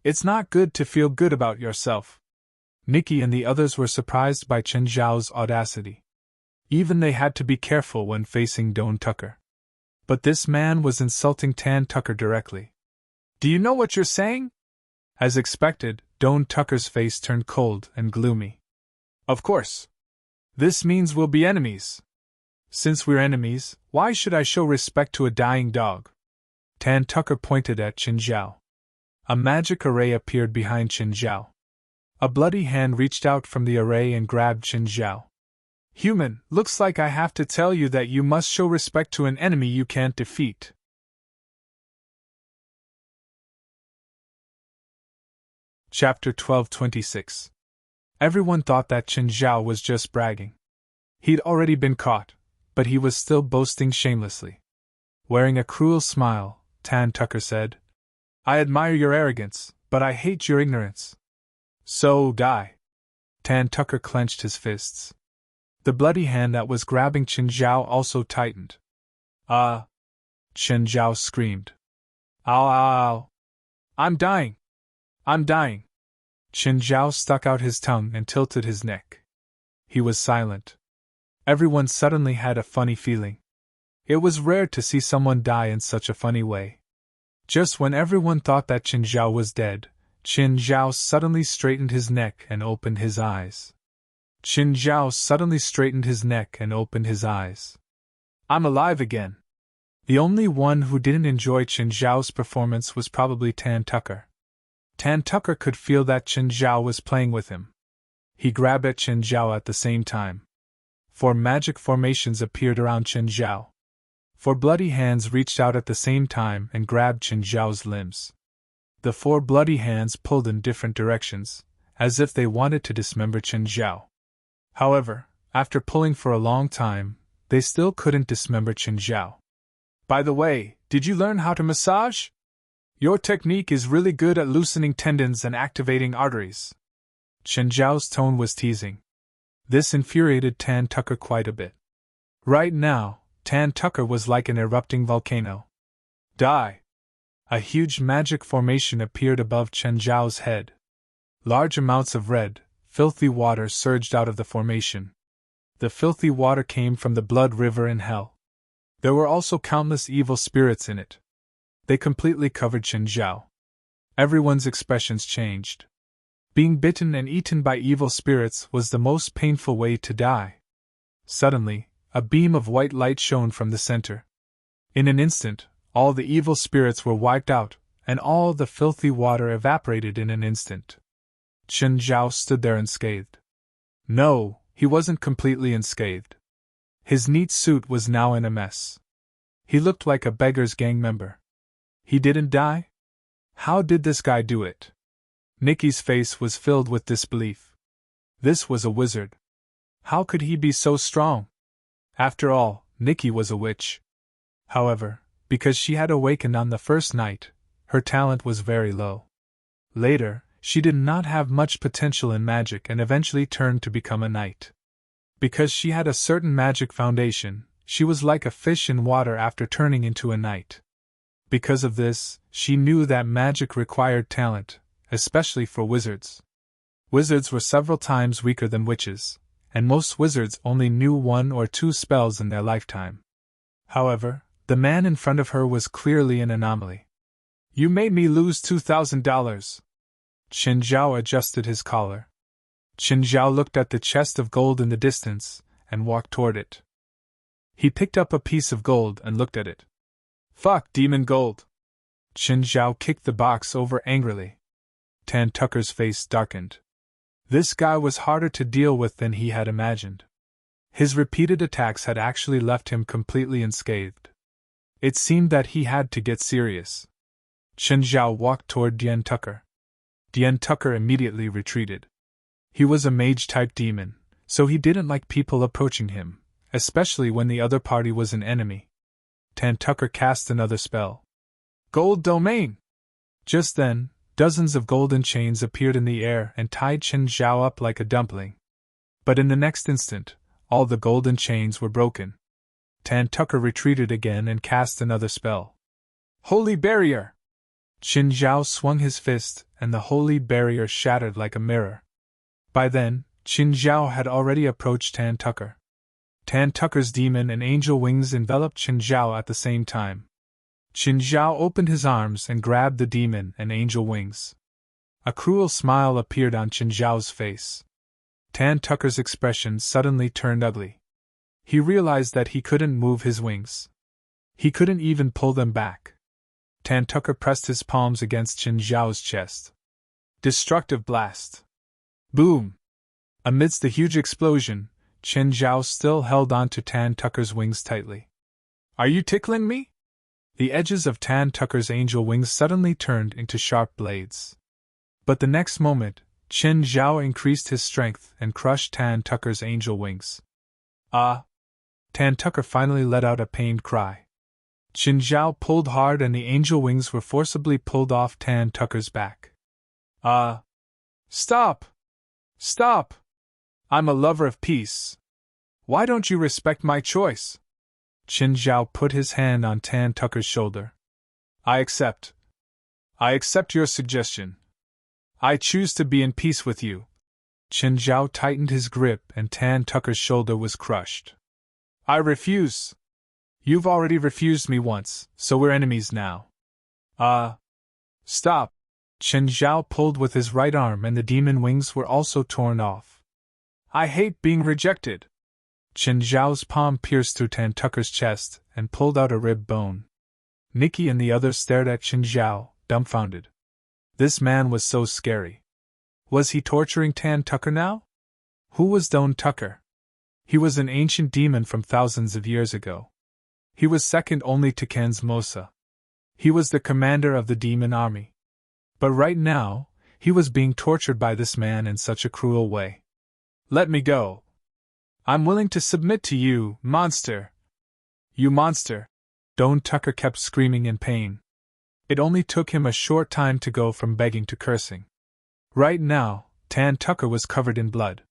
It's not good to feel good about yourself. Nikki and the others were surprised by Qin Zhao's audacity. Even they had to be careful when facing Don Tucker. But this man was insulting Tan Tucker directly. Do you know what you're saying? As expected, Don Tucker's face turned cold and gloomy. Of course. This means we'll be enemies. Since we're enemies, why should I show respect to a dying dog? Tan Tucker pointed at Qin Zhao. A magic array appeared behind Qin Zhao. A bloody hand reached out from the array and grabbed Qin Zhao. Human, looks like I have to tell you that you must show respect to an enemy you can't defeat. Chapter 12:26. Everyone thought that Qin Zhao was just bragging. He'd already been caught, but he was still boasting shamelessly. Wearing a cruel smile, Tan Tucker said, I admire your arrogance, but I hate your ignorance. So die. Tan Tucker clenched his fists. The bloody hand that was grabbing Qin Zhao also tightened. Ah! Qin Zhao screamed. Ow, ow, ow! I'm dying! I'm dying! Qin Zhao stuck out his tongue and tilted his neck. He was silent. Everyone suddenly had a funny feeling. It was rare to see someone die in such a funny way. Just when everyone thought that Qin Zhao was dead, Qin Zhao suddenly straightened his neck and opened his eyes. Qin Zhao suddenly straightened his neck and opened his eyes. I'm alive again. The only one who didn't enjoy Qin Zhao's performance was probably Tan Tucker. Tan Tucker could feel that Qin Zhao was playing with him. He grabbed at Qin Zhao at the same time. 4 magic formations appeared around Qin Zhao. 4 bloody hands reached out at the same time and grabbed Qin Zhao's limbs. The 4 bloody hands pulled in different directions, as if they wanted to dismember Qin Zhao. However, after pulling for a long time, they still couldn't dismember Qin Zhao. By the way, did you learn how to massage? Your technique is really good at loosening tendons and activating arteries. Qin Zhao's tone was teasing. This infuriated Tan Tucker quite a bit. Right now, Tan Tucker was like an erupting volcano. Die! A huge magic formation appeared above Qin Zhao's head. Large amounts of red, filthy water surged out of the formation. The filthy water came from the blood river in hell. There were also countless evil spirits in it. They completely covered Qin Zhao. Everyone's expressions changed. Being bitten and eaten by evil spirits was the most painful way to die. Suddenly, a beam of white light shone from the center. In an instant, all the evil spirits were wiped out, and all the filthy water evaporated in an instant. Qin Zhao stood there unscathed. No, he wasn't completely unscathed. His neat suit was now in a mess. He looked like a beggar's gang member. He didn't die? How did this guy do it? Nikki's face was filled with disbelief. This was a wizard. How could he be so strong? After all, Nikki was a witch. However, because she had awakened on the first night, her talent was very low. Later, she did not have much potential in magic and eventually turned to become a knight. Because she had a certain magic foundation, she was like a fish in water after turning into a knight. Because of this, she knew that magic required talent, especially for wizards. Wizards were several times weaker than witches, and most wizards only knew 1 or 2 spells in their lifetime. However, the man in front of her was clearly an anomaly. "You made me lose $2,000. Qin Zhao adjusted his collar. Qin Zhao looked at the chest of gold in the distance and walked toward it. He picked up a piece of gold and looked at it. "Fuck demon gold!" Qin Zhao kicked the box over angrily. Tan Tucker's face darkened. This guy was harder to deal with than he had imagined. His repeated attacks had actually left him completely unscathed. It seemed that he had to get serious. Qin Zhao walked toward Dian Tucker. Dian Tucker immediately retreated. He was a mage-type demon, so he didn't like people approaching him, especially when the other party was an enemy. Tan Tucker cast another spell. "Gold Domain!" Just then, dozens of golden chains appeared in the air and tied Qin Zhao up like a dumpling. But in the next instant, all the golden chains were broken. Tan Tucker retreated again and cast another spell. "Holy Barrier!" Qin Zhao swung his fist, and the holy barrier shattered like a mirror. By then, Qin Zhao had already approached Tan Tucker. Tan Tucker's demon and angel wings enveloped Qin Zhao at the same time. Qin Zhao opened his arms and grabbed the demon and angel wings. A cruel smile appeared on Qin Zhao's face. Tan Tucker's expression suddenly turned ugly. He realized that he couldn't move his wings. He couldn't even pull them back. Tan Tucker pressed his palms against Qin Zhao's chest. Destructive blast. Boom! Amidst the huge explosion, Qin Zhao still held on to Tan Tucker's wings tightly. "Are you tickling me?" The edges of Tan Tucker's angel wings suddenly turned into sharp blades. But the next moment, Qin Zhao increased his strength and crushed Tan Tucker's angel wings. "Ah!" Tan Tucker finally let out a pained cry. Qin Zhao pulled hard and the angel wings were forcibly pulled off Tan Tucker's back. "Ah! Stop! Stop! I'm a lover of peace. Why don't you respect my choice?" Qin Zhao put his hand on Tan Tucker's shoulder. I accept your suggestion. I choose to be in peace with you." Qin Zhao tightened his grip and Tan Tucker's shoulder was crushed. "I refuse. You've already refused me once, so we're enemies now." Stop!" Qin Zhao pulled with his right arm and the demon wings were also torn off. "I hate being rejected." Qin Zhao's palm pierced through Tan Tucker's chest and pulled out a rib bone. Nikki and the others stared at Qin Zhao, dumbfounded. This man was so scary. Was he torturing Tan Tucker now? Who was Don Tucker? He was an ancient demon from thousands of years ago. He was second only to Ken's Mosa. He was the commander of the demon army. But right now, he was being tortured by this man in such a cruel way. "Let me go. I'm willing to submit to you, monster." "You monster!" Don Tucker kept screaming in pain. It only took him a short time to go from begging to cursing. Right now, Tan Tucker was covered in blood.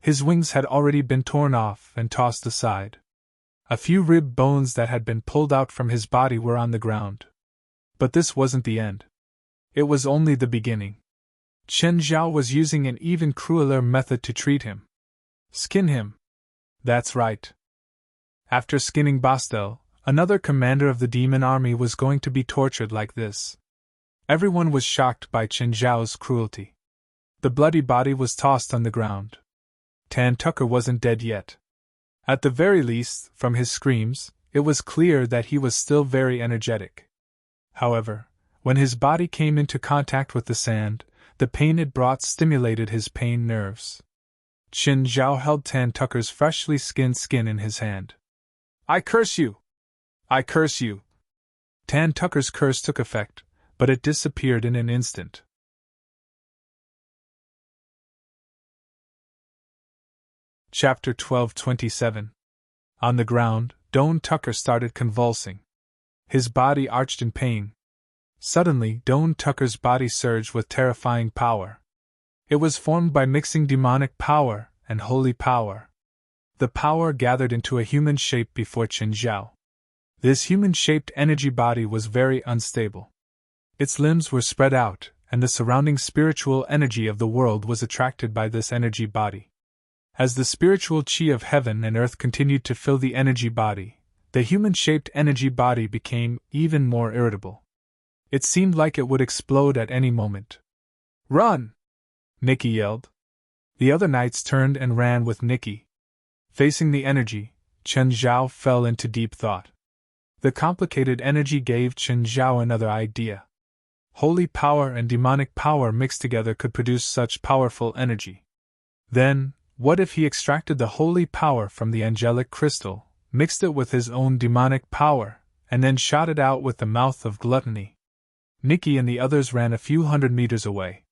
His wings had already been torn off and tossed aside. A few rib bones that had been pulled out from his body were on the ground. But this wasn't the end. It was only the beginning. Qin Zhao was using an even crueler method to treat him. Skin him. That's right. After skinning Bastel, another commander of the demon army was going to be tortured like this. Everyone was shocked by Qin Zhao's cruelty. The bloody body was tossed on the ground. Tan Tucker wasn't dead yet. At the very least, from his screams, it was clear that he was still very energetic. However, when his body came into contact with the sand, the pain it brought stimulated his pain nerves. Qin Zhao held Tan Tucker's freshly skinned skin in his hand. "I curse you! I curse you!" Tan Tucker's curse took effect, but it disappeared in an instant. Chapter 12:27. On the ground, Don Tucker started convulsing. His body arched in pain. Suddenly, Don Tucker's body surged with terrifying power. It was formed by mixing demonic power and holy power. The power gathered into a human shape before Qin Zhao. This human-shaped energy body was very unstable. Its limbs were spread out, and the surrounding spiritual energy of the world was attracted by this energy body. As the spiritual chi of heaven and earth continued to fill the energy body, the human-shaped energy body became even more irritable. It seemed like it would explode at any moment. "Run!" Nikki yelled. The other knights turned and ran with Nikki. Facing the energy, Chen Zhao fell into deep thought. The complicated energy gave Chen Zhao another idea. Holy power and demonic power mixed together could produce such powerful energy. Then, what if he extracted the holy power from the angelic crystal, mixed it with his own demonic power, and then shot it out with the mouth of gluttony? Nikki and the others ran a few hundred meters away.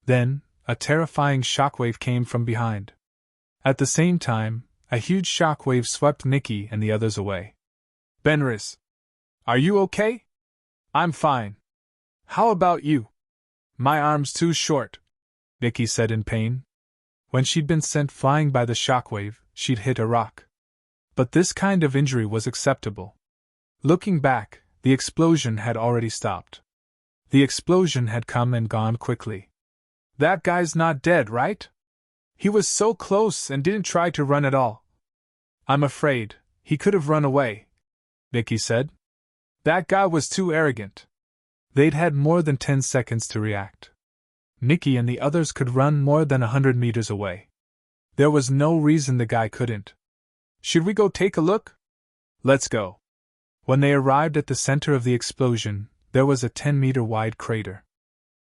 Then, a terrifying shockwave came from behind. At the same time, a huge shockwave swept Nikki and the others away. "Benris! Are you okay?" "I'm fine. How about you?" "My arm's too short," Nikki said in pain. When she'd been sent flying by the shockwave, she'd hit a rock. But this kind of injury was acceptable. Looking back, the explosion had already stopped. The explosion had come and gone quickly. "That guy's not dead, right? He was so close and didn't try to run at all." "I'm afraid he could have run away," Nikki said. "That guy was too arrogant." They'd had more than 10 seconds to react. Nikki and the others could run more than 100 meters away. There was no reason the guy couldn't. "Should we go take a look?" "Let's go." When they arrived at the center of the explosion, there was a 10-meter-wide crater.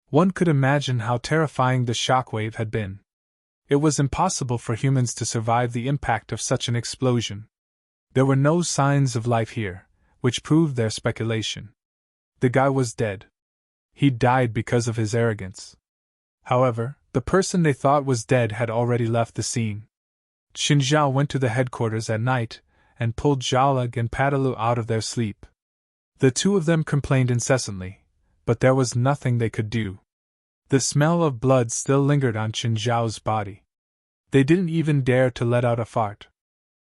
One could imagine how terrifying the shockwave had been. It was impossible for humans to survive the impact of such an explosion. There were no signs of life here, which proved their speculation. The guy was dead. He died because of his arrogance. However, the person they thought was dead had already left the scene. Qin Zhao went to the headquarters at night and pulled Zhalag and Padalu out of their sleep. The two of them complained incessantly, but there was nothing they could do. The smell of blood still lingered on Qin Zhao's body. They didn't even dare to let out a fart.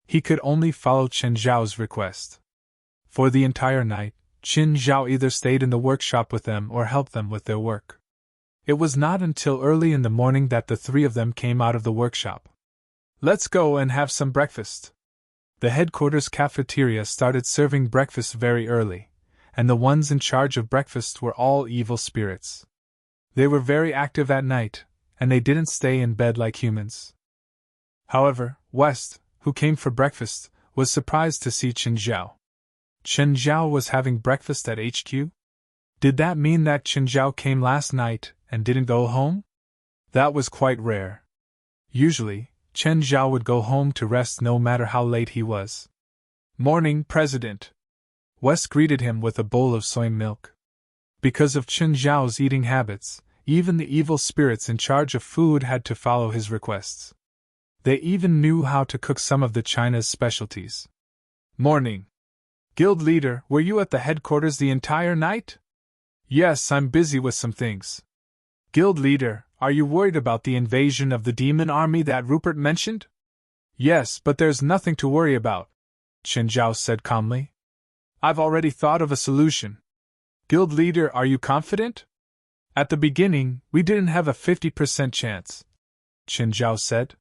He could only follow Qin Zhao's request. For the entire night, Qin Zhao either stayed in the workshop with them or helped them with their work. It was not until early in the morning that the three of them came out of the workshop. "Let's go and have some breakfast." The headquarters cafeteria started serving breakfast very early, and the ones in charge of breakfast were all evil spirits. They were very active at night, and they didn't stay in bed like humans. However, West, who came for breakfast, was surprised to see Qin Zhao. Qin Zhao was having breakfast at HQ? Did that mean that Qin Zhao came last night and didn't go home? That was quite rare. Usually, Qin Zhao would go home to rest no matter how late he was. "Morning, President." West greeted him with a bowl of soy milk. Because of Qin Zhao's eating habits, even the evil spirits in charge of food had to follow his requests. They even knew how to cook some of the China's specialties. "Morning. Guild leader, were you at the headquarters the entire night?" "Yes, I'm busy with some things." "Guild leader, are you worried about the invasion of the demon army that Rupert mentioned?" "Yes, but there's nothing to worry about," Qin Zhao said calmly. "I've already thought of a solution." "Guild leader, are you confident?" "At the beginning, we didn't have a 50% chance," Qin Zhao said.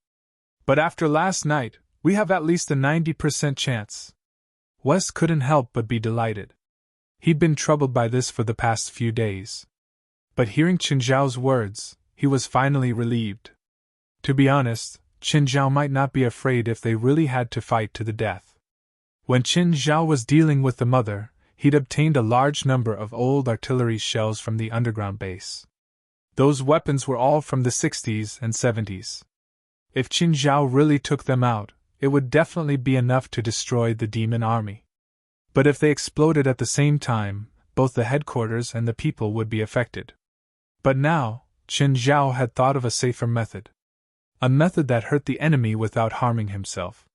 "But after last night, we have at least a 90% chance." West couldn't help but be delighted. He'd been troubled by this for the past few days. But hearing Qin Zhao's words, he was finally relieved. To be honest, Qin Zhao might not be afraid if they really had to fight to the death. When Qin Zhao was dealing with the mother, he'd obtained a large number of old artillery shells from the underground base. Those weapons were all from the 60s and 70s. If Qin Zhao really took them out, it would definitely be enough to destroy the demon army. But if they exploded at the same time, both the headquarters and the people would be affected. But now, Qin Zhao had thought of a safer method. A method that hurt the enemy without harming himself.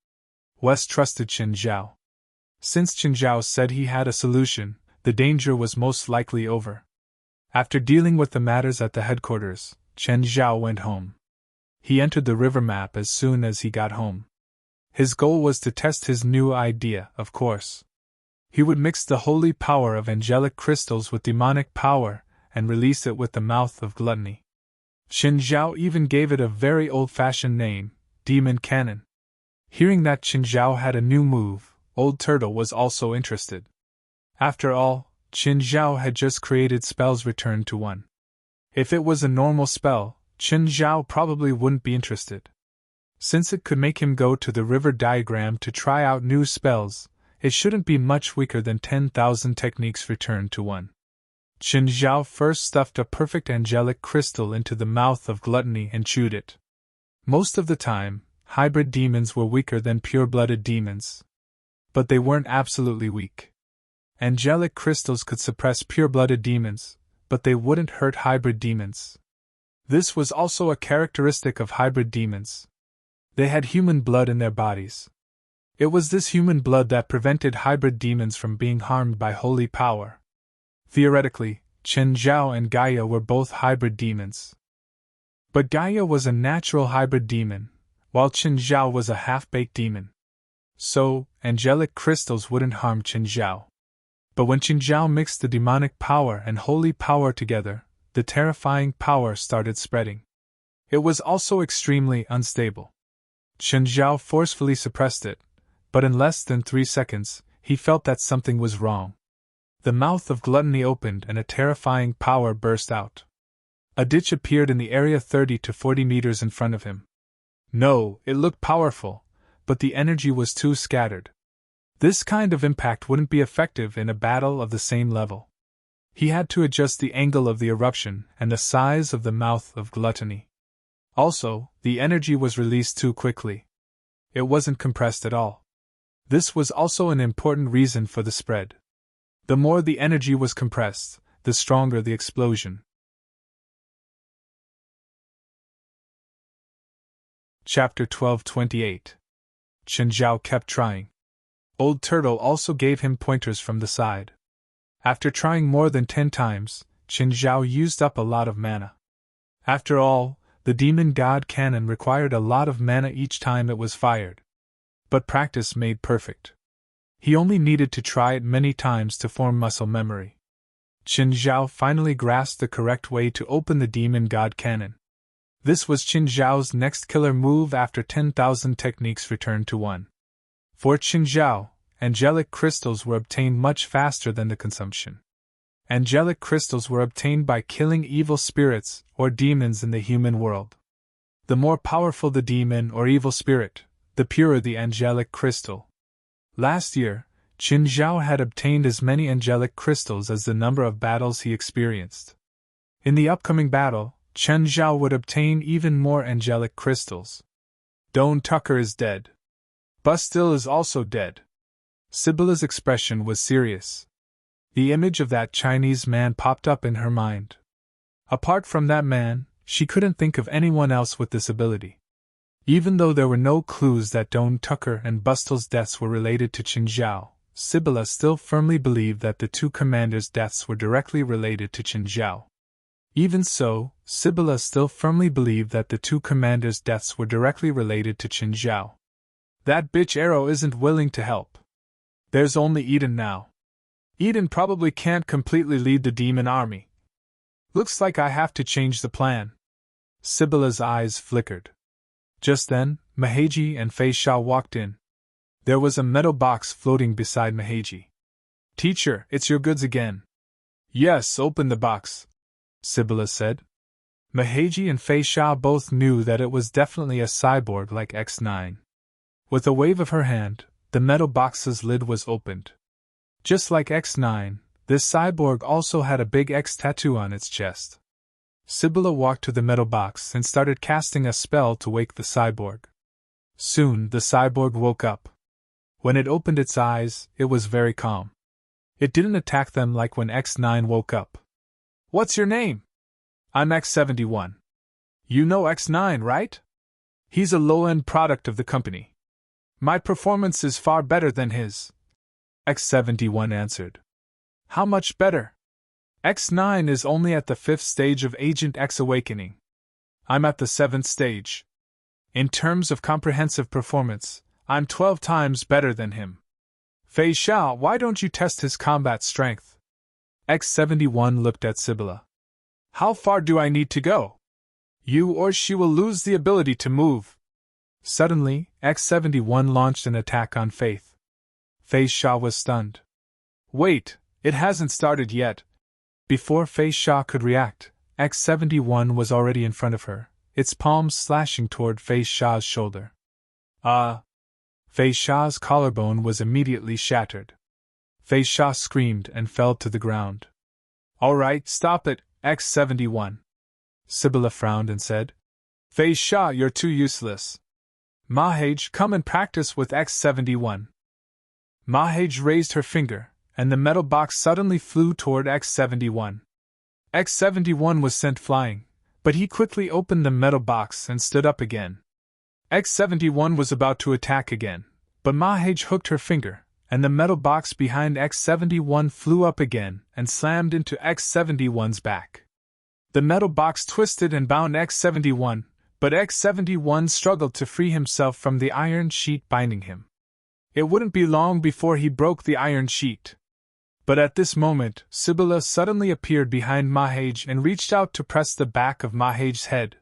West trusted Qin Zhao. Since Qin Zhao said he had a solution, the danger was most likely over. After dealing with the matters at the headquarters, Qin Zhao went home. He entered the river map as soon as he got home. His goal was to test his new idea, of course. He would mix the holy power of angelic crystals with demonic power and release it with the mouth of gluttony. Qin Zhao even gave it a very old-fashioned name, Demon Cannon. Hearing that Qin Zhao had a new move, Old Turtle was also interested. After all, Qin Zhao had just created spells Return to One. If it was a normal spell, Qin Zhao probably wouldn't be interested. Since it could make him go to the river diagram to try out new spells, it shouldn't be much weaker than 10,000 techniques Return to One. Qin Zhao first stuffed a perfect angelic crystal into the mouth of Gluttony and chewed it. Most of the time, hybrid demons were weaker than pure-blooded demons. But they weren't absolutely weak. Angelic crystals could suppress pure-blooded demons, but they wouldn't hurt hybrid demons. This was also a characteristic of hybrid demons. They had human blood in their bodies. It was this human blood that prevented hybrid demons from being harmed by holy power. Theoretically, Qin Zhao and Gaia were both hybrid demons. But Gaia was a natural hybrid demon, while Qin Zhao was a half-baked demon. So, angelic crystals wouldn't harm Qin Zhao. But when Qin Zhao mixed the demonic power and holy power together, the terrifying power started spreading. It was also extremely unstable. Qin Zhao forcefully suppressed it, but in less than 3 seconds, he felt that something was wrong. The mouth of Gluttony opened and a terrifying power burst out. A ditch appeared in the area 30 to 40 meters in front of him. No, it looked powerful, but the energy was too scattered. This kind of impact wouldn't be effective in a battle of the same level. He had to adjust the angle of the eruption and the size of the mouth of Gluttony. Also, the energy was released too quickly. It wasn't compressed at all. This was also an important reason for the spread. The more the energy was compressed, the stronger the explosion. Chapter 12:28. Qin Zhao kept trying. Old Turtle also gave him pointers from the side. After trying more than 10 times, Qin Zhao used up a lot of mana. After all, the Demon God Cannon required a lot of mana each time it was fired. But practice made perfect. He only needed to try it many times to form muscle memory. Qin Zhao finally grasped the correct way to open the Demon God Cannon. This was Qin Zhao's next killer move after 10,000 techniques Return to One. For Qin Zhao, angelic crystals were obtained much faster than the consumption. Angelic crystals were obtained by killing evil spirits or demons in the human world. The more powerful the demon or evil spirit, the purer the angelic crystal. Last year, Qin Zhao had obtained as many angelic crystals as the number of battles he experienced. In the upcoming battle, Qin Zhao would obtain even more angelic crystals. Don Tucker is dead. Bustil is also dead. Sibylla's expression was serious. The image of that Chinese man popped up in her mind. Apart from that man, she couldn't think of anyone else with this ability. Even though there were no clues that Don Tucker and Bustil's deaths were related to Qin Zhao, Sibylla still firmly believed that the two commanders' deaths were directly related to Qin Zhao. Even so, Sibylla still firmly believed that the two commanders' deaths were directly related to Qin Zhao. That bitch Arrow isn't willing to help. There's only Eden now. Eden probably can't completely lead the demon army. Looks like I have to change the plan. Sibylla's eyes flickered. Just then, Meheji and Fei Sha walked in. There was a metal box floating beside Meheji. Teacher, it's your goods again. Yes, open the box, Sibylla said. Meheji and Fei Sha both knew that it was definitely a cyborg like X9. With a wave of her hand, the metal box's lid was opened. Just like X9, this cyborg also had a big X tattoo on its chest. Sibylla walked to the metal box and started casting a spell to wake the cyborg. Soon, the cyborg woke up. When it opened its eyes, it was very calm. It didn't attack them like when X9 woke up. What's your name? I'm X71. You know X9, right? He's a low-end product of the company. My performance is far better than his. X71 answered. How much better? X9 is only at the 5th stage of Agent X awakening. I'm at the 7th stage. In terms of comprehensive performance, I'm 12 times better than him. Fei Sha, why don't you test his combat strength? X71 looked at Sibylla. How far do I need to go? You or she will lose the ability to move. Suddenly, X-71 launched an attack on Faith. Fei Sha was stunned. Wait, it hasn't started yet. Before Fei Sha could react, X-71 was already in front of her, its palms slashing toward Fei Sha's shoulder. Fei Sha's collarbone was immediately shattered. Fei Sha screamed and fell to the ground. All right, stop it, X-71. Sibylla frowned and said. Fei Sha, you're too useless. Mahage, come and practice with X-71. Mahage raised her finger, and the metal box suddenly flew toward X-71. X-71 was sent flying, but he quickly opened the metal box and stood up again. X-71 was about to attack again, but Mahage hooked her finger, and the metal box behind X-71 flew up again and slammed into X-71's back. The metal box twisted and bound X-71, but X-71 struggled to free himself from the iron sheet binding him. It wouldn't be long before he broke the iron sheet. But at this moment, Sibylla suddenly appeared behind Mahage and reached out to press the back of Mahage's head.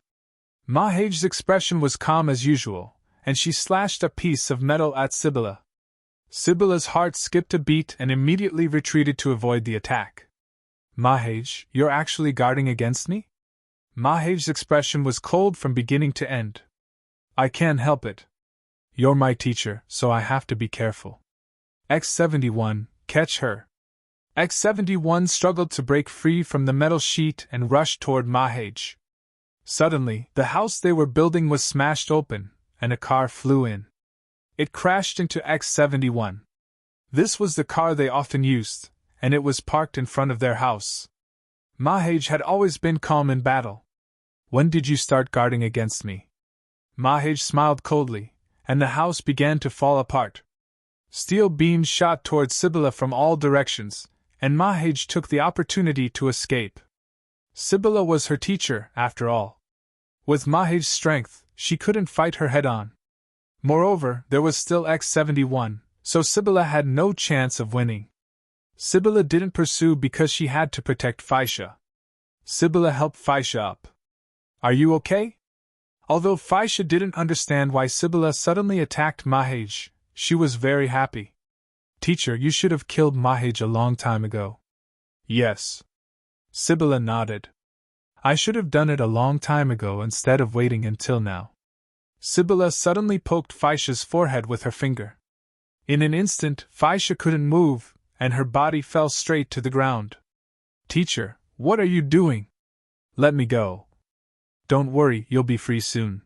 Mahage's expression was calm as usual, and she slashed a piece of metal at Sibylla. Sibylla's heart skipped a beat and immediately retreated to avoid the attack. Mahage, you're actually guarding against me? Mahage's expression was cold from beginning to end. I can't help it. You're my teacher, so I have to be careful. X-71, catch her. X-71 struggled to break free from the metal sheet and rushed toward Mahage. Suddenly, the house they were building was smashed open, and a car flew in. It crashed into X-71. This was the car they often used, and it was parked in front of their house. Mahage had always been calm in battle. When did you start guarding against me? Mahage smiled coldly, and the house began to fall apart. Steel beams shot toward Sibylla from all directions, and Mahage took the opportunity to escape. Sibylla was her teacher, after all. With Mahage's strength, she couldn't fight her head-on. Moreover, there was still X-71, so Sibylla had no chance of winning. Sibylla didn't pursue because she had to protect Faisha. Sibylla helped Faisha up. Are you okay? Although Faisha didn't understand why Sibylla suddenly attacked Mahage, she was very happy. Teacher, you should have killed Mahage a long time ago. Yes. Sibylla nodded. I should have done it a long time ago instead of waiting until now. Sibylla suddenly poked Faisha's forehead with her finger. In an instant, Faisha couldn't move, and her body fell straight to the ground. Teacher, what are you doing? Let me go. Don't worry, you'll be free soon.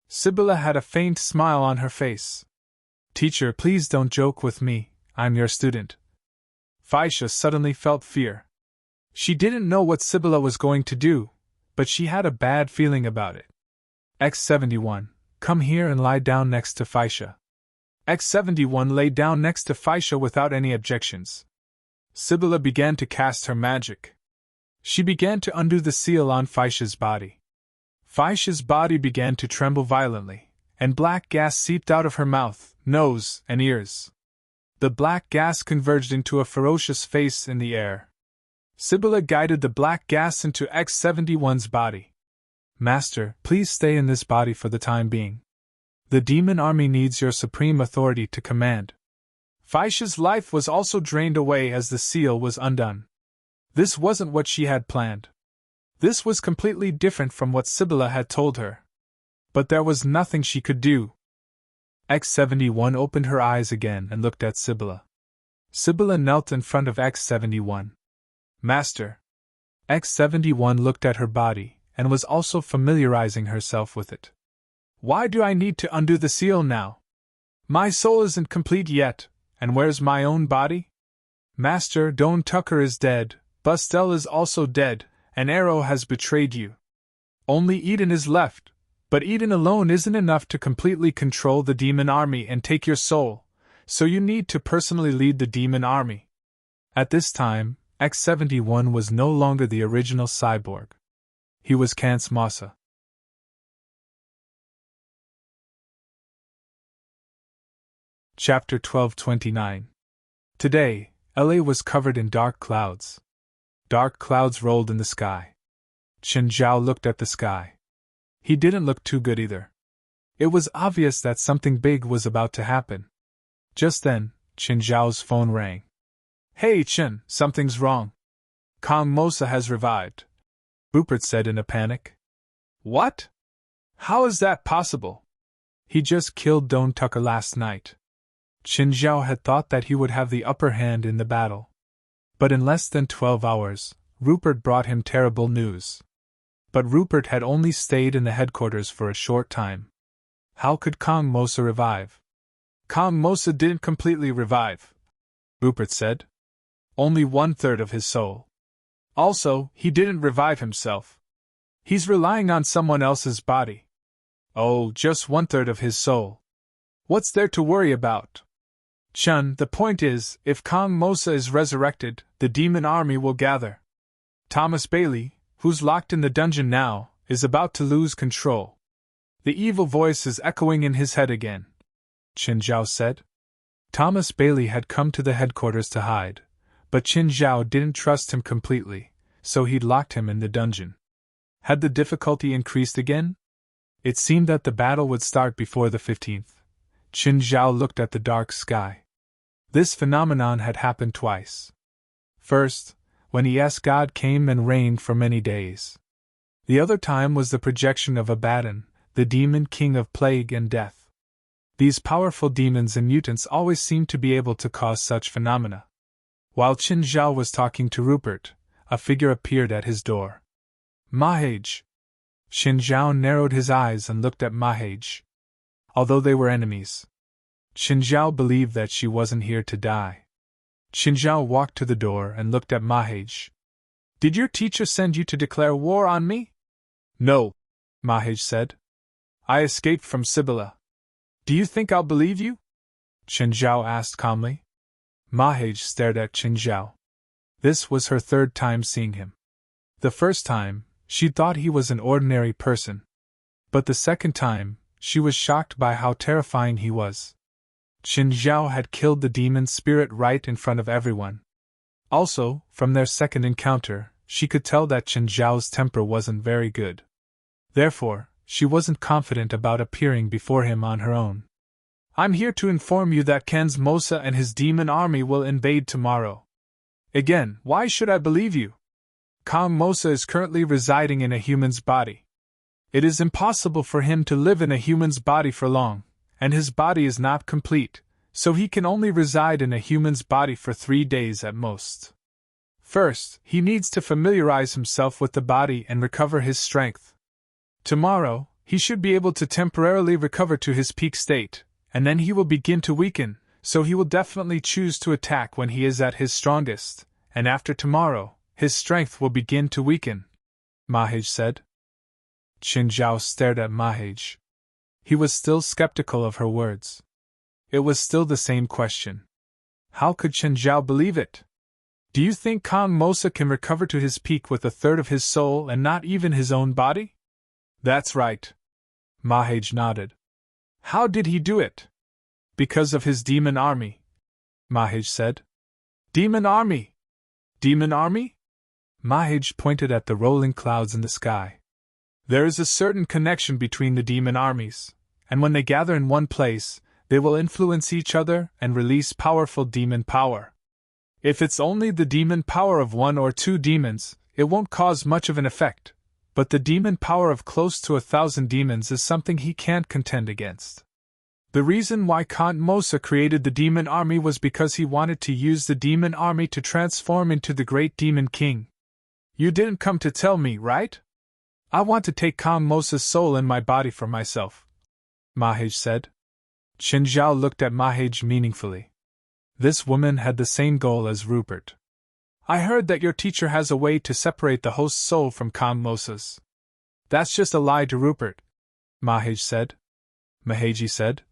Sibylla had a faint smile on her face. Teacher, please don't joke with me, I'm your student. Faisha suddenly felt fear. She didn't know what Sibylla was going to do, but she had a bad feeling about it. X-71, come here and lie down next to Faisha. X-71 lay down next to Faisha without any objections. Sibylla began to cast her magic. She began to undo the seal on Faisha's body. Faisha's body began to tremble violently, and black gas seeped out of her mouth, nose, and ears. The black gas converged into a ferocious face in the air. Sibylla guided the black gas into X-71's body. Master, please stay in this body for the time being. The demon army needs your supreme authority to command. Faisha's life was also drained away as the seal was undone. This wasn't what she had planned. This was completely different from what Sibylla had told her. But there was nothing she could do. X-71 opened her eyes again and looked at Sibylla. Sibylla knelt in front of X-71. Master. X-71 looked at her body, and was also familiarizing herself with it. Why do I need to undo the seal now? My soul isn't complete yet, and where's my own body? Master, Don Tucker is dead, Bustel is also dead, and Arrow has betrayed you. Only Eden is left, but Eden alone isn't enough to completely control the demon army and take your soul, so you need to personally lead the demon army. At this time, X-71 was no longer the original cyborg. He was Kance Massa. Chapter 1229. Today, LA was covered in dark clouds. Dark clouds rolled in the sky. Chen Zhao looked at the sky. He didn't look too good either. It was obvious that something big was about to happen. Just then, Qin Zhao's phone rang. "Hey Qin, something's wrong. Kong Mosa has revived," Rupert said in a panic. "What? How is that possible? He just killed Don Tucker last night." Qin Zhao had thought that he would have the upper hand in the battle. But in less than 12 hours, Rupert brought him terrible news. But Rupert had only stayed in the headquarters for a short time. How could Kong Mosa revive? "Kong Mosa didn't completely revive," Rupert said. "Only 1/3 of his soul. Also, he didn't revive himself. He's relying on someone else's body. Oh, just 1/3 of his soul. What's there to worry about? Chun, the point is, if Kong Mosa is resurrected, the demon army will gather. Thomas Bailey, who's locked in the dungeon now, is about to lose control." The evil voice is echoing in his head again, Qin Zhao said. Thomas Bailey had come to the headquarters to hide, but Qin Zhao didn't trust him completely, so he'd locked him in the dungeon. Had the difficulty increased again? It seemed that the battle would start before the 15th. Qin Zhao looked at the dark sky. This phenomenon had happened twice. First, when Es God came and reigned for many days. The other time was the projection of Abaddon, the demon king of plague and death. These powerful demons and mutants always seemed to be able to cause such phenomena. While Qin Zhao was talking to Rupert, a figure appeared at his door. "Mahage." Qin Zhao narrowed his eyes and looked at Mahage. Although they were enemies, Qin Zhao believed that she wasn't here to die. Qin Zhao walked to the door and looked at Mahage. "Did your teacher send you to declare war on me?" "No," Mahage said. "I escaped from Sibylla." "Do you think I'll believe you?" Qin Zhao asked calmly. Mahage stared at Qin Zhao. This was her third time seeing him. The first time, she thought he was an ordinary person. But the second time, she was shocked by how terrifying he was. Qin Zhao had killed the demon spirit right in front of everyone. Also, from their second encounter, she could tell that Qin Zhao's temper wasn't very good. Therefore, she wasn't confident about appearing before him on her own. "I'm here to inform you that Kong Mosa and his demon army will invade tomorrow." "Again, why should I believe you? Kong Mosa is currently residing in a human's body. It is impossible for him to live in a human's body for long, and his body is not complete, so he can only reside in a human's body for 3 days at most. First, he needs to familiarize himself with the body and recover his strength. Tomorrow, he should be able to temporarily recover to his peak state, and then he will begin to weaken, so he will definitely choose to attack when he is at his strongest, and after tomorrow, his strength will begin to weaken," Mahage said. Qin Zhao stared at Mahage. He was still skeptical of her words. It was still the same question. How could Qin Zhao believe it? "Do you think Kong Mosa can recover to his peak with 1/3 of his soul and not even his own body?" "That's right." Mahage nodded. "How did he do it?" "Because of his demon army," Mahage said. "Demon army? Demon army?" Mahage pointed at the rolling clouds in the sky. "There is a certain connection between the demon armies, and when they gather in one place, they will influence each other and release powerful demon power. If it's only the demon power of 1 or 2 demons, it won't cause much of an effect, but the demon power of close to 1,000 demons is something he can't contend against. The reason why Kong Mosa created the demon army was because he wanted to use the demon army to transform into the great demon king. You didn't come to tell me, right? I want to take Kong Mosa's soul in my body for myself," Mahage said. Qin Zhao looked at Mahage meaningfully. This woman had the same goal as Rupert. "I heard that your teacher has a way to separate the host's soul from Kong Mosa's." "That's just a lie to Rupert," Mahage said. Mahage said.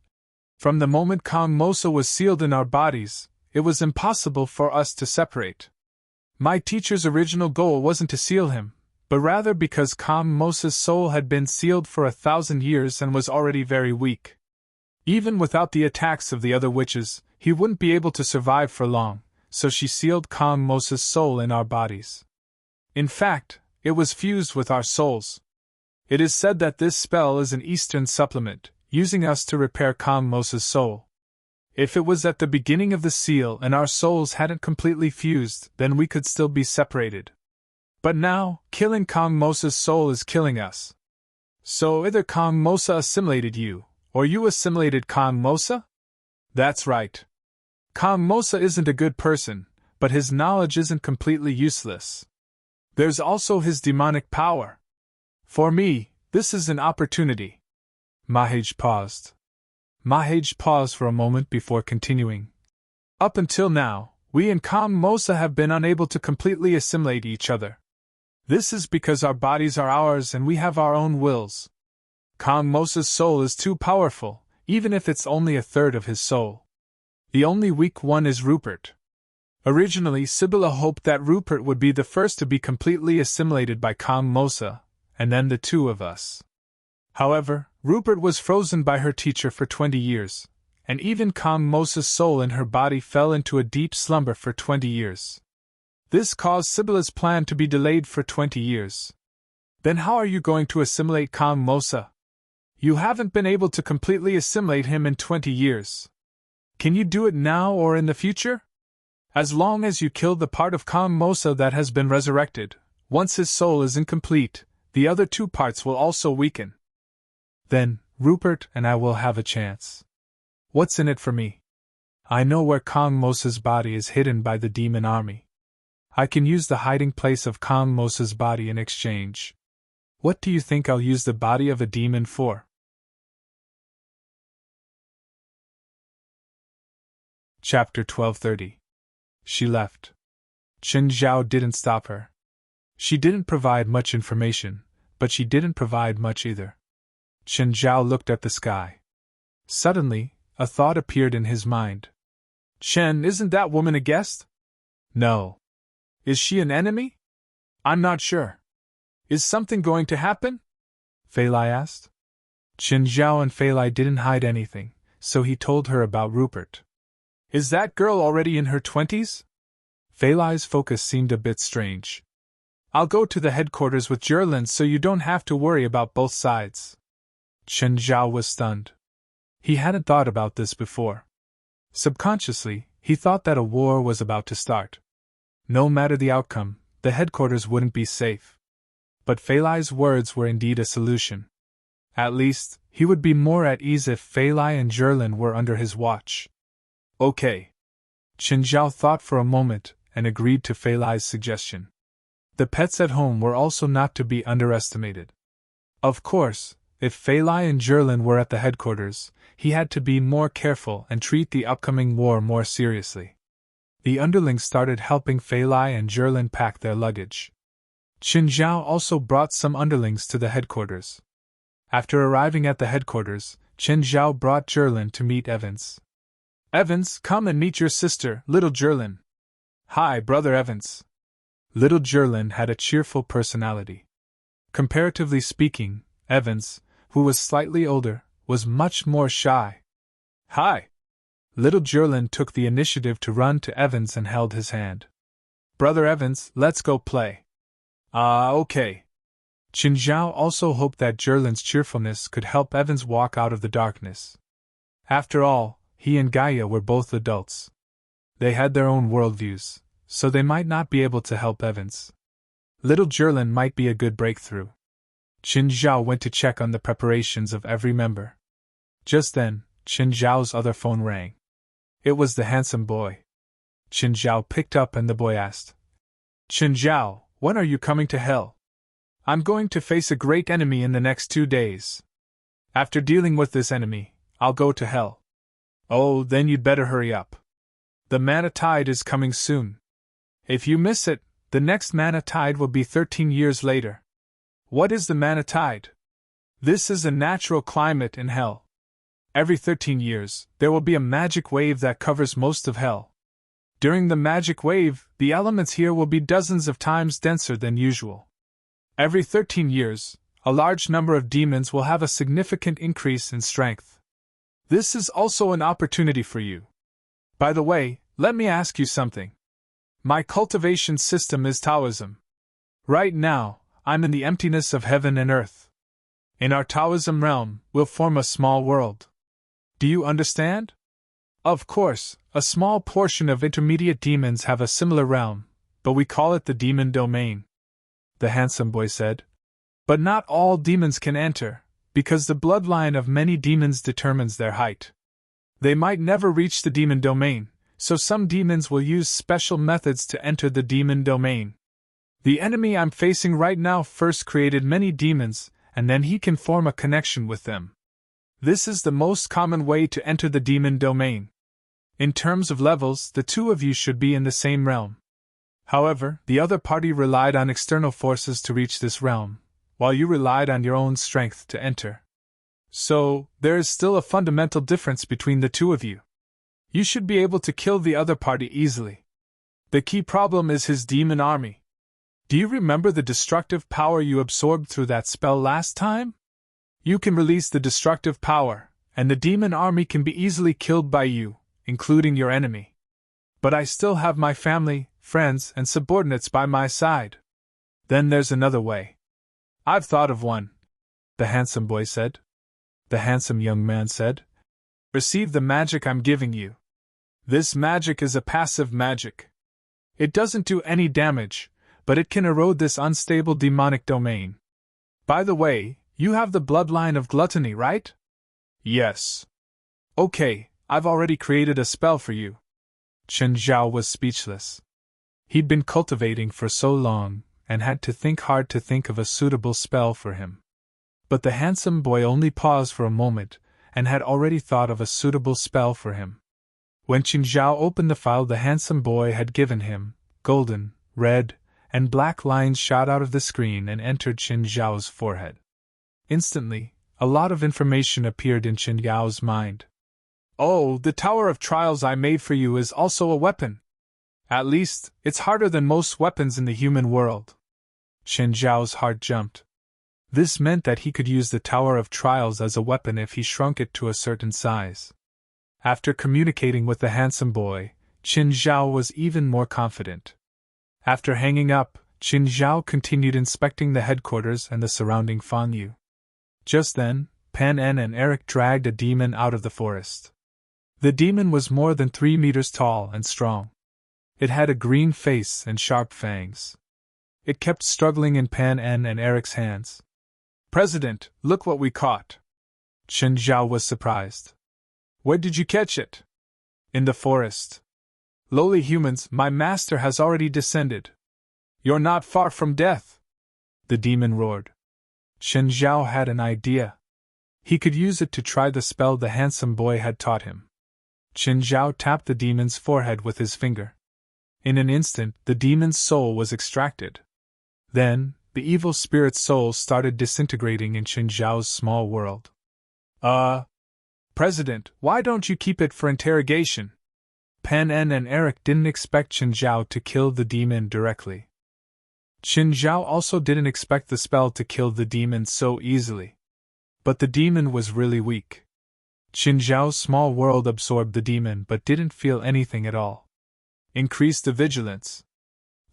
"From the moment Kong Mosa was sealed in our bodies, it was impossible for us to separate. My teacher's original goal wasn't to seal him, but rather because Kong Mosa's soul had been sealed for 1,000 years and was already very weak. Even without the attacks of the other witches, he wouldn't be able to survive for long, so she sealed Kong Mosa's soul in our bodies. In fact, it was fused with our souls. It is said that this spell is an Eastern supplement, using us to repair Kong Mosa's soul. If it was at the beginning of the seal and our souls hadn't completely fused, then we could still be separated. But now, killing Kong Mosa's soul is killing us. So either Kong Mosa assimilated you, or you assimilated Kong Mosa? That's right. Kong Mosa isn't a good person, but his knowledge isn't completely useless. There's also his demonic power. For me, this is an opportunity. Mahage paused. Mahage paused for a moment before continuing. Up until now, we and Kong Mosa have been unable to completely assimilate each other. This is because our bodies are ours and we have our own wills. Kong Mosa's soul is too powerful, even if it's only a third of his soul. The only weak one is Rupert. Originally, Sibylla hoped that Rupert would be the first to be completely assimilated by Kong Mosa, and then the two of us. However, Rupert was frozen by her teacher for 20 years, and even Kong Mosa's soul in her body fell into a deep slumber for 20 years. This caused Sibylla's plan to be delayed for 20 years. Then how are you going to assimilate Kong Mosa? You haven't been able to completely assimilate him in 20 years. Can you do it now or in the future? As long as you kill the part of Kong Mosa that has been resurrected, once his soul is incomplete, the other two parts will also weaken. Then, Rupert and I will have a chance. What's in it for me? I know where Kong Mosa's body is hidden by the demon army. I can use the hiding place of Kong Mosa's body in exchange. What do you think I'll use the body of a demon for? Chapter 1230. She left. Chen Zhao didn't stop her. She didn't provide much information, but she didn't provide much either. Chen Zhao looked at the sky. Suddenly, a thought appeared in his mind. Chen, isn't that woman a guest? No. Is she an enemy? I'm not sure. Is something going to happen? Fei Lai asked. Chen Zhao and Fei Lai didn't hide anything, so he told her about Rupert. Is that girl already in her 20s? Fei Lai's focus seemed a bit strange. I'll go to the headquarters with Jerlin so you don't have to worry about both sides. Chen Zhao was stunned. He hadn't thought about this before. Subconsciously, he thought that a war was about to start. No matter the outcome, the headquarters wouldn't be safe. But Fei Lai's words were indeed a solution. At least, he would be more at ease if Fei Lai and Jerlin were under his watch. Okay. Chen Zhao thought for a moment and agreed to Fei Lai's suggestion. The pets at home were also not to be underestimated. Of course, if Fei Lai and Jerlin were at the headquarters, he had to be more careful and treat the upcoming war more seriously. The underlings started helping Fei Lai and Jerlin pack their luggage. Chen Zhao also brought some underlings to the headquarters. After arriving at the headquarters, Chen Zhao brought Jerlin to meet Evans. Evans, come and meet your sister, little Jerlin. Hi, brother Evans. Little Jerlin had a cheerful personality. Comparatively speaking, Evans, who was slightly older, was much more shy. Hi. Little Jerlin took the initiative to run to Evans and held his hand. Brother Evans, let's go play. Okay. Chen Zhao also hoped that Jerlin's cheerfulness could help Evans walk out of the darkness. After all, he and Gaia were both adults. They had their own worldviews, so they might not be able to help Evans. Little Jerlin might be a good breakthrough. Chen Zhao went to check on the preparations of every member. Just then, Chen Zhao's other phone rang. It was the handsome boy. Chen Zhao picked up and the boy asked, Chen Zhao, when are you coming to hell? I'm going to face a great enemy in the next 2 days. After dealing with this enemy, I'll go to hell. Oh, then you'd better hurry up. The Mana Tide is coming soon. If you miss it, the next Mana Tide will be 13 years later. What is the Mana Tide? This is a natural climate in hell. Every 13 years, there will be a magic wave that covers most of hell. During the magic wave, the elements here will be dozens of times denser than usual. Every 13 years, a large number of demons will have a significant increase in strength. This is also an opportunity for you. By the way, let me ask you something. My cultivation system is Taoism. Right now, I'm in the emptiness of heaven and earth. In our Taoism realm, we'll form a small world. Do you understand? Of course, a small portion of intermediate demons have a similar realm, but we call it the demon domain, the handsome boy said. But not all demons can enter, because the bloodline of many demons determines their height. They might never reach the demon domain, so some demons will use special methods to enter the demon domain. The enemy I'm facing right now first created many demons, and then he can form a connection with them. This is the most common way to enter the demon domain. In terms of levels, the two of you should be in the same realm. However, the other party relied on external forces to reach this realm, while you relied on your own strength to enter. So, there is still a fundamental difference between the two of you. You should be able to kill the other party easily. The key problem is his demon army. Do you remember the destructive power you absorbed through that spell last time? You can release the destructive power, and the demon army can be easily killed by you, including your enemy. But I still have my family, friends, and subordinates by my side. Then there's another way. I've thought of one, the handsome boy said. The handsome young man said, Receive the magic I'm giving you. This magic is a passive magic. It doesn't do any damage, but it can erode this unstable demonic domain. By the way, you have the bloodline of gluttony, right? Yes. Okay, I've already created a spell for you. Chen Zhao was speechless. He'd been cultivating for so long, and had to think hard to think of a suitable spell for him. But the handsome boy only paused for a moment, and had already thought of a suitable spell for him. When Chen Zhao opened the file the handsome boy had given him, golden, red, and black lines shot out of the screen and entered Chen Zhao's forehead. Instantly, a lot of information appeared in Chen Zhao's mind. Oh, the Tower of Trials I made for you is also a weapon. At least, it's harder than most weapons in the human world. Chen Zhao's heart jumped. This meant that he could use the Tower of Trials as a weapon if he shrunk it to a certain size. After communicating with the handsome boy, Chen Zhao was even more confident. After hanging up, Chen Zhao continued inspecting the headquarters and the surrounding Fanyu. Just then, Pan En and Eric dragged a demon out of the forest. The demon was more than 3 meters tall and strong. It had a green face and sharp fangs. It kept struggling in Pan En and Eric's hands. President, look what we caught. Chen Zhao was surprised. Where did you catch it? In the forest. Lowly humans, my master has already descended. You're not far from death. The demon roared. Chen Zhao had an idea. He could use it to try the spell the handsome boy had taught him. Chen Zhao tapped the demon's forehead with his finger. In an instant, the demon's soul was extracted. Then, the evil spirit's soul started disintegrating in Chen Zhao's small world. President, why don't you keep it for interrogation? Pan En and Eric didn't expect Chen Zhao to kill the demon directly. Chen Zhao also didn't expect the spell to kill the demon so easily. But the demon was really weak. Chen Zhao's small world absorbed the demon but didn't feel anything at all. Increase the vigilance.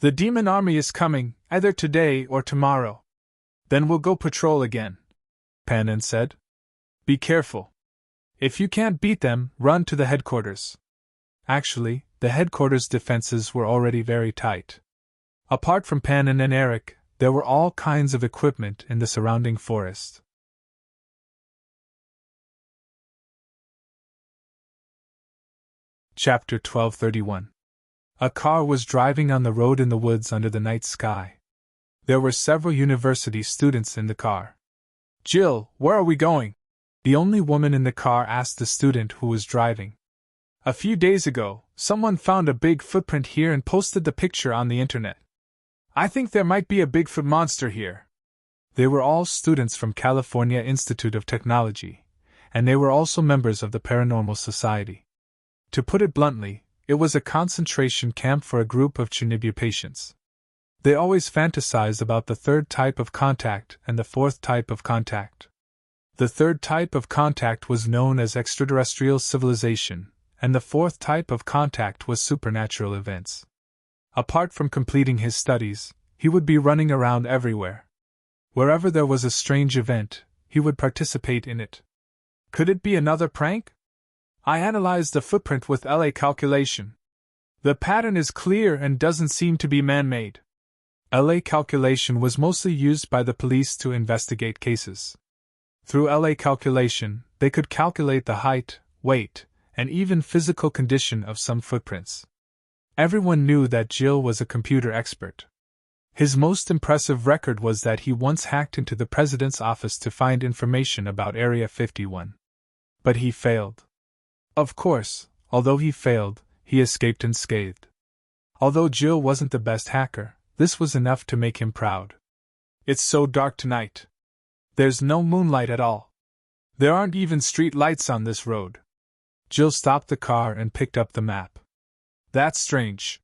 The demon army is coming, either today or tomorrow. Then we'll go patrol again, Pan En said. Be careful. If you can't beat them, run to the headquarters. Actually, the headquarters defenses were already very tight. Apart from Pan En and Eric, there were all kinds of equipment in the surrounding forest. Chapter 1231. A car was driving on the road in the woods under the night sky. There were several university students in the car. Jill, where are we going? The only woman in the car asked the student who was driving. A few days ago, someone found a big footprint here and posted the picture on the internet. I think there might be a Bigfoot monster here. They were all students from California Institute of Technology, and they were also members of the Paranormal Society. To put it bluntly, it was a concentration camp for a group of Chunibu patients. They always fantasized about the third type of contact and the fourth type of contact. The third type of contact was known as extraterrestrial civilization, and the fourth type of contact was supernatural events. Apart from completing his studies, he would be running around everywhere. Wherever there was a strange event, he would participate in it. Could it be another prank? I analyzed the footprint with LA calculation. The pattern is clear and doesn't seem to be man-made. LA calculation was mostly used by the police to investigate cases. Through LA calculation, they could calculate the height, weight, and even physical condition of some footprints. Everyone knew that Jill was a computer expert. His most impressive record was that he once hacked into the president's office to find information about Area 51. But he failed. Of course, although he failed, he escaped unscathed. Although Jill wasn't the best hacker, this was enough to make him proud. It's so dark tonight. There's no moonlight at all. There aren't even street lights on this road. Jill stopped the car and picked up the map. That's strange.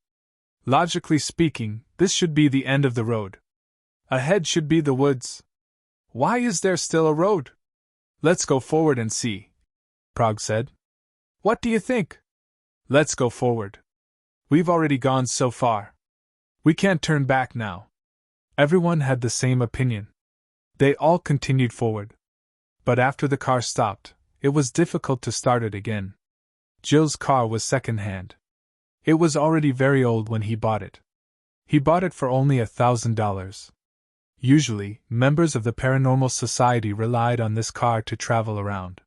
Logically speaking, this should be the end of the road. Ahead should be the woods. Why is there still a road? Let's go forward and see, Prague said. What do you think? Let's go forward. We've already gone so far. We can't turn back now. Everyone had the same opinion. They all continued forward. But after the car stopped, it was difficult to start it again. Jill's car was second-hand. It was already very old when he bought it. He bought it for only $1,000. Usually, members of the Paranormal Society relied on this car to travel around.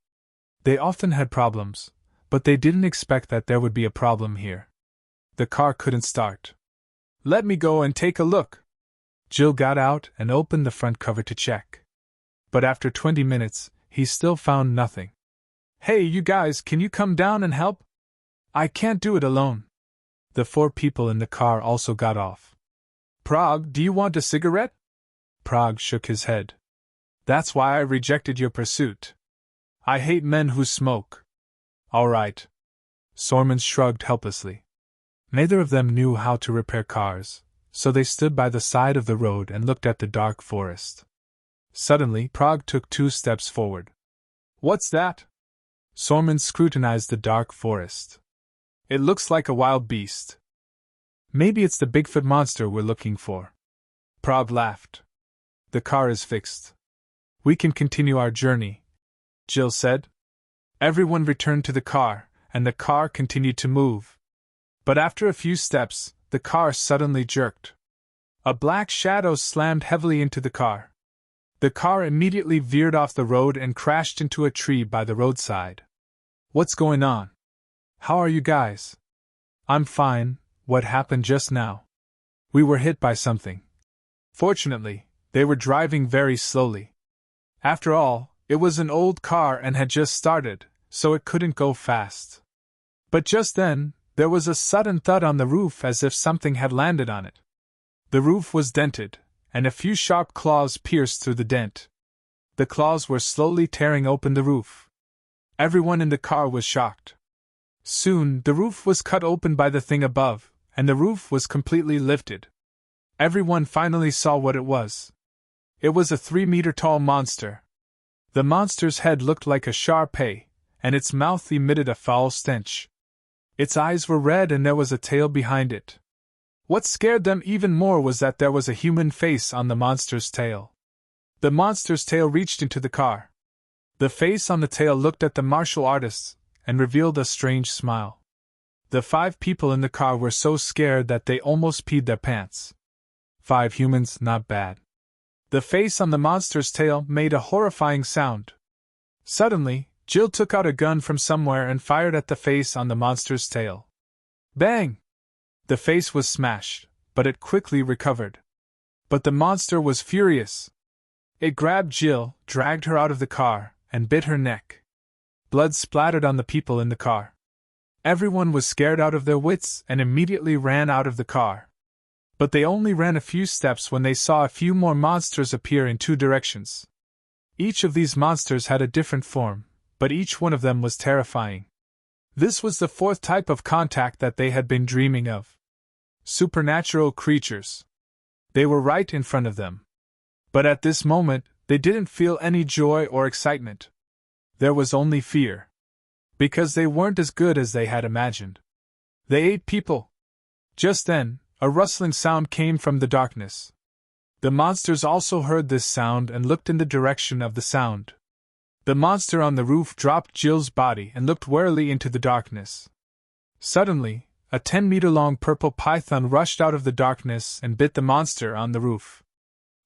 They often had problems, but they didn't expect that there would be a problem here. The car couldn't start. Let me go and take a look. Jill got out and opened the front cover to check. But after 20 minutes, he still found nothing. Hey, you guys, can you come down and help? I can't do it alone. The 4 people in the car also got off. Prague, do you want a cigarette? Prague shook his head. That's why I rejected your pursuit. I hate men who smoke. All right. Sormans shrugged helplessly. Neither of them knew how to repair cars, so they stood by the side of the road and looked at the dark forest. Suddenly, Prague took 2 steps forward. What's that? Sormans scrutinized the dark forest. It looks like a wild beast. Maybe it's the Bigfoot monster we're looking for. Prague laughed. The car is fixed. We can continue our journey, Jill said. Everyone returned to the car, and the car continued to move. But after a few steps, the car suddenly jerked. A black shadow slammed heavily into the car. The car immediately veered off the road and crashed into a tree by the roadside. What's going on? How are you guys? I'm fine. What happened just now? We were hit by something. Fortunately, they were driving very slowly. After all, it was an old car and had just started, so it couldn't go fast. But just then, there was a sudden thud on the roof as if something had landed on it. The roof was dented, and a few sharp claws pierced through the dent. The claws were slowly tearing open the roof. Everyone in the car was shocked. Soon, the roof was cut open by the thing above, and the roof was completely lifted. Everyone finally saw what it was. It was a 3-meter-tall monster. The monster's head looked like a Shar-Pei, and its mouth emitted a foul stench. Its eyes were red and there was a tail behind it. What scared them even more was that there was a human face on the monster's tail. The monster's tail reached into the car. The face on the tail looked at the martial artists and revealed a strange smile. The 5 people in the car were so scared that they almost peed their pants. 5 humans, not bad. The face on the monster's tail made a horrifying sound. Suddenly, Jill took out a gun from somewhere and fired at the face on the monster's tail. Bang! The face was smashed, but it quickly recovered. But the monster was furious. It grabbed Jill, dragged her out of the car, and bit her neck. Blood splattered on the people in the car. Everyone was scared out of their wits and immediately ran out of the car. But they only ran a few steps when they saw a few more monsters appear in 2 directions. Each of these monsters had a different form, but each one of them was terrifying. This was the 4th type of contact that they had been dreaming of. Supernatural creatures. They were right in front of them. But at this moment, they didn't feel any joy or excitement. There was only fear. Because they weren't as good as they had imagined. They ate people. Just then, a rustling sound came from the darkness. The monsters also heard this sound and looked in the direction of the sound. The monster on the roof dropped Jill's body and looked warily into the darkness. Suddenly, a 10-meter-long purple python rushed out of the darkness and bit the monster on the roof.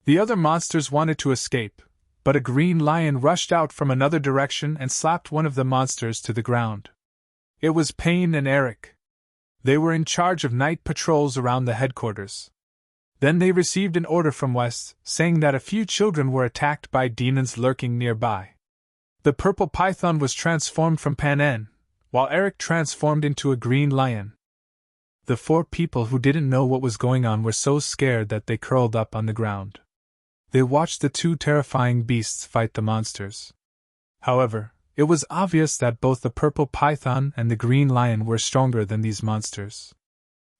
The other monsters wanted to escape, but a green lion rushed out from another direction and slapped one of the monsters to the ground. It was Payne and Eric. They were in charge of night patrols around the headquarters. Then they received an order from West, saying that a few children were attacked by demons lurking nearby. The purple python was transformed from Panen, while Eric transformed into a green lion. The 4 people who didn't know what was going on were so scared that they curled up on the ground. They watched the 2 terrifying beasts fight the monsters. However, it was obvious that both the purple python and the green lion were stronger than these monsters.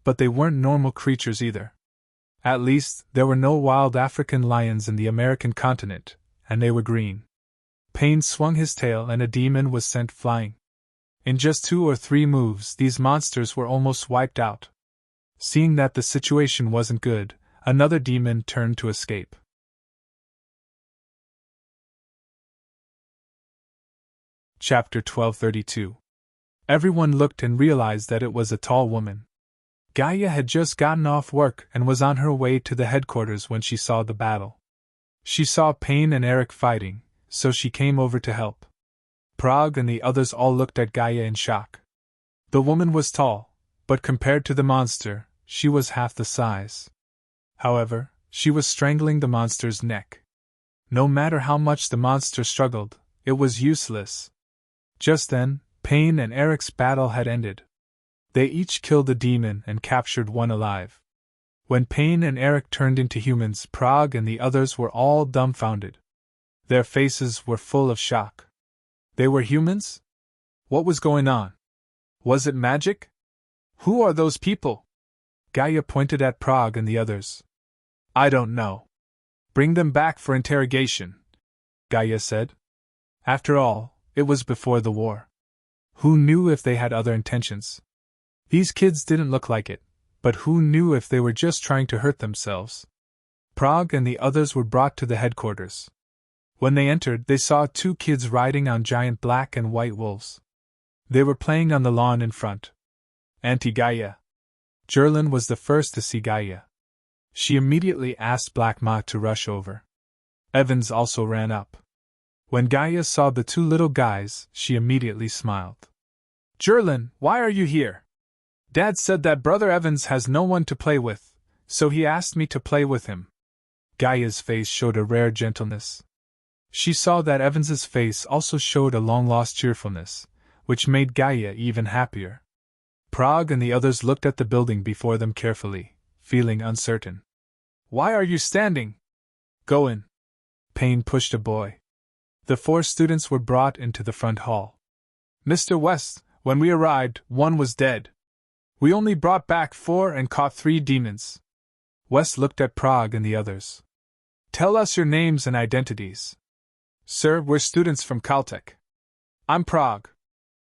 But they weren't normal creatures either. At least, there were no wild African lions in the American continent, and they were green. Payne swung his tail and a demon was sent flying. In just 2 or 3 moves, these monsters were almost wiped out. Seeing that the situation wasn't good, another demon turned to escape. Chapter 1232. Everyone looked and realized that it was a tall woman. Gaia had just gotten off work and was on her way to the headquarters when she saw the battle. She saw Payne and Eric fighting, so she came over to help. Prague and the others all looked at Gaia in shock. The woman was tall, but compared to the monster, she was half the size. However, she was strangling the monster's neck. No matter how much the monster struggled, it was useless. Just then, Payne and Eric's battle had ended. They each killed a demon and captured one alive. When Payne and Eric turned into humans, Prague and the others were all dumbfounded. Their faces were full of shock. They were humans? What was going on? Was it magic? Who are those people? Gaia pointed at Prague and the others. I don't know. Bring them back for interrogation, Gaia said. After all, it was before the war. Who knew if they had other intentions? These kids didn't look like it, but who knew if they were just trying to hurt themselves? Prague and the others were brought to the headquarters. When they entered, they saw 2 kids riding on giant black and white wolves. They were playing on the lawn in front. Auntie Gaia. Jerlin was the first to see Gaia. She immediately asked Black Ma to rush over. Evans also ran up. When Gaia saw the 2 little guys, she immediately smiled. Jerlin, why are you here? Dad said that Brother Evans has no one to play with, so he asked me to play with him. Gaia's face showed a rare gentleness. She saw that Evans's face also showed a long-lost cheerfulness, which made Gaia even happier. Prague and the others looked at the building before them carefully, feeling uncertain. Why are you standing? Go in. Payne pushed a boy. The 4 students were brought into the front hall. Mr. West, when we arrived, 1 was dead. We only brought back 4 and caught 3 demons. West looked at Prague and the others. Tell us your names and identities. Sir, we're students from Caltech. I'm Prague.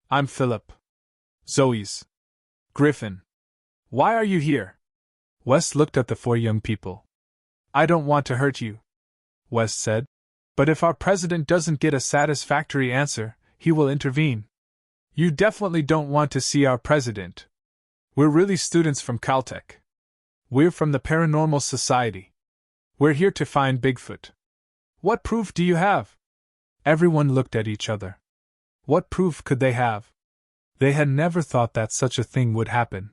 I'm Philip. Zoe's. Griffin. Why are you here? West looked at the 4 young people. I don't want to hurt you, West said. But if our president doesn't get a satisfactory answer, he will intervene. You definitely don't want to see our president. We're really students from Caltech. We're from the Paranormal Society. We're here to find Bigfoot. What proof do you have? Everyone looked at each other. What proof could they have? They had never thought that such a thing would happen.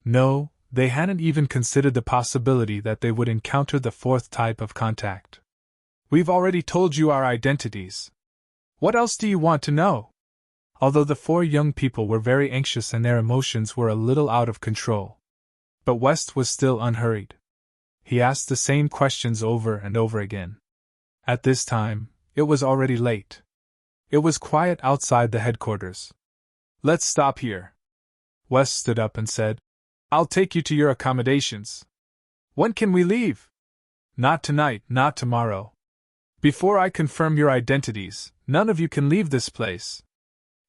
No, they hadn't even considered the possibility that they would encounter the 4th type of contact. We've already told you our identities. What else do you want to know? Although the 4 young people were very anxious and their emotions were a little out of control. But West was still unhurried. He asked the same questions over and over again. At this time, it was already late. It was quiet outside the headquarters. Let's stop here. West stood up and said, I'll take you to your accommodations. When can we leave? Not tonight, not tomorrow. Before I confirm your identities, none of you can leave this place.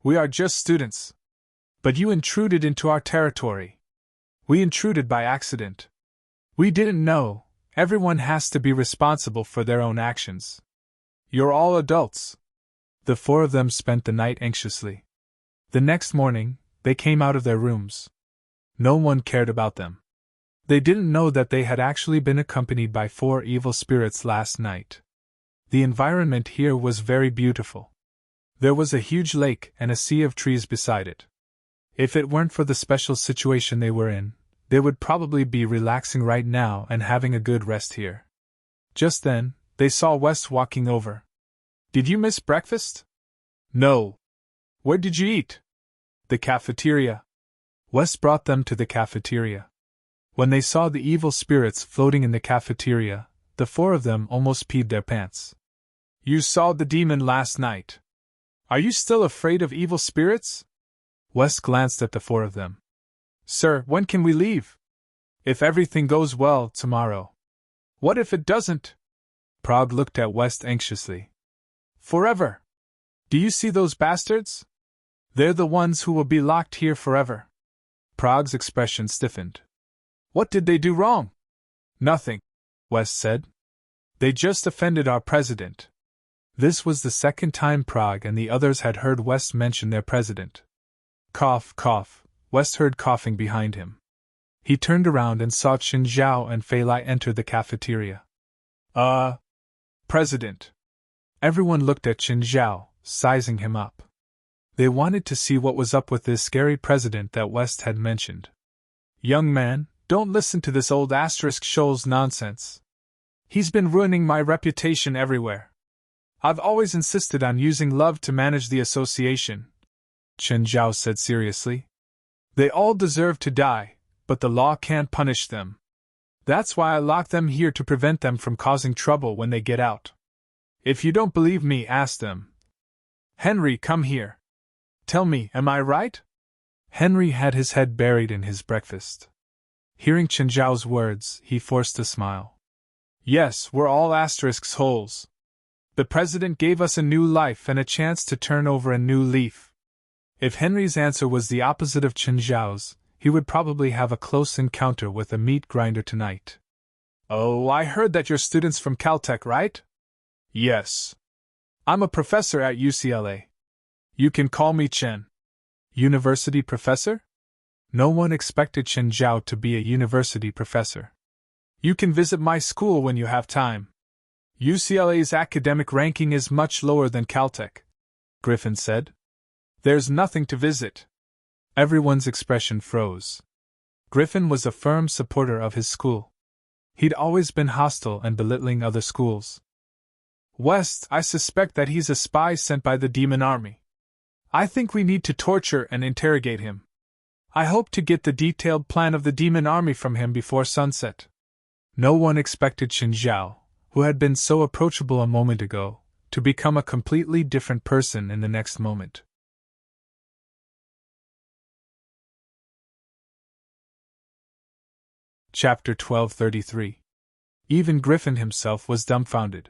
We are just students. But you intruded into our territory. We intruded by accident. We didn't know, Everyone has to be responsible for their own actions. You're all adults. The four of them spent the night anxiously. The next morning, they came out of their rooms. No one cared about them. They didn't know that they had actually been accompanied by 4 evil spirits last night. The environment here was very beautiful. There was a huge lake and a sea of trees beside it. If it weren't for the special situation they were in, they would probably be relaxing right now and having a good rest here. Just then, they saw West walking over. Did you miss breakfast? No. Where did you eat? The cafeteria. West brought them to the cafeteria. When they saw the evil spirits floating in the cafeteria, the 4 of them almost peed their pants. You saw the demon last night. Are you still afraid of evil spirits? West glanced at the 4 of them. Sir, when can we leave? If everything goes well, tomorrow. What if it doesn't? Prague looked at West anxiously. Forever. Do you see those bastards? They're the ones who will be locked here forever. Prague's expression stiffened. What did they do wrong? Nothing, West said. They just offended our president. This was the second time Prague and the others had heard West mention their president. Cough, cough. West heard coughing behind him. He turned around and saw Qin Zhao and Fei Lai enter the cafeteria. President. Everyone looked at Qin Zhao, sizing him up. They wanted to see what was up with this scary president that West had mentioned. Young man, don't listen to this old Shoals nonsense. He's been ruining my reputation everywhere. I've always insisted on using love to manage the association, Qin Zhao said seriously. They all deserve to die, but the law can't punish them. That's why I lock them here to prevent them from causing trouble when they get out. If you don't believe me, ask them. Henry, come here. Tell me, am I right? Henry had his head buried in his breakfast. Hearing Qin Zhao's words, he forced a smile. Yes, we're all holes. The president gave us a new life and a chance to turn over a new leaf. If Henry's answer was the opposite of Qin Zhao's, he would probably have a close encounter with a meat grinder tonight. Oh, I heard that you're students from Caltech, right? Yes. I'm a professor at UCLA. You can call me Chen. University professor? No one expected Qin Zhao to be a university professor. You can visit my school when you have time. UCLA's academic ranking is much lower than Caltech, Griffin said. There's nothing to visit. Everyone's expression froze. Griffin was a firm supporter of his school. He'd always been hostile and belittling other schools. West, I suspect that he's a spy sent by the Demon Army. I think we need to torture and interrogate him. I hope to get the detailed plan of the Demon Army from him before sunset. No one expected Qin Zhao, who had been so approachable a moment ago, to become a completely different person in the next moment. Chapter 1233. Even Griffin himself was dumbfounded.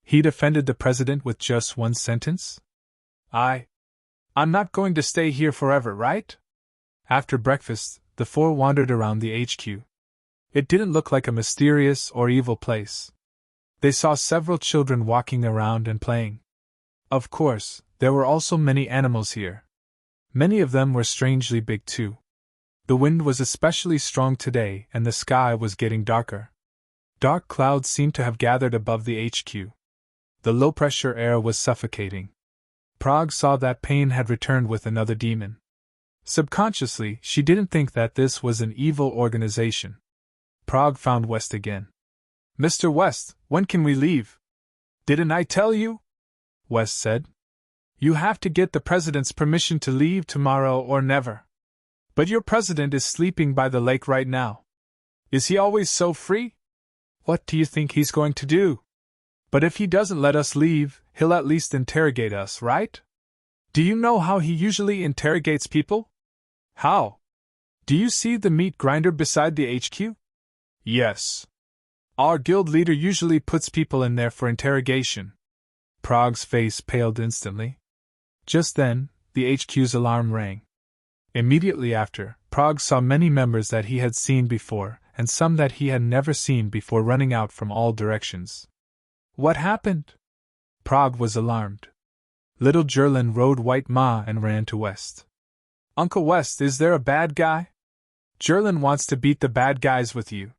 He'd offended the president with just one sentence? I'm not going to stay here forever, right? After breakfast, the 4 wandered around the HQ. It didn't look like a mysterious or evil place. They saw several children walking around and playing. Of course, there were also many animals here. Many of them were strangely big too. The wind was especially strong today and the sky was getting darker. Dark clouds seemed to have gathered above the HQ. The low-pressure air was suffocating. Prague saw that pain had returned with another demon. Subconsciously, she didn't think that this was an evil organization. Prague found West again. Mr. West, when can we leave? Didn't I tell you? West said. You have to get the president's permission to leave tomorrow or never. But your president is sleeping by the lake right now. Is he always so free? What do you think he's going to do? But if he doesn't let us leave, he'll at least interrogate us, right? Do you know how he usually interrogates people? How? Do you see the meat grinder beside the HQ? Yes. Our guild leader usually puts people in there for interrogation. Prague's face paled instantly. Just then, the HQ's alarm rang. Immediately after, Prague saw many members that he had seen before, and some that he had never seen before running out from all directions. What happened? Prague was alarmed. Little Jerlin rode White Ma and ran to West. Uncle West, is there a bad guy? Jerlin wants to beat the bad guys with you.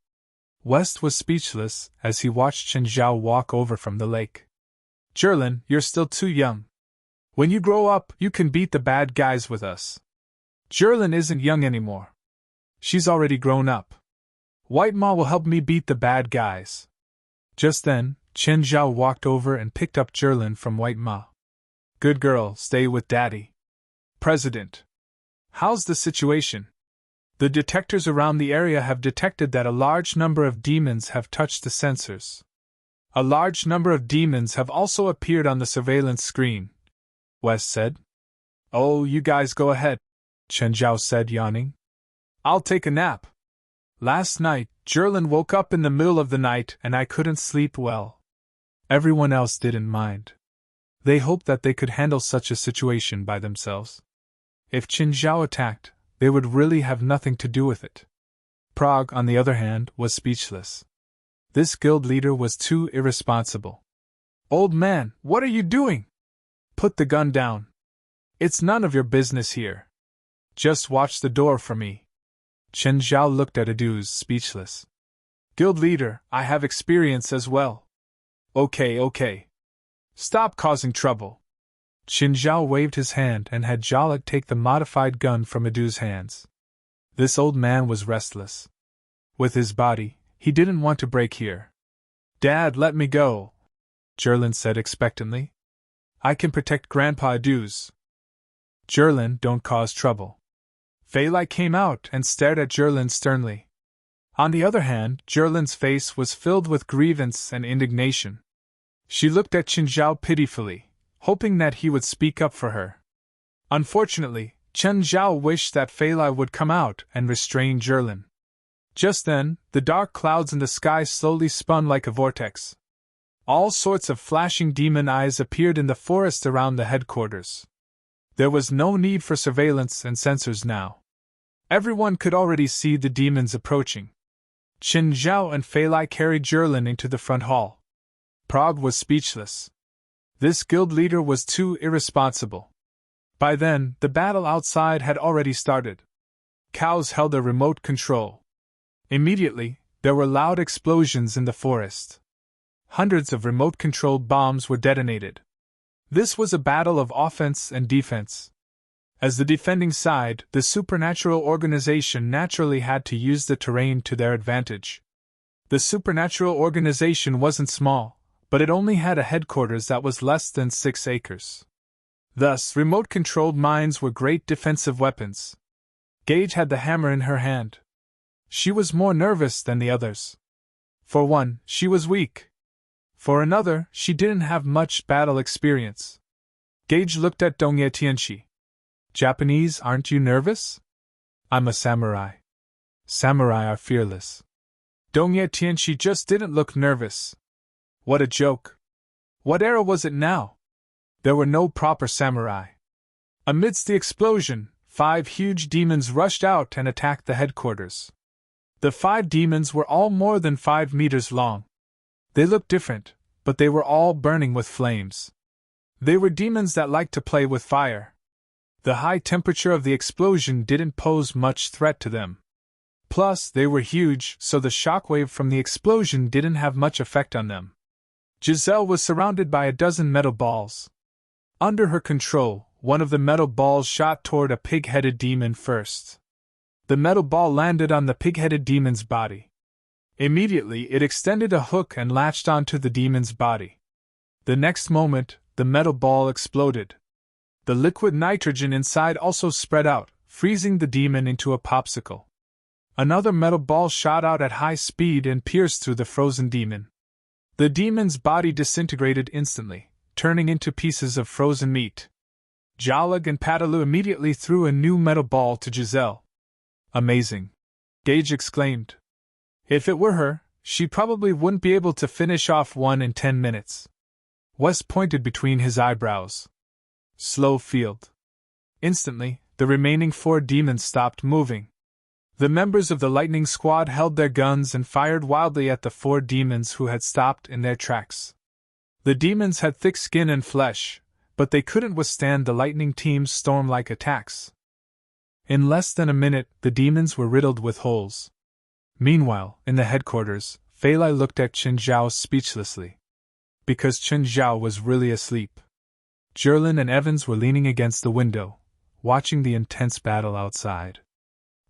West was speechless as he watched Chen Zhao walk over from the lake. Jerlin, you're still too young. When you grow up, you can beat the bad guys with us. Jerlin isn't young anymore. She's already grown up. White Ma will help me beat the bad guys. Just then, Chen Zhao walked over and picked up Jerlin from White Ma. Good girl, stay with Daddy. President. How's the situation? The detectors around the area have detected that a large number of demons have touched the sensors. A large number of demons have also appeared on the surveillance screen, West said. Oh, you guys go ahead, Chen Zhao said, yawning. I'll take a nap. Last night, Jerlin woke up in the middle of the night and I couldn't sleep well. Everyone else didn't mind. They hoped that they could handle such a situation by themselves. If Chen Zhao attacked, they would really have nothing to do with it. Prague, on the other hand, was speechless. This guild leader was too irresponsible. Old man, what are you doing? Put the gun down. It's none of your business here. Just watch the door for me. Chen Zhao looked at Aduz, speechless. Guild leader, I have experience as well. Okay. Stop causing trouble. Chen Zhao waved his hand and had Jalak take the modified gun from Aduz's hands. This old man was restless. With his body, he didn't want to break here. Dad, let me go, Jerlin said expectantly. I can protect Grandpa Aduz. Jerlin, don't cause trouble. Fei Lai came out and stared at Jerlin sternly. On the other hand, Jerlin's face was filled with grievance and indignation. She looked at Chen Zhao pitifully, hoping that he would speak up for her. Unfortunately, Chen Zhao wished that Fei Lai would come out and restrain Jerlin. Just then, the dark clouds in the sky slowly spun like a vortex. All sorts of flashing demon eyes appeared in the forest around the headquarters. There was no need for surveillance and sensors now. Everyone could already see the demons approaching. Chen Zhao and Fei Lai carried Jerlin into the front hall. Prague was speechless. This guild leader was too irresponsible. By then, the battle outside had already started. Cows held a remote control. Immediately, there were loud explosions in the forest. Hundreds of remote-controlled bombs were detonated. This was a battle of offense and defense. As the defending side, the supernatural organization naturally had to use the terrain to their advantage. The supernatural organization wasn't small, but it only had a headquarters that was less than 6 acres. Thus, remote-controlled mines were great defensive weapons. Gage had the hammer in her hand. She was more nervous than the others. For one, she was weak. For another, she didn't have much battle experience. Gage looked at Dongye Tianqi. Japanese, aren't you nervous? I'm a samurai. Samurai are fearless. Dongye Tianqi just didn't look nervous. What a joke. What era was it now? There were no proper samurai. Amidst the explosion, 5 huge demons rushed out and attacked the headquarters. The 5 demons were all more than 5 meters long. They looked different, but they were all burning with flames. They were demons that liked to play with fire. The high temperature of the explosion didn't pose much threat to them. Plus, they were huge, so the shockwave from the explosion didn't have much effect on them. Giselle was surrounded by a dozen metal balls. Under her control, one of the metal balls shot toward a pig-headed demon first. The metal ball landed on the pig-headed demon's body. Immediately, it extended a hook and latched onto the demon's body. The next moment, the metal ball exploded. The liquid nitrogen inside also spread out, freezing the demon into a popsicle. Another metal ball shot out at high speed and pierced through the frozen demon. The demon's body disintegrated instantly, turning into pieces of frozen meat. Jalag and Patalu immediately threw a new metal ball to Giselle. Amazing! Gage exclaimed. If it were her, she probably wouldn't be able to finish off one in 10 minutes. West pointed between his eyebrows. Slow field. Instantly, the remaining 4 demons stopped moving. The members of the lightning squad held their guns and fired wildly at the 4 demons who had stopped in their tracks. The demons had thick skin and flesh, but they couldn't withstand the lightning team's storm-like attacks. In less than a minute, the demons were riddled with holes. Meanwhile, in the headquarters, Fei Lai looked at Chen Zhao speechlessly. Because Chen Zhao was really asleep. Jerlin and Evans were leaning against the window, watching the intense battle outside.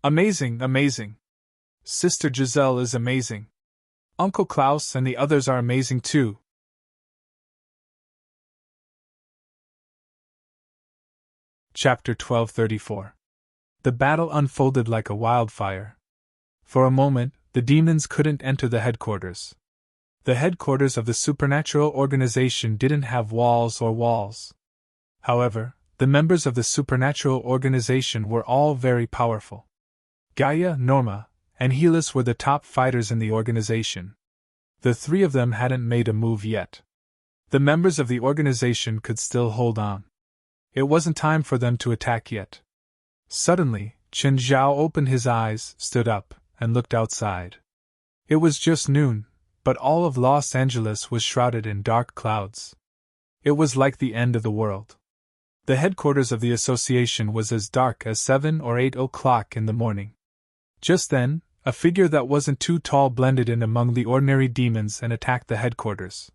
Amazing, amazing. Sister Giselle is amazing. Uncle Klaus and the others are amazing too. Chapter 1234. The battle unfolded like a wildfire. For a moment, the demons couldn't enter the headquarters. The headquarters of the supernatural organization didn't have walls or walls. However, the members of the supernatural organization were all very powerful. Gaia, Norma, and Helis were the top fighters in the organization. The 3 of them hadn't made a move yet. The members of the organization could still hold on. It wasn't time for them to attack yet. Suddenly, Chen Zhao opened his eyes, stood up, and looked outside. It was just noon, but all of Los Angeles was shrouded in dark clouds. It was like the end of the world. The headquarters of the association was as dark as 7 or 8 o'clock in the morning. Just then, a figure that wasn't too tall blended in among the ordinary demons and attacked the headquarters.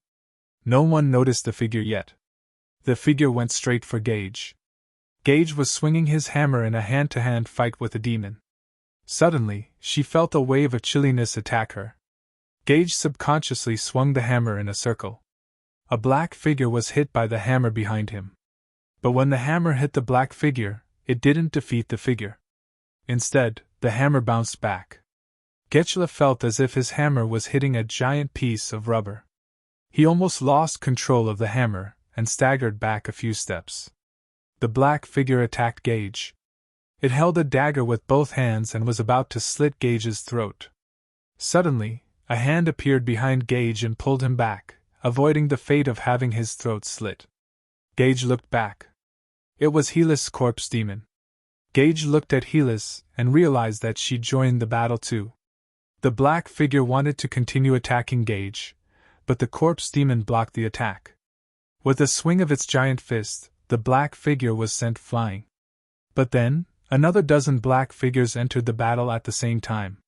No one noticed the figure yet. The figure went straight for Gage. Gage was swinging his hammer in a hand-to-hand fight with a demon. Suddenly, she felt a wave of chilliness attack her. Gage subconsciously swung the hammer in a circle. A black figure was hit by the hammer behind him. But when the hammer hit the black figure, it didn't defeat the figure. Instead, the hammer bounced back. Getchla felt as if his hammer was hitting a giant piece of rubber. He almost lost control of the hammer and staggered back a few steps. The black figure attacked Gage. It held a dagger with both hands and was about to slit Gage's throat. Suddenly, a hand appeared behind Gage and pulled him back, avoiding the fate of having his throat slit. Gage looked back. It was Helis' corpse demon. Gage looked at Helis and realized that she joined the battle too. The black figure wanted to continue attacking Gage, but the corpse demon blocked the attack. With a swing of its giant fist, the black figure was sent flying. But then, another dozen black figures entered the battle at the same time.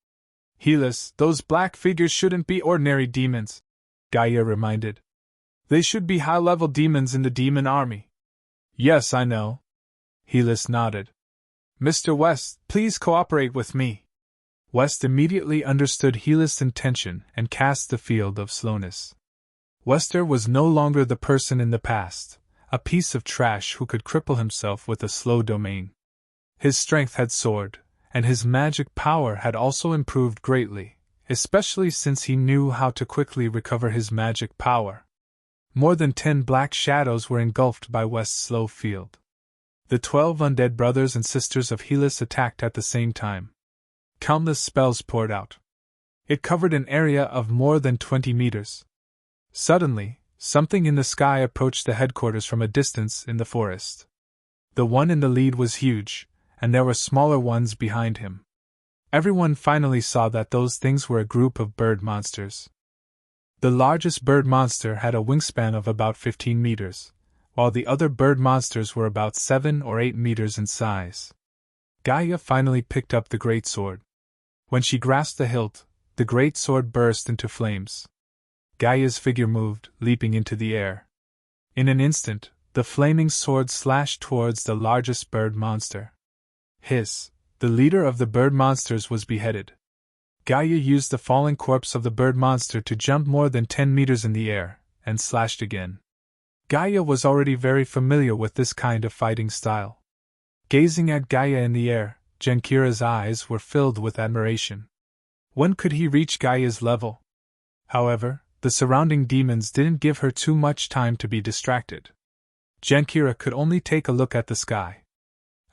Helis, those black figures shouldn't be ordinary demons, Gaia reminded. They should be high-level demons in the demon army. Yes, I know. Helis nodded. Mr. West, please cooperate with me. West immediately understood Helis' intention and cast the field of slowness. Wester was no longer the person in the past, a piece of trash who could cripple himself with a slow domain. His strength had soared, and his magic power had also improved greatly, especially since he knew how to quickly recover his magic power. More than 10 black shadows were engulfed by West's slow field. The 12 undead brothers and sisters of Helis attacked at the same time. Countless spells poured out. It covered an area of more than 20 meters. Suddenly, something in the sky approached the headquarters from a distance in the forest. The one in the lead was huge, and there were smaller ones behind him. Everyone finally saw that those things were a group of bird monsters. The largest bird monster had a wingspan of about 15 meters, while the other bird monsters were about 7 or 8 meters in size. Gaia finally picked up the great sword. When she grasped the hilt, the great sword burst into flames. Gaia's figure moved, leaping into the air. In an instant, the flaming sword slashed towards the largest bird monster. The leader of the bird monsters, was beheaded. Gaia used the falling corpse of the bird monster to jump more than 10 meters in the air, and slashed again. Gaia was already very familiar with this kind of fighting style. Gazing at Gaia in the air, Genkira's eyes were filled with admiration. When could he reach Gaia's level? However, the surrounding demons didn't give her too much time to be distracted. Genkira could only take a look at the sky.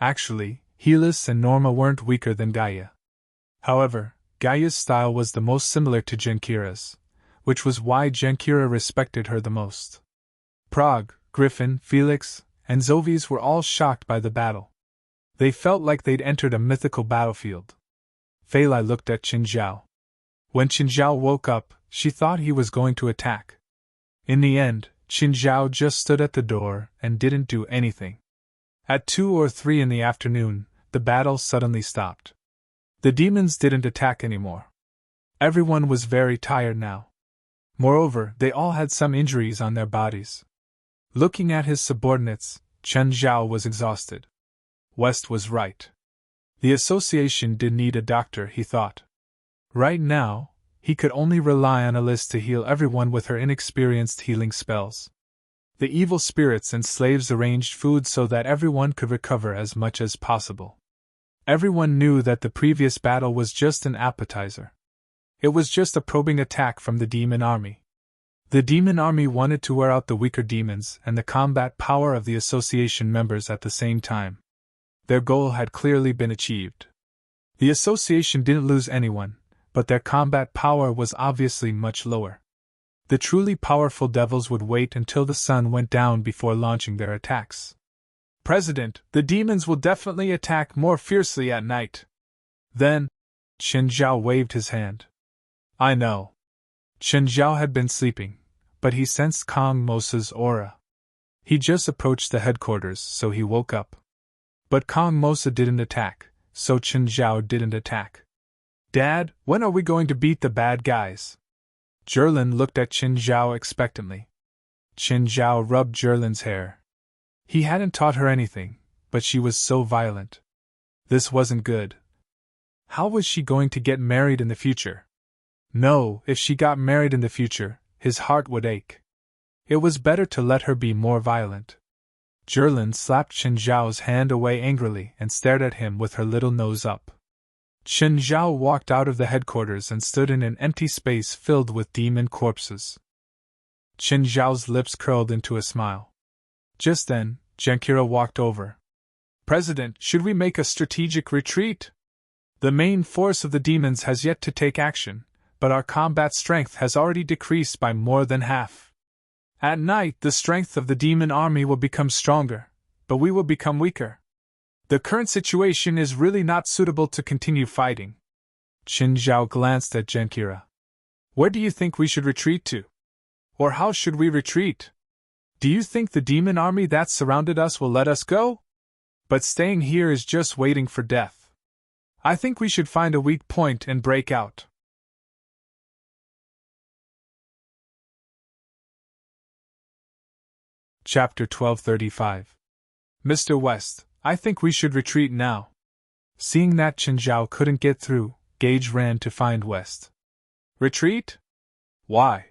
Actually, Helis and Norma weren't weaker than Gaia. However, Gaia's style was the most similar to Genkira's, which was why Genkira respected her the most. Prague, Griffin, Felix, and Zovis were all shocked by the battle. They felt like they'd entered a mythical battlefield. Fei Lai looked at Qin Zhao. When Qin Zhao woke up, she thought he was going to attack. In the end, Qin Zhao just stood at the door and didn't do anything. At 2 or 3 in the afternoon, the battle suddenly stopped. The demons didn't attack anymore. Everyone was very tired now. Moreover, they all had some injuries on their bodies. Looking at his subordinates, Chen Zhao was exhausted. West was right. The association did need a doctor, he thought. Right now, he could only rely on Alice to heal everyone with her inexperienced healing spells. The evil spirits and slaves arranged food so that everyone could recover as much as possible. Everyone knew that the previous battle was just an appetizer. It was just a probing attack from the demon army. The demon army wanted to wear out the weaker demons and the combat power of the association members at the same time. Their goal had clearly been achieved. The association didn't lose anyone, but their combat power was obviously much lower. The truly powerful devils would wait until the sun went down before launching their attacks. President, the demons will definitely attack more fiercely at night. Then, Qin Zhao waved his hand. I know. Qin Zhao had been sleeping, but he sensed Kong Mosa's aura. He just approached the headquarters, so he woke up. But Kong Mosa didn't attack, so Qin Zhao didn't attack. Dad, when are we going to beat the bad guys? Zherlin looked at Qin Zhao expectantly. Qin Zhao rubbed Zherlin's hair. He hadn't taught her anything, but she was so violent. This wasn't good. How was she going to get married in the future? No, if she got married in the future, his heart would ache. It was better to let her be more violent. Zherlin slapped Qin Zhao's hand away angrily and stared at him with her little nose up. Qin Zhao walked out of the headquarters and stood in an empty space filled with demon corpses. Qin Zhao's lips curled into a smile. Just then, Jankira walked over. President, should we make a strategic retreat? The main force of the demons has yet to take action, but our combat strength has already decreased by more than half. At night, the strength of the demon army will become stronger, but we will become weaker. The current situation is really not suitable to continue fighting. Qin Zhao glanced at Jankira. Where do you think we should retreat to? Or how should we retreat? Do you think the demon army that surrounded us will let us go? But staying here is just waiting for death. I think we should find a weak point and break out. Chapter 1235. Mr. West, I think we should retreat now. Seeing that Qin Zhao couldn't get through, Gage ran to find West. Retreat? Why?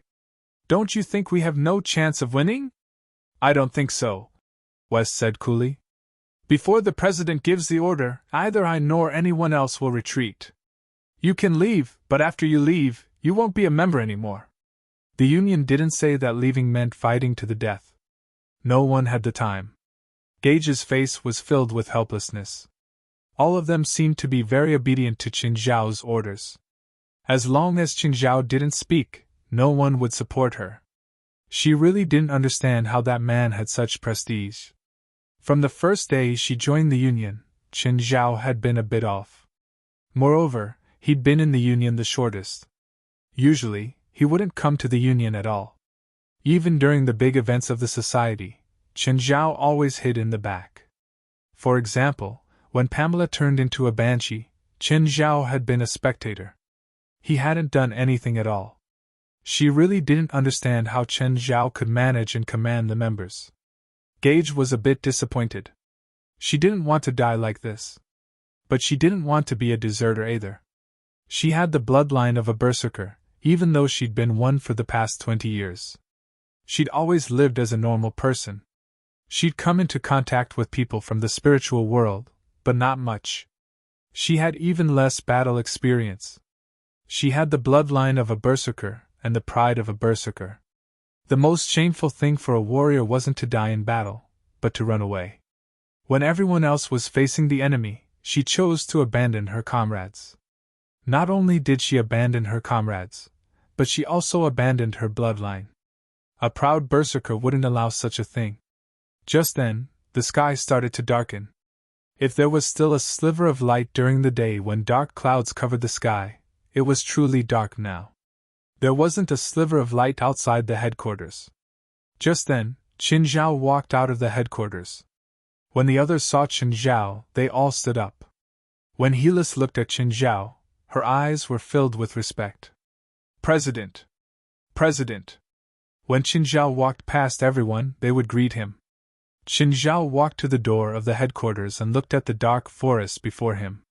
Don't you think we have no chance of winning? I don't think so, West said coolly. Before the president gives the order, either I nor anyone else will retreat. You can leave, but after you leave, you won't be a member anymore. The Union didn't say that leaving meant fighting to the death. No one had the time. Gage's face was filled with helplessness. All of them seemed to be very obedient to Qin Zhao's orders. As long as Qin Zhao didn't speak, no one would support her. She really didn't understand how that man had such prestige. From the first day she joined the Union, Qin Zhao had been a bit off. Moreover, he'd been in the Union the shortest. Usually, he wouldn't come to the Union at all. Even during the big events of the society, Qin Zhao always hid in the back. For example, when Pamela turned into a banshee, Qin Zhao had been a spectator. He hadn't done anything at all. She really didn't understand how Qin Zhao could manage and command the members. Gage was a bit disappointed. She didn't want to die like this. But she didn't want to be a deserter either. She had the bloodline of a berserker, even though she'd been one for the past 20 years. She'd always lived as a normal person. She'd come into contact with people from the spiritual world, but not much. She had even less battle experience. She had the bloodline of a berserker and the pride of a berserker. The most shameful thing for a warrior wasn't to die in battle, but to run away. When everyone else was facing the enemy, she chose to abandon her comrades. Not only did she abandon her comrades, but she also abandoned her bloodline. A proud berserker wouldn't allow such a thing. Just then, the sky started to darken. If there was still a sliver of light during the day when dark clouds covered the sky, it was truly dark now. There wasn't a sliver of light outside the headquarters. Just then, Qin Zhao walked out of the headquarters. When the others saw Qin Zhao, they all stood up. When Helis looked at Qin Zhao, her eyes were filled with respect. President! President! When Qin Zhao walked past everyone, they would greet him. Qin Zhao walked to the door of the headquarters and looked at the dark forest before him.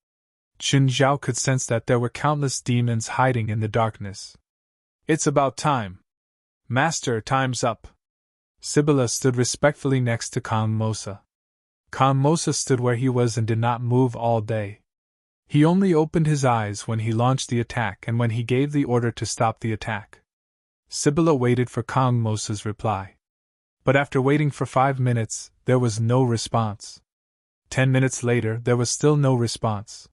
Qin Zhao could sense that there were countless demons hiding in the darkness. It's about time. Master, time's up. Sibylla stood respectfully next to Kang Mosa. Kang Mosa stood where he was and did not move all day. He only opened his eyes when he launched the attack and when he gave the order to stop the attack. Sibylla waited for Kang Mosa's reply. But after waiting for 5 minutes, there was no response. 10 minutes later, there was still no response.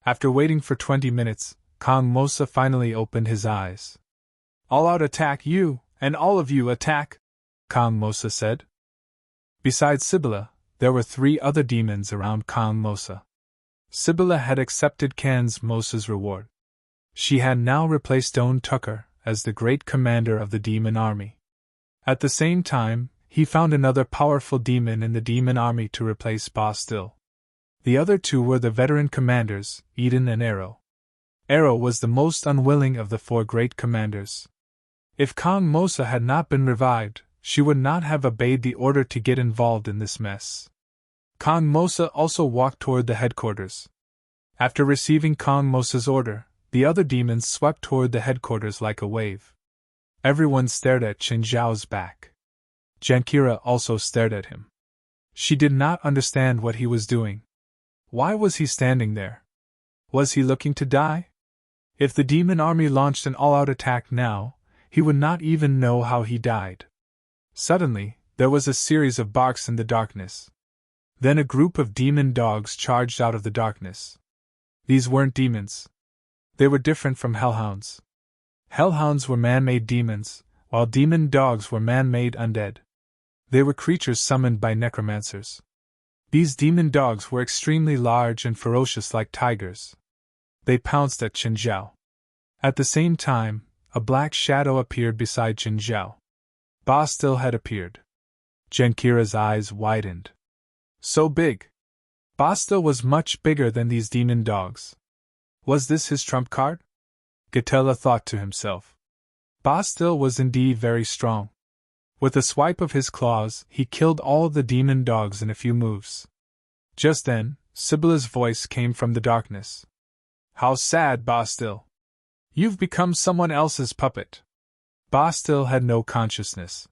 After waiting for 20 minutes, Kang Mosa finally opened his eyes. All out attack, you, and all of you attack, Kang Mosa said. Besides Sibylla, there were 3 other demons around Kang Mosa. Sibylla had accepted Kang Mosa's reward. She had now replaced Stone Tucker as the great commander of the demon army. At the same time, he found another powerful demon in the demon army to replace Ba Still. The other 2 were the veteran commanders, Eden and Arrow. Arrow was the most unwilling of the 4 great commanders. If Kang Mosa had not been revived, she would not have obeyed the order to get involved in this mess. Kang Mosa also walked toward the headquarters. After receiving Kang Mosa's order, the other demons swept toward the headquarters like a wave. Everyone stared at Qin Zhao's back. Jankira also stared at him. She did not understand what he was doing. Why was he standing there? Was he looking to die? If the demon army launched an all-out attack now, he would not even know how he died. Suddenly, there was a series of barks in the darkness. Then a group of demon dogs charged out of the darkness. These weren't demons. They were different from hellhounds. Hellhounds were man-made demons, while demon dogs were man-made undead. They were creatures summoned by necromancers. These demon dogs were extremely large and ferocious like tigers. They pounced at Qin Zhao. At the same time, a black shadow appeared beside Qin Zhao. Ba Still had appeared. Jankira's eyes widened. So big! Ba Still was much bigger than these demon dogs. Was this his trump card? Gatella thought to himself. Ba Still was indeed very strong. With a swipe of his claws, he killed all the demon dogs in a few moves. Just then, Sibylla's voice came from the darkness. How sad, Ba Still! You've become someone else's puppet. Ba Still had no consciousness.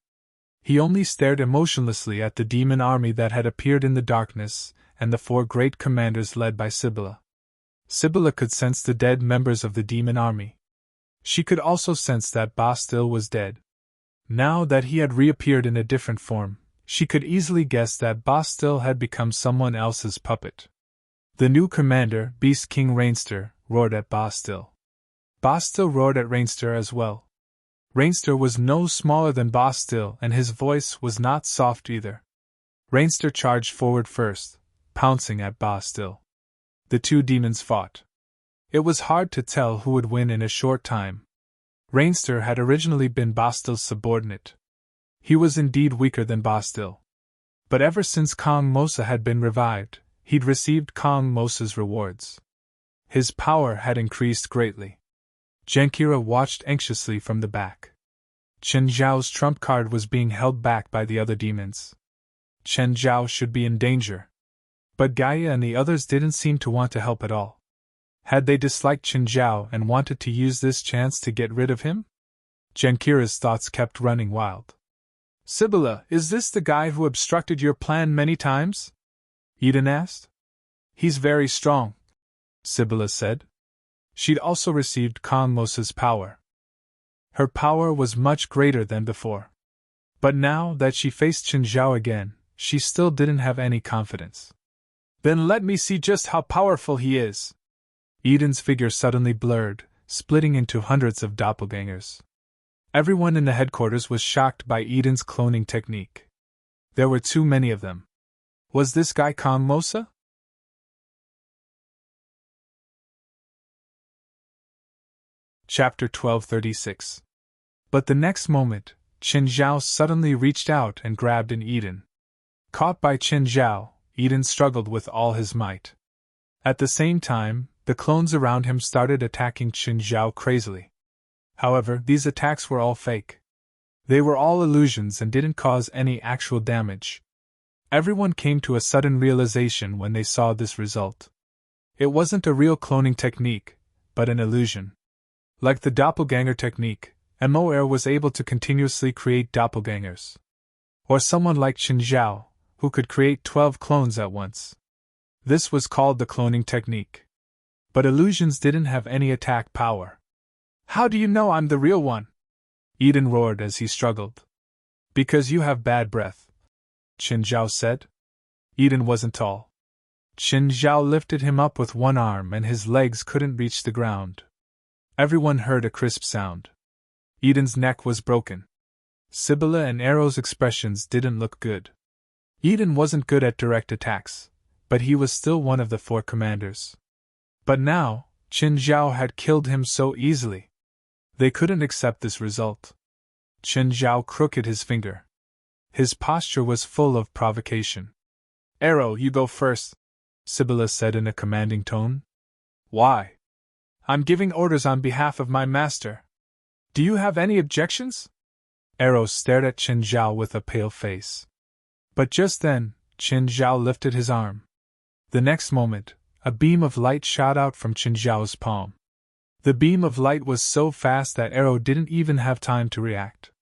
He only stared emotionlessly at the demon army that had appeared in the darkness, and the 4 great commanders led by Sibylla. Sibylla could sense the dead members of the demon army. She could also sense that Ba Still was dead. Now that he had reappeared in a different form, she could easily guess that Ba Still had become someone else's puppet. The new commander, Beast King Rainster, roared at Ba Still. Ba Still roared at Rainster as well. Rainster was no smaller than Ba Still, and his voice was not soft either. Rainster charged forward first, pouncing at Ba Still. The 2 demons fought. It was hard to tell who would win in a short time. Rainster had originally been Ba Still's subordinate. He was indeed weaker than Ba Still. But ever since Kang Mosa had been revived, he'd received Kang Mosa's rewards. His power had increased greatly. Jankira watched anxiously from the back. Qin Zhao's trump card was being held back by the other demons. Qin Zhao should be in danger. But Gaia and the others didn't seem to want to help at all. Had they disliked Qin Zhao and wanted to use this chance to get rid of him? Jankira's thoughts kept running wild. Sibylla, is this the guy who obstructed your plan many times? Eden asked. He's very strong, Sibylla said. She'd also received Kang Mosa's power. Her power was much greater than before. But now that she faced Qin Zhao again, she still didn't have any confidence. Then let me see just how powerful he is. Eden's figure suddenly blurred, splitting into hundreds of doppelgangers. Everyone in the headquarters was shocked by Eden's cloning technique. There were too many of them. Was this guy Kang Mosa? Chapter 1236. But the next moment, Qin Zhao suddenly reached out and grabbed an Eden. Caught by Qin Zhao, Eden struggled with all his might. At the same time, the clones around him started attacking Qin Zhao crazily. However, these attacks were all fake. They were all illusions and didn't cause any actual damage. Everyone came to a sudden realization when they saw this result. It wasn't a real cloning technique, but an illusion. Like the doppelganger technique, MOR was able to continuously create doppelgangers. Or someone like Qin Zhao, who could create 12 clones at once. This was called the cloning technique. But illusions didn't have any attack power. How do you know I'm the real one? Eden roared as he struggled. Because you have bad breath, Qin Zhao said. Eden wasn't tall. Qin Zhao lifted him up with one arm and his legs couldn't reach the ground. Everyone heard a crisp sound. Eden's neck was broken. Sibylla and Arrow's expressions didn't look good. Eden wasn't good at direct attacks, but he was still one of the 4 commanders. But now, Qin Zhao had killed him so easily. They couldn't accept this result. Qin Zhao crooked his finger. His posture was full of provocation. Arrow, you go first, Sibylla said in a commanding tone. Why? I'm giving orders on behalf of my master. Do you have any objections? Arrow stared at Qin Zhao with a pale face. But just then, Qin Zhao lifted his arm. The next moment, a beam of light shot out from Qin Zhao's palm. The beam of light was so fast that Arrow didn't even have time to react.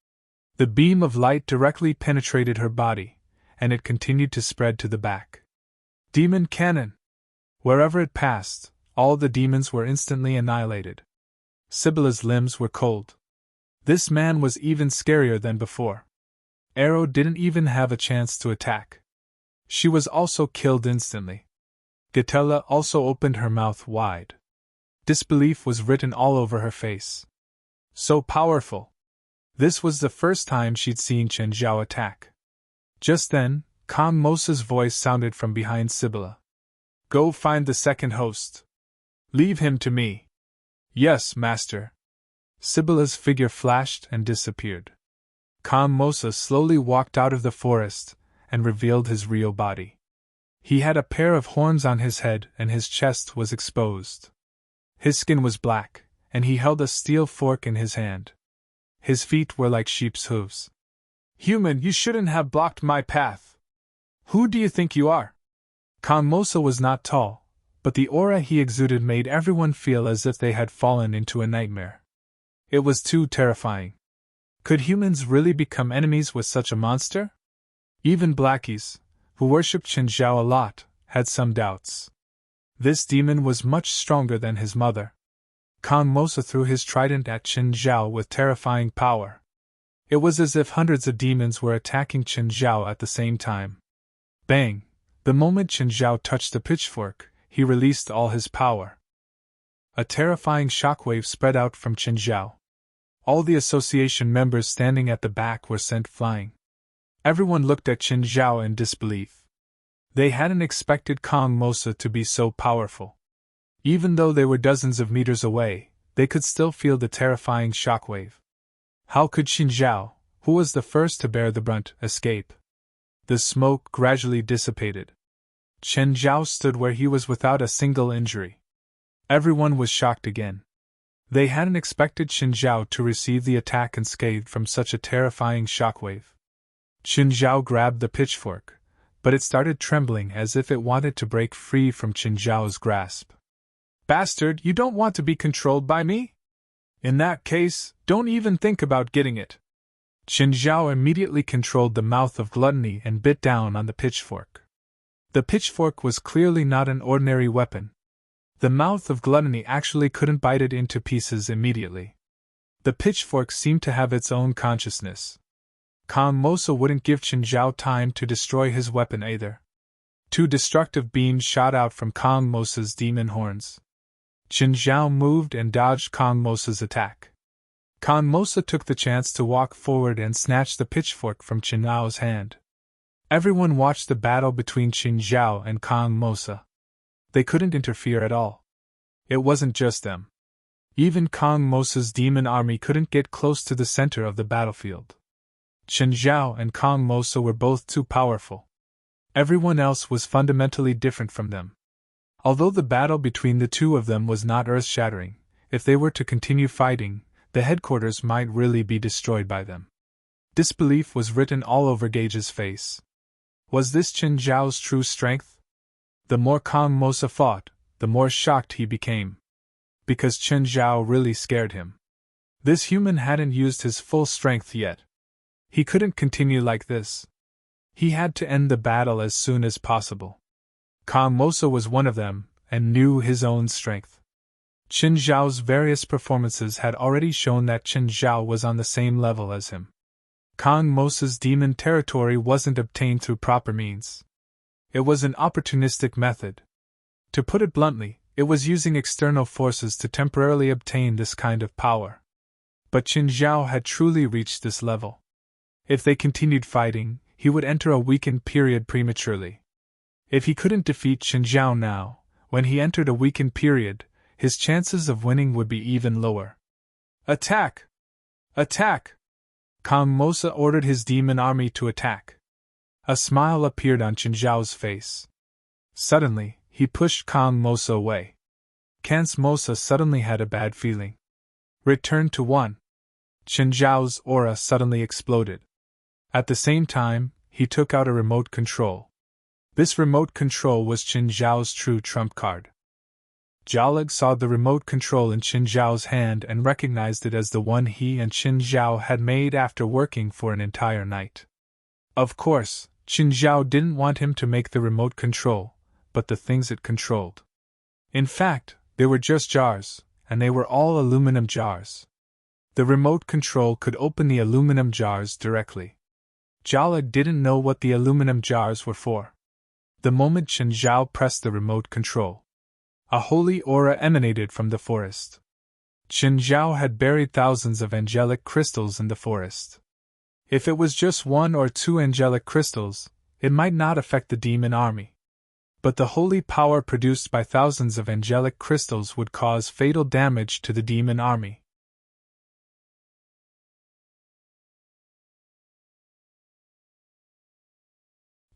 The beam of light directly penetrated her body, and it continued to spread to the back. Demon cannon! Wherever it passed, all the demons were instantly annihilated. Sibylla's limbs were cold. This man was even scarier than before. Arrow didn't even have a chance to attack. She was also killed instantly. Gatella also opened her mouth wide. Disbelief was written all over her face. So powerful! This was the first time she'd seen Qin Zhao attack. Just then, Kang Mosa's voice sounded from behind Sibylla. Go find the second host. Leave him to me. Yes, master. Sibylla's figure flashed and disappeared. Kang Mosa slowly walked out of the forest and revealed his real body. He had a pair of horns on his head and his chest was exposed. His skin was black, and he held a steel fork in his hand. His feet were like sheep's hooves. Human, you shouldn't have blocked my path. Who do you think you are? Kang Mosa was not tall, but the aura he exuded made everyone feel as if they had fallen into a nightmare. It was too terrifying. Could humans really become enemies with such a monster? Even Blackies, who worshipped Qin Zhao a lot, had some doubts. This demon was much stronger than his mother. Kang Mosa threw his trident at Qin Zhao with terrifying power. It was as if hundreds of demons were attacking Qin Zhao at the same time. Bang! The moment Qin Zhao touched the pitchfork, he released all his power. A terrifying shockwave spread out from Qin Zhao. All the association members standing at the back were sent flying. Everyone looked at Qin Zhao in disbelief. They hadn't expected Kang Mosa to be so powerful. Even though they were dozens of meters away, they could still feel the terrifying shockwave. How could Qin Zhao, who was the first to bear the brunt, escape? The smoke gradually dissipated. Qin Zhao stood where he was without a single injury. Everyone was shocked again. They hadn't expected Qin Zhao to receive the attack unscathed from such a terrifying shockwave. Qin Zhao grabbed the pitchfork, but it started trembling as if it wanted to break free from Qin Zhao's grasp. Bastard, you don't want to be controlled by me? In that case, don't even think about getting it. Qin Zhao immediately controlled the mouth of gluttony and bit down on the pitchfork. The pitchfork was clearly not an ordinary weapon. The mouth of gluttony actually couldn't bite it into pieces immediately. The pitchfork seemed to have its own consciousness. Kang Mosa wouldn't give Qin Zhao time to destroy his weapon either. 2 destructive beams shot out from Kang Mosa's demon horns. Qin Zhao moved and dodged Kang Mosa's attack. Kang Mosa took the chance to walk forward and snatch the pitchfork from Qin Zhao's hand. Everyone watched the battle between Qin Zhao and Kang Mosa. They couldn't interfere at all. It wasn't just them. Even Kong Mosa's demon army couldn't get close to the center of the battlefield. Chen Zhao and Kong Mosa were both too powerful. Everyone else was fundamentally different from them. Although the battle between the two of them was not earth-shattering, if they were to continue fighting, the headquarters might really be destroyed by them. Disbelief was written all over Gage's face. Was this Chen Zhao's true strength? The more Kong Mosa fought, the more shocked he became. Because Chen Zhao really scared him. This human hadn't used his full strength yet. He couldn't continue like this. He had to end the battle as soon as possible. Kong Mosa was one of them, and knew his own strength. Chen Zhao's various performances had already shown that Chen Zhao was on the same level as him. Kong Mosa's demon territory wasn't obtained through proper means. It was an opportunistic method. To put it bluntly, it was using external forces to temporarily obtain this kind of power. But Chen Zhao had truly reached this level. If they continued fighting, he would enter a weakened period prematurely. If he couldn't defeat Chen Zhao now, when he entered a weakened period, his chances of winning would be even lower. Attack! Attack! Kong Mosa ordered his demon army to attack. A smile appeared on Chen Zhao's face. Suddenly, he pushed Kong Mosa away. Kong Mosa suddenly had a bad feeling. Return to 1. Chen Zhao's aura suddenly exploded. At the same time, he took out a remote control. This remote control was Chen Zhao's true trump card. Jialag saw the remote control in Chen Zhao's hand and recognized it as the one he and Chen Zhao had made after working for an entire night. Of course, Chen Zhao didn't want him to make the remote control, but the things it controlled. In fact, they were just jars, and they were all aluminum jars. The remote control could open the aluminum jars directly. Jialag didn't know what the aluminum jars were for. The moment Chen Zhao pressed the remote control, a holy aura emanated from the forest. Chen Zhao had buried thousands of angelic crystals in the forest. If it was just 1 or 2 angelic crystals, it might not affect the demon army. But the holy power produced by thousands of angelic crystals would cause fatal damage to the demon army.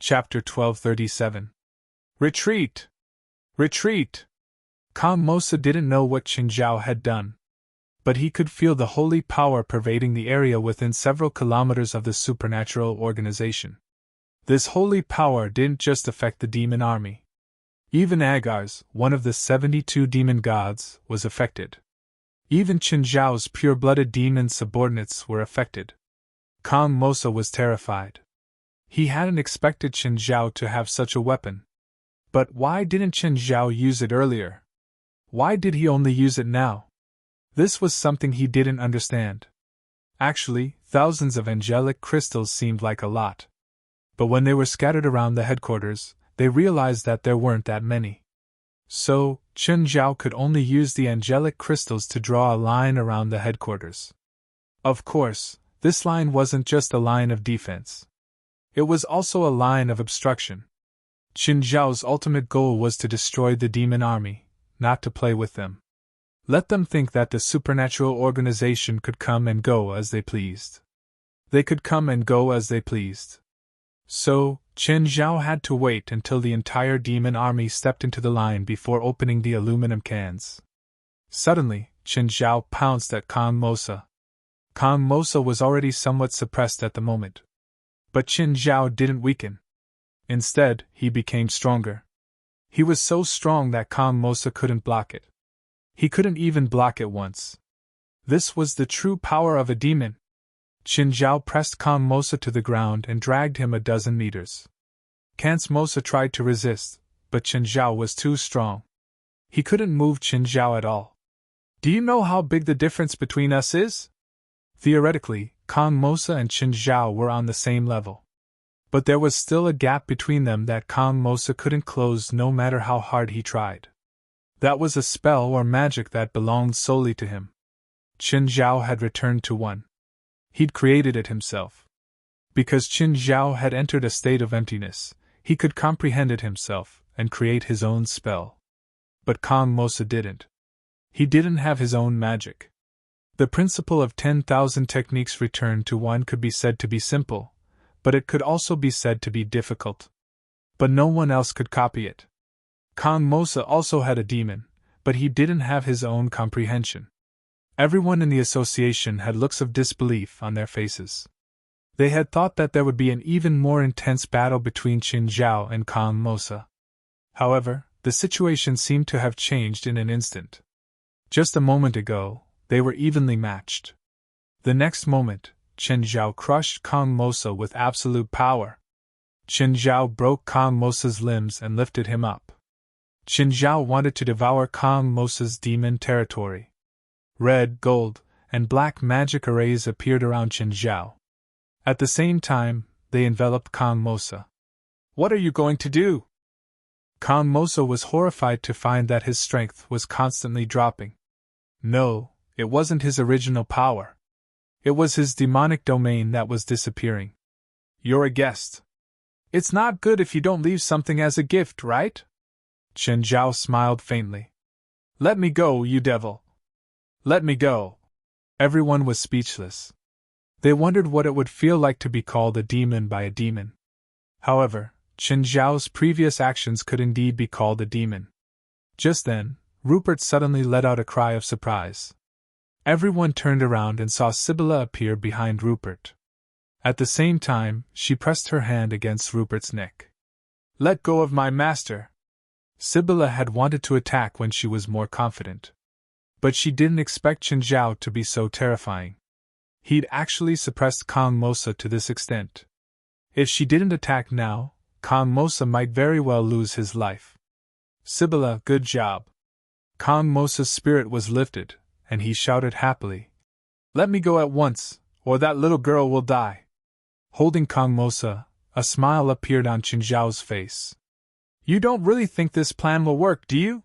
Chapter 1237. Retreat! Retreat! Kong Mosa didn't know what Chen Zhao had done. But he could feel the holy power pervading the area within several kilometers of the supernatural organization. This holy power didn't just affect the demon army. Even Agar's, one of the 72 demon gods, was affected. Even Chen Zhao's pure-blooded demon subordinates were affected. Kong Mosa was terrified. He hadn't expected Chen Zhao to have such a weapon. But why didn't Chen Zhao use it earlier? Why did he only use it now? This was something he didn't understand. Actually, thousands of angelic crystals seemed like a lot. But when they were scattered around the headquarters, they realized that there weren't that many. So, Chen Zhao could only use the angelic crystals to draw a line around the headquarters. Of course, this line wasn't just a line of defense. It was also a line of obstruction. Chen Zhao's ultimate goal was to destroy the demon army, not to play with them. Let them think that the supernatural organization could come and go as they pleased. They could come and go as they pleased. So, Chen Zhao had to wait until the entire demon army stepped into the line before opening the aluminum cans. Suddenly, Chen Zhao pounced at Kong Mosa. Kong Mosa was already somewhat suppressed at the moment. But Chen Zhao didn't weaken. Instead, he became stronger. He was so strong that Kong Mosa couldn't block it. He couldn't even block it once. This was the true power of a demon. Chen Zhao pressed Kong Mosa to the ground and dragged him a dozen meters. Kong Mosa tried to resist, but Chen Zhao was too strong. He couldn't move Chen Zhao at all. Do you know how big the difference between us is? Theoretically, Kong Mosa and Chen Zhao were on the same level. But there was still a gap between them that Kong Mosa couldn't close no matter how hard he tried. That was a spell or magic that belonged solely to him. Chen Zhao had returned to 1. He'd created it himself. Because Chen Zhao had entered a state of emptiness, he could comprehend it himself and create his own spell. But Kong Mosa didn't. He didn't have his own magic. The principle of 10,000 techniques returned to one could be said to be simple, but it could also be said to be difficult. But no one else could copy it. Kang Mosa also had a demon, but he didn't have his own comprehension. Everyone in the association had looks of disbelief on their faces. They had thought that there would be an even more intense battle between Qin Zhao and Kang Mosa. However, the situation seemed to have changed in an instant. Just a moment ago, they were evenly matched. The next moment, Qin Zhao crushed Kang Mosa with absolute power. Qin Zhao broke Kang Mosa's limbs and lifted him up. Qin Zhao wanted to devour Kang Mosa's demon territory. Red, gold, and black magic arrays appeared around Qin Zhao. At the same time, they enveloped Kang Mosa. "What are you going to do?" Kang Mosa was horrified to find that his strength was constantly dropping. No, it wasn't his original power. It was his demonic domain that was disappearing. "You're a guest. It's not good if you don't leave something as a gift, right?" Qin Zhao smiled faintly. "Let me go, you devil! Let me go!" Everyone was speechless. They wondered what it would feel like to be called a demon by a demon. However, Qin Zhao's previous actions could indeed be called a demon. Just then, Rupert suddenly let out a cry of surprise. Everyone turned around and saw Sibylla appear behind Rupert. At the same time, she pressed her hand against Rupert's neck. "Let go of my master!" Sibylla had wanted to attack when she was more confident. But she didn't expect Qin Zhao to be so terrifying. He'd actually suppressed Kang Mosa to this extent. If she didn't attack now, Kang Mosa might very well lose his life. "Sibylla, good job." Kang Mosa's spirit was lifted, and he shouted happily, "Let me go at once, or that little girl will die." Holding Kang Mosa, a smile appeared on Qin Zhao's face. "You don't really think this plan will work, do you?"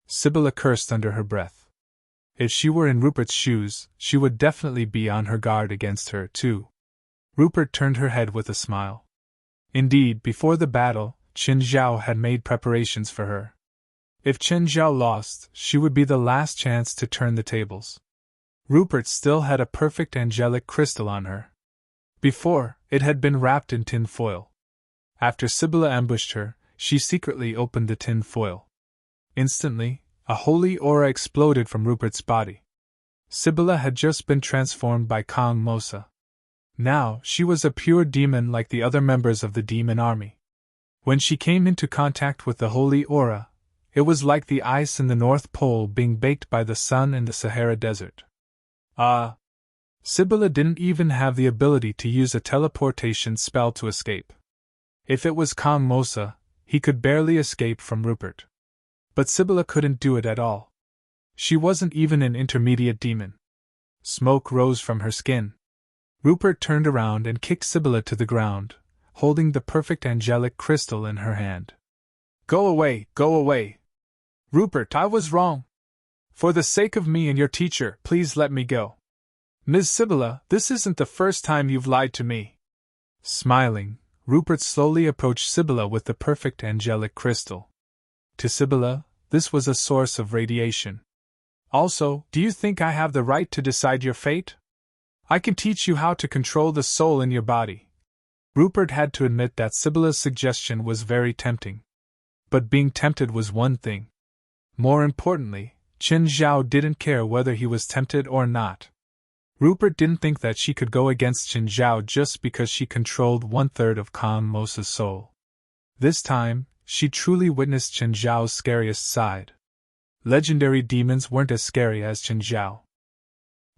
Sibylla cursed under her breath. If she were in Rupert's shoes, she would definitely be on her guard against her, too. Rupert turned her head with a smile. Indeed, before the battle, Qin Zhao had made preparations for her. If Qin Zhao lost, she would be the last chance to turn the tables. Rupert still had a perfect angelic crystal on her. Before, it had been wrapped in tin foil. After Sibylla ambushed her, she secretly opened the tin foil. Instantly, a holy aura exploded from Rupert's body. Sibylla had just been transformed by Kang Mosa. Now, she was a pure demon like the other members of the demon army. When she came into contact with the holy aura, it was like the ice in the North Pole being baked by the sun in the Sahara Desert. Sibylla didn't even have the ability to use a teleportation spell to escape. If it was Kang Mosa, he could barely escape from Rupert. But Sibylla couldn't do it at all. She wasn't even an intermediate demon. Smoke rose from her skin. Rupert turned around and kicked Sibylla to the ground, holding the perfect angelic crystal in her hand. "Go away, go away! Rupert, I was wrong! For the sake of me and your teacher, please let me go. Ms. Sibylla, this isn't the first time you've lied to me." Smiling, Rupert slowly approached Sibylla with the perfect angelic crystal. To Sibylla, this was a source of radiation. "Also, do you think I have the right to decide your fate? I can teach you how to control the soul in your body." Rupert had to admit that Sibylla's suggestion was very tempting. But being tempted was one thing. More importantly, Qin Zhao didn't care whether he was tempted or not. Rupert didn't think that she could go against Qin Zhao just because she controlled 1/3 of Kang Mosa's soul. This time, she truly witnessed Qin Zhao's scariest side. Legendary demons weren't as scary as Qin Zhao.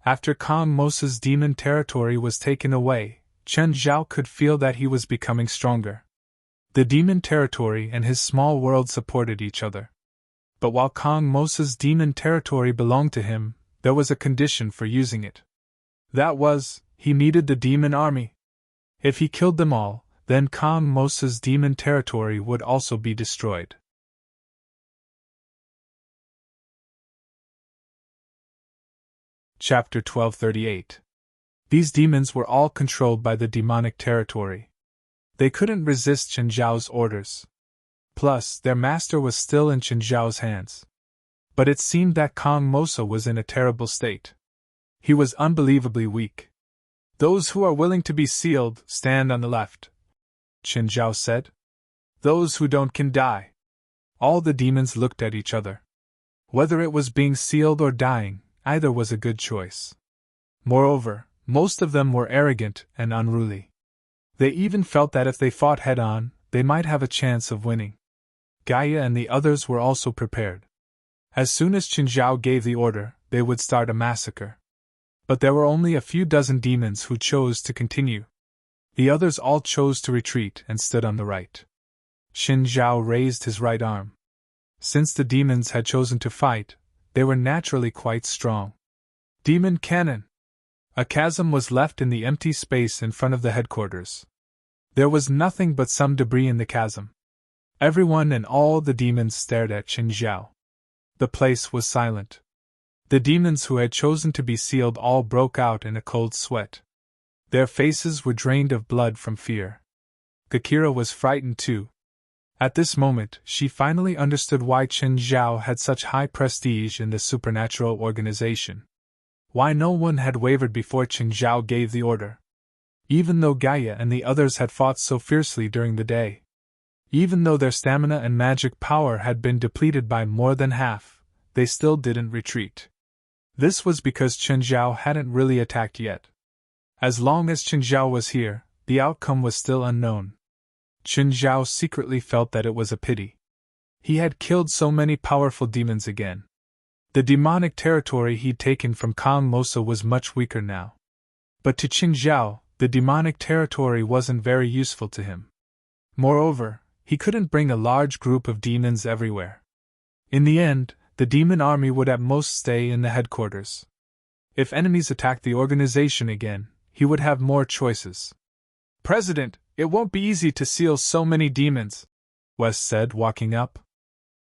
After Kang Mosa's demon territory was taken away, Qin Zhao could feel that he was becoming stronger. The demon territory and his small world supported each other. But while Kang Mosa's demon territory belonged to him, there was a condition for using it. That was, he needed the demon army. If he killed them all, then Kang Mosa's demon territory would also be destroyed. Chapter 1238. These demons were all controlled by the demonic territory. They couldn't resist Qin Zhao's orders. Plus, their master was still in Qin Zhao's hands. But it seemed that Kong Mosa was in a terrible state. He was unbelievably weak. "Those who are willing to be sealed, stand on the left," Qin Zhao said. "Those who don't can die." All the demons looked at each other. Whether it was being sealed or dying, either was a good choice. Moreover, most of them were arrogant and unruly. They even felt that if they fought head-on, they might have a chance of winning. Gaia and the others were also prepared. As soon as Qin Zhao gave the order, they would start a massacre. But there were only a few dozen demons who chose to continue. The others all chose to retreat and stood on the right. Qin Zhao raised his right arm. Since the demons had chosen to fight, they were naturally quite strong. Demon cannon! A chasm was left in the empty space in front of the headquarters. There was nothing but some debris in the chasm. Everyone and all the demons stared at Qin Zhao. The place was silent. The demons who had chosen to be sealed all broke out in a cold sweat. Their faces were drained of blood from fear. Gakira was frightened too. At this moment, she finally understood why Qin Zhao had such high prestige in the supernatural organization. Why no one had wavered before Qin Zhao gave the order. Even though Gaia and the others had fought so fiercely during the day. Even though their stamina and magic power had been depleted by more than half, they still didn't retreat. This was because Qin Zhao hadn't really attacked yet. As long as Qin Zhao was here, the outcome was still unknown. Qin Zhao secretly felt that it was a pity. He had killed so many powerful demons again. The demonic territory he'd taken from Kong Mosa was much weaker now. But to Qin Zhao, the demonic territory wasn't very useful to him. Moreover, he couldn't bring a large group of demons everywhere. In the end, the demon army would at most stay in the headquarters. If enemies attacked the organization again, he would have more choices. "President, it won't be easy to seal so many demons," West said, walking up.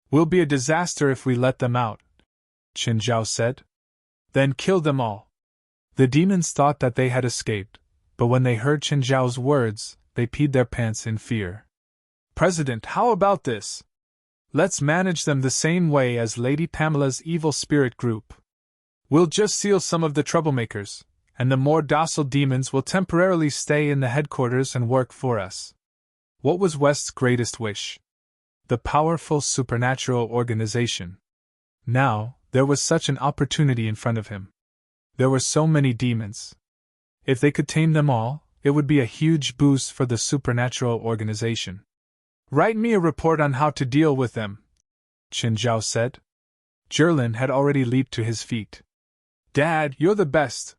"Will be a disaster if we let them out," Qin Zhao said. "Then kill them all." The demons thought that they had escaped, but when they heard Qin Zhao's words, they peed their pants in fear. "President, how about this? Let's manage them the same way as Lady Pamela's evil spirit group. We'll just seal some of the troublemakers, and the more docile demons will temporarily stay in the headquarters and work for us." What was West's greatest wish? The powerful supernatural organization. Now, there was such an opportunity in front of him. There were so many demons. If they could tame them all, it would be a huge boost for the supernatural organization. "Write me a report on how to deal with them," Qin Zhao said. Jerlin had already leaped to his feet. "Dad, you're the best."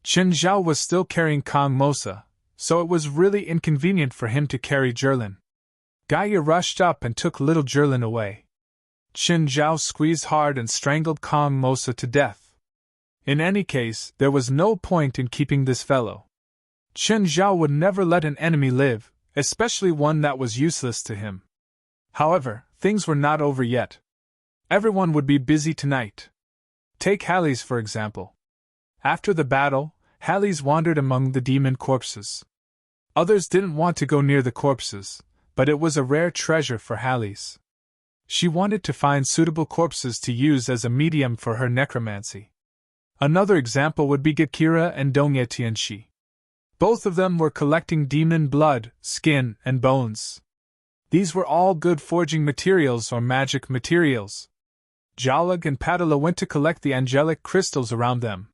Qin Zhao was still carrying Kong Mosa, so it was really inconvenient for him to carry Jerlin. Gaia rushed up and took little Jerlin away. Qin Zhao squeezed hard and strangled Kong Mosa to death. In any case, there was no point in keeping this fellow. Qin Zhao would never let an enemy live, especially one that was useless to him. However, things were not over yet. Everyone would be busy tonight. Take Halles for example. After the battle, Halles wandered among the demon corpses. Others didn't want to go near the corpses, but it was a rare treasure for Halles. She wanted to find suitable corpses to use as a medium for her necromancy. Another example would be Gakira and Dongye Tianxi. Both of them were collecting demon blood, skin, and bones. These were all good forging materials or magic materials. Jalag and Padilla went to collect the angelic crystals around them.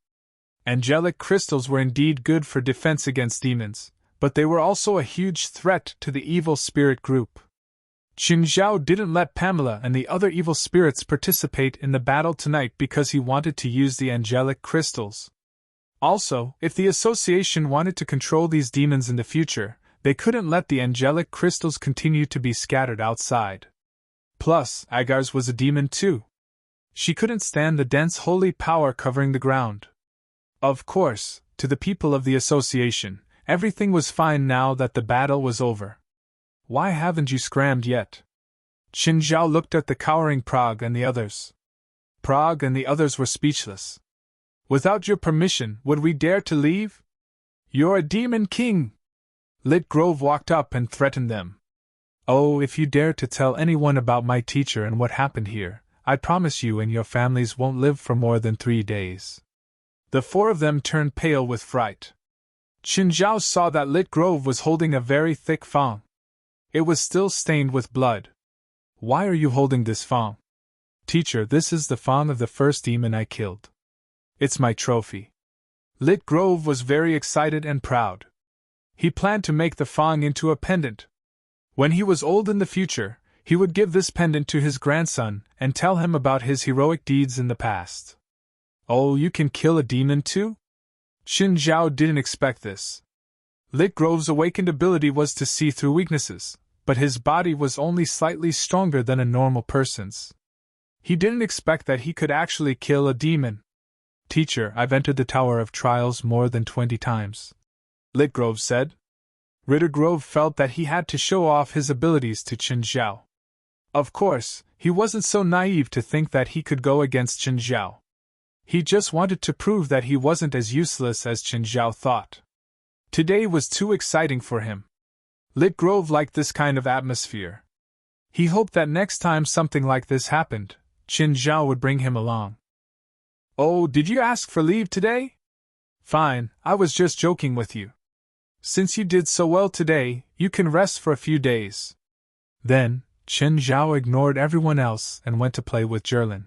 Angelic crystals were indeed good for defense against demons, but they were also a huge threat to the evil spirit group. Qin Zhao didn't let Pamela and the other evil spirits participate in the battle tonight because he wanted to use the angelic crystals. Also, if the association wanted to control these demons in the future, they couldn't let the angelic crystals continue to be scattered outside. Plus, Agar's was a demon too. She couldn't stand the dense holy power covering the ground. Of course, to the people of the association, everything was fine now that the battle was over. "Why haven't you scrammed yet?" Qin Zhao looked at the cowering Prague and the others. Prague and the others were speechless. "Without your permission, would we dare to leave? You're a demon king!" Lit Grove walked up and threatened them. "Oh, if you dare to tell anyone about my teacher and what happened here, I promise you and your families won't live for more than 3 days." The 4 of them turned pale with fright. Qin Zhao saw that Lit Grove was holding a very thick fang. It was still stained with blood. "Why are you holding this fang?" "Teacher, this is the fang of the first demon I killed. It's my trophy." Lit Grove was very excited and proud. He planned to make the fang into a pendant. When he was old in the future, he would give this pendant to his grandson and tell him about his heroic deeds in the past. "Oh, you can kill a demon too?" Qin Zhao didn't expect this. Lit Grove's awakened ability was to see through weaknesses, but his body was only slightly stronger than a normal person's. He didn't expect that he could actually kill a demon. "Teacher, I've entered the Tower of Trials more than 20 times," Lit Grove said. Ritter Grove felt that he had to show off his abilities to Qin Zhao. Of course, he wasn't so naive to think that he could go against Qin Zhao. He just wanted to prove that he wasn't as useless as Qin Zhao thought. Today was too exciting for him. Lit Grove liked this kind of atmosphere. He hoped that next time something like this happened, Qin Zhao would bring him along. "Oh, did you ask for leave today?" "Fine, I was just joking with you. Since you did so well today, you can rest for a few days." Then, Qin Zhao ignored everyone else and went to play with Jerlin.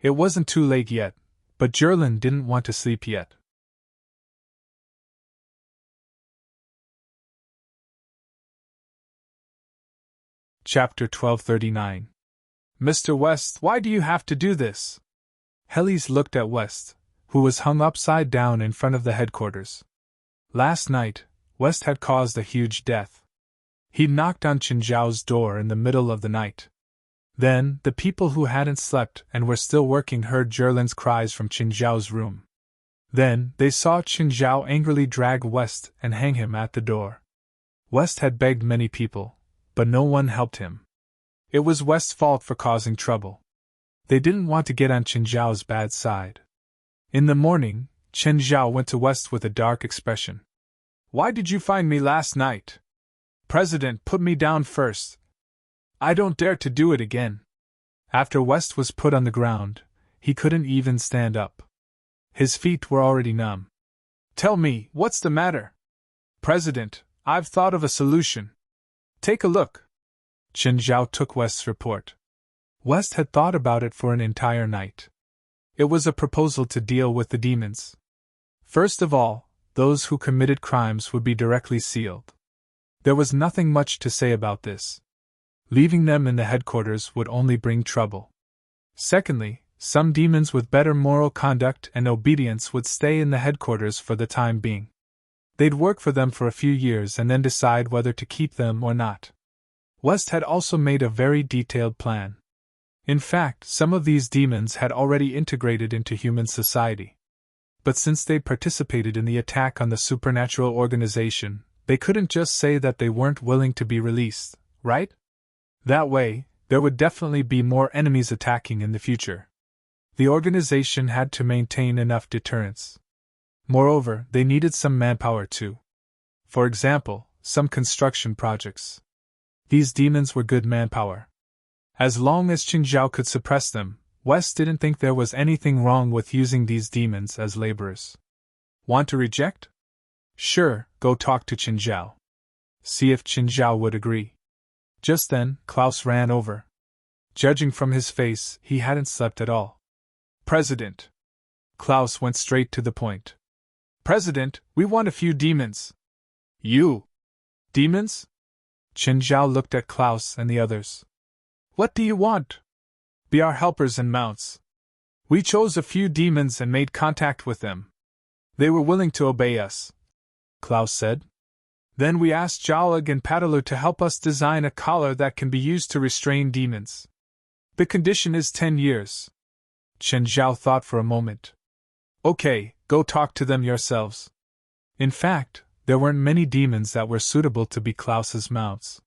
It wasn't too late yet, but Jerlin didn't want to sleep yet. Chapter 1239. "Mr. West, why do you have to do this?" Hellies looked at West, who was hung upside down in front of the headquarters. Last night, West had caused a huge death. He'd knocked on Qin Zhao's door in the middle of the night. Then, the people who hadn't slept and were still working heard Jerlin's cries from Qin Zhao's room. Then, they saw Qin Zhao angrily drag West and hang him at the door. West had begged many people, but no one helped him. It was West's fault for causing trouble. They didn't want to get on Qin Zhao's bad side. In the morning, Qin Zhao went to West with a dark expression. "Why did you find me last night?" "President put me down first. I don't dare to do it again." After West was put on the ground, he couldn't even stand up. His feet were already numb. "Tell me, what's the matter?" "President, I've thought of a solution." "Take a look." Qin Zhao took West's report. West had thought about it for an entire night. It was a proposal to deal with the demons. First of all, those who committed crimes would be directly sealed. There was nothing much to say about this. Leaving them in the headquarters would only bring trouble. Secondly, some demons with better moral conduct and obedience would stay in the headquarters for the time being. They'd work for them for a few years and then decide whether to keep them or not. West had also made a very detailed plan. In fact, some of these demons had already integrated into human society. But since they participated in the attack on the supernatural organization, they couldn't just say that they weren't willing to be released, right? That way, there would definitely be more enemies attacking in the future. The organization had to maintain enough deterrence. Moreover, they needed some manpower too. For example, some construction projects. These demons were good manpower. As long as Qin Zhao could suppress them, West didn't think there was anything wrong with using these demons as laborers. Want to reject? Sure, go talk to Qin Zhao. See if Qin Zhao would agree. Just then, Klaus ran over. Judging from his face, he hadn't slept at all. President. Klaus went straight to the point. President, we want a few demons. You? Demons? Qin Zhao looked at Klaus and the others. What do you want? Be our helpers and mounts. We chose a few demons and made contact with them. They were willing to obey us, Klaus said. Then we asked Jalag and Padalu to help us design a collar that can be used to restrain demons. The condition is 10 years. Qin Zhao thought for a moment. Okay, go talk to them yourselves. In fact, there weren't many demons that were suitable to be Klaus's mounts.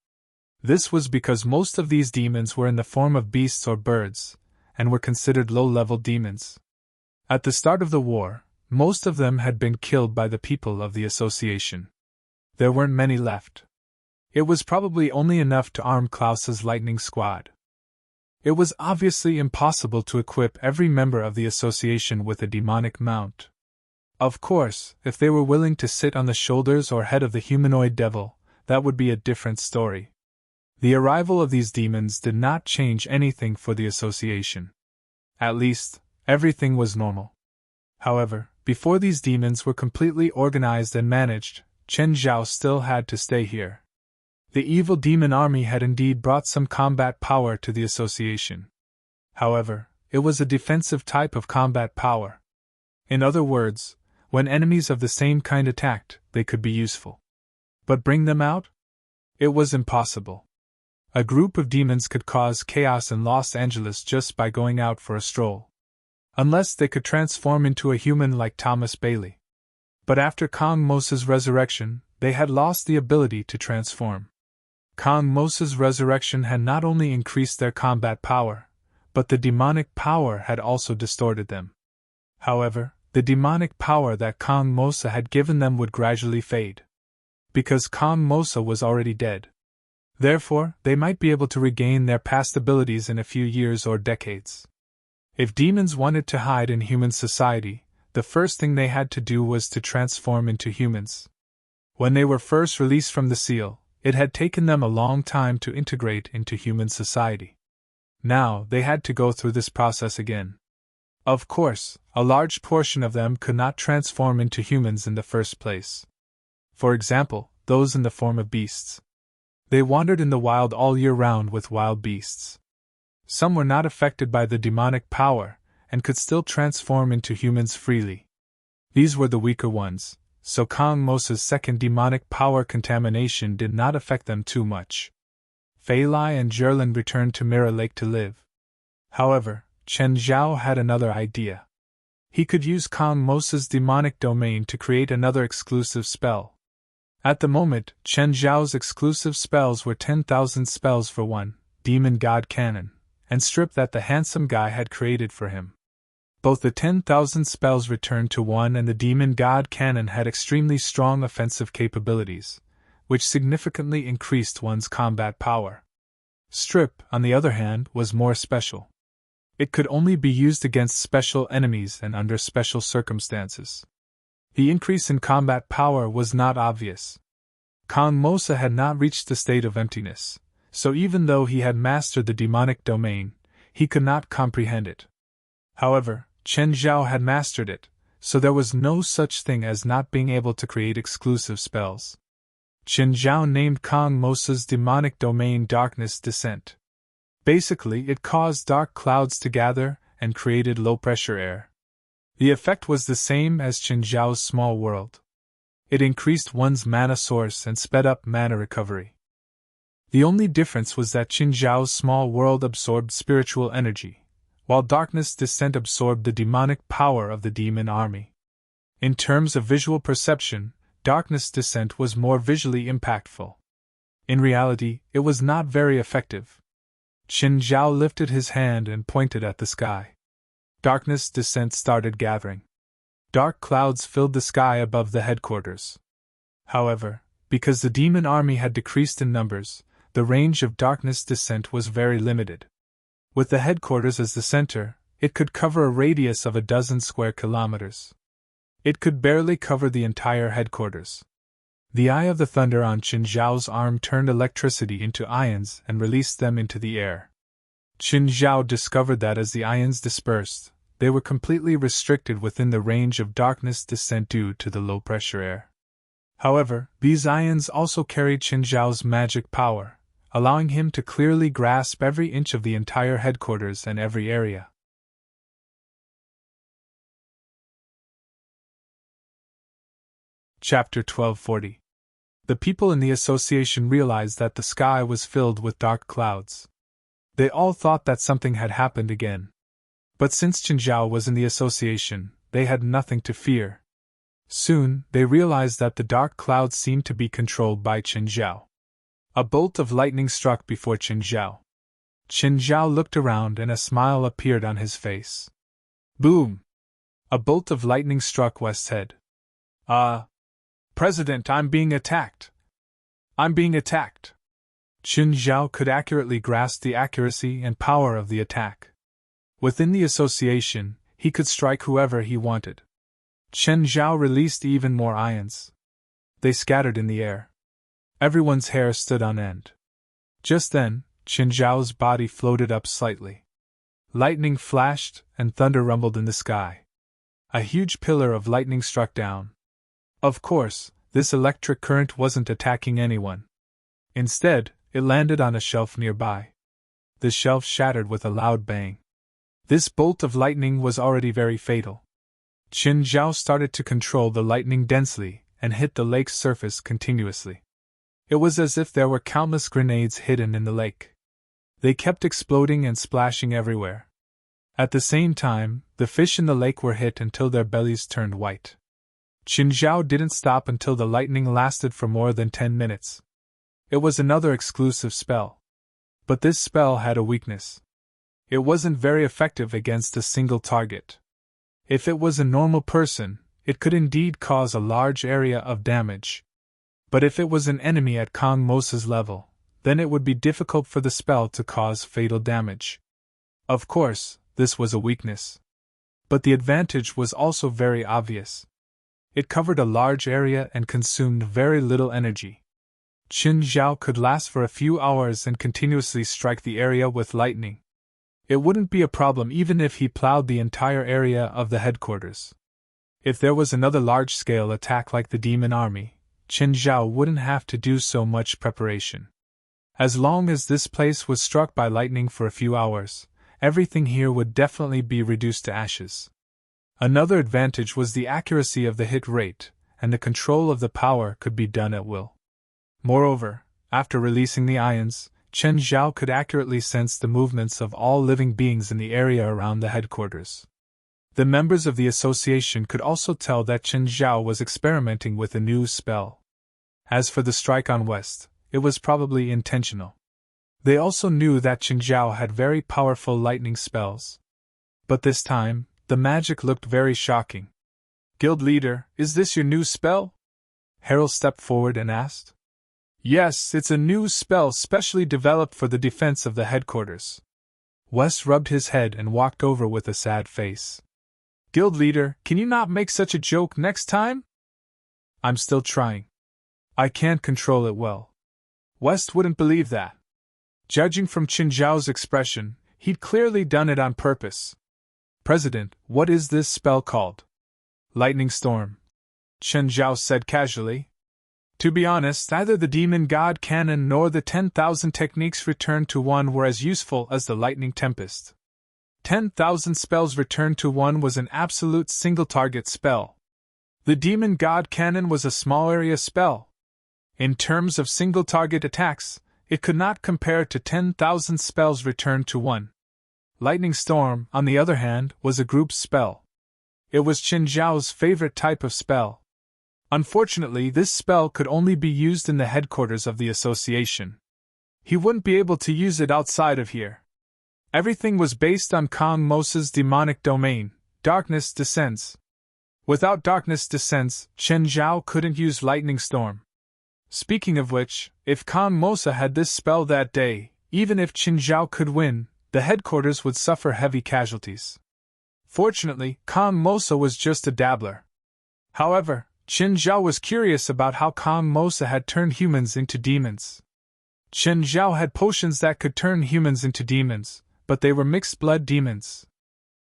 This was because most of these demons were in the form of beasts or birds, and were considered low-level demons. At the start of the war, most of them had been killed by the people of the association. There weren't many left. It was probably only enough to arm Klaus's lightning squad. It was obviously impossible to equip every member of the association with a demonic mount. Of course, if they were willing to sit on the shoulders or head of the humanoid devil, that would be a different story. The arrival of these demons did not change anything for the association. At least, everything was normal. However, before these demons were completely organized and managed, Chen Zhao still had to stay here. The evil demon army had indeed brought some combat power to the association. However, it was a defensive type of combat power. In other words, when enemies of the same kind attacked, they could be useful. But bring them out? It was impossible. A group of demons could cause chaos in Los Angeles just by going out for a stroll. Unless they could transform into a human like Thomas Bailey. But after Kong Mosa's resurrection, they had lost the ability to transform. Kong Mosa's resurrection had not only increased their combat power, but the demonic power had also distorted them. However, the demonic power that Kong Mosa had given them would gradually fade. Because Kong Mosa was already dead. Therefore, they might be able to regain their past abilities in a few years or decades. If demons wanted to hide in human society, the first thing they had to do was to transform into humans. When they were first released from the seal, it had taken them a long time to integrate into human society. Now, they had to go through this process again. Of course, a large portion of them could not transform into humans in the first place. For example, those in the form of beasts. They wandered in the wild all year round with wild beasts. Some were not affected by the demonic power, and could still transform into humans freely. These were the weaker ones, so Kong Mosa's second demonic power contamination did not affect them too much. Fei Lai and Zherlin returned to Mirror Lake to live. However, Chen Zhao had another idea. He could use Kong Mosa's demonic domain to create another exclusive spell. At the moment, Chen Zhao's exclusive spells were 10,000 spells for one, Demon God Cannon, and strip that the handsome guy had created for him. Both the 10,000 spells returned to one and the Demon God Cannon had extremely strong offensive capabilities, which significantly increased one's combat power. Strip, on the other hand, was more special. It could only be used against special enemies and under special circumstances. The increase in combat power was not obvious. Kong Mosa had not reached the state of emptiness, so even though he had mastered the demonic domain, he could not comprehend it. However, Chen Zhao had mastered it, so there was no such thing as not being able to create exclusive spells. Chen Zhao named Kong Mosa's demonic domain Darkness Descent. Basically, it caused dark clouds to gather and created low-pressure air. The effect was the same as Chen Zhao's small world. It increased one's mana source and sped up mana recovery. The only difference was that Chen Zhao's small world absorbed spiritual energy, while Darkness Descent absorbed the demonic power of the demon army. In terms of visual perception, Darkness Descent was more visually impactful. In reality, it was not very effective. Chen Zhao lifted his hand and pointed at the sky. Darkness Descent started gathering. Dark clouds filled the sky above the headquarters. However, because the demon army had decreased in numbers, the range of Darkness Descent was very limited. With the headquarters as the center, it could cover a radius of 12 square kilometers. It could barely cover the entire headquarters. The eye of the thunder on Chen Zhao's arm turned electricity into ions and released them into the air. Chen Zhao discovered that as the ions dispersed, they were completely restricted within the range of Darkness Descent due to the low-pressure air. However, these ions also carried Chen Zhao's magic power, allowing him to clearly grasp every inch of the entire headquarters and every area. Chapter 1240. The people in the association realized that the sky was filled with dark clouds. They all thought that something had happened again. But since Chen Zhao was in the association, they had nothing to fear. Soon, they realized that the dark clouds seemed to be controlled by Chen Zhao. A bolt of lightning struck before Chen Zhao. Chen Zhao looked around and a smile appeared on his face. Boom! A bolt of lightning struck West's head. President, I'm being attacked! I'm being attacked! Chen Zhao could accurately grasp the accuracy and power of the attack. Within the association, he could strike whoever he wanted. Chen Zhao released even more ions. They scattered in the air. Everyone's hair stood on end. Just then, Chen Zhao's body floated up slightly. Lightning flashed and thunder rumbled in the sky. A huge pillar of lightning struck down. Of course, this electric current wasn't attacking anyone. Instead, it landed on a shelf nearby. The shelf shattered with a loud bang. This bolt of lightning was already very fatal. Chen Zhao started to control the lightning densely and hit the lake's surface continuously. It was as if there were countless grenades hidden in the lake. They kept exploding and splashing everywhere. At the same time, the fish in the lake were hit until their bellies turned white. Chen Zhao didn't stop until the lightning lasted for more than 10 minutes. It was another exclusive spell. But this spell had a weakness. It wasn't very effective against a single target. If it was a normal person, it could indeed cause a large area of damage. But if it was an enemy at Kong Mosa's level, then it would be difficult for the spell to cause fatal damage. Of course, this was a weakness. But the advantage was also very obvious. It covered a large area and consumed very little energy. Chen Zhao could last for a few hours and continuously strike the area with lightning. It wouldn't be a problem even if he plowed the entire area of the headquarters. If there was another large-scale attack like the demon army, Chen Zhao wouldn't have to do so much preparation. As long as this place was struck by lightning for a few hours, everything here would definitely be reduced to ashes. Another advantage was the accuracy of the hit rate, and the control of the power could be done at will. Moreover, after releasing the ions, Chen Zhao could accurately sense the movements of all living beings in the area around the headquarters. The members of the association could also tell that Chen Zhao was experimenting with a new spell. As for the strike on West, it was probably intentional. They also knew that Chen Zhao had very powerful lightning spells. But this time, the magic looked very shocking. "Guild leader, is this your new spell?" Harold stepped forward and asked. "Yes, it's a new spell specially developed for the defense of the headquarters." West rubbed his head and walked over with a sad face. "Guild leader, can you not make such a joke next time?" "I'm still trying. I can't control it well." West wouldn't believe that. Judging from Chen Zhao's expression, he'd clearly done it on purpose. "President, what is this spell called?" "Lightning Storm," Chen Zhao said casually. To be honest, neither the Demon God Cannon nor the 10,000 techniques returned to one were as useful as the Lightning Tempest. 10,000 spells returned to one was an absolute single-target spell. The Demon God Cannon was a small area spell. In terms of single-target attacks, it could not compare to 10,000 spells returned to one. Lightning Storm, on the other hand, was a group spell. It was Chen Zhao's favorite type of spell. Unfortunately, this spell could only be used in the headquarters of the association. He wouldn't be able to use it outside of here. Everything was based on Kong Mosa's demonic domain. Darkness descends. Without Darkness descends, Chen Zhao couldn't use Lightning Storm. Speaking of which, if Kong Mosa had this spell that day, even if Chen Zhao could win, the headquarters would suffer heavy casualties. Fortunately, Kong Mosa was just a dabbler. However, Chen Zhao was curious about how Kong Mosa had turned humans into demons. Chen Zhao had potions that could turn humans into demons, but they were mixed-blood demons.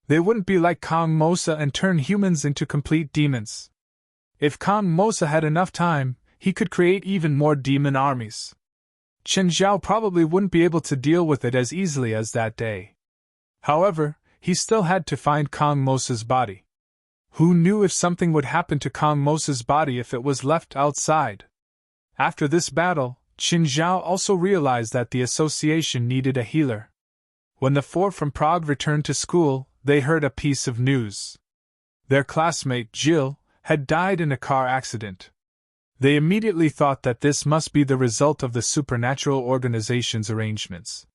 They wouldn't be like Kong Mosa and turn humans into complete demons. If Kong Mosa had enough time, he could create even more demon armies. Chen Zhao probably wouldn't be able to deal with it as easily as that day. However, he still had to find Kong Mosa's body. Who knew if something would happen to Kong Mosa's body if it was left outside? After this battle, Chen Zhao also realized that the association needed a healer. When the four from Prague returned to school, they heard a piece of news. Their classmate, Jill, had died in a car accident. They immediately thought that this must be the result of the supernatural organization's arrangements.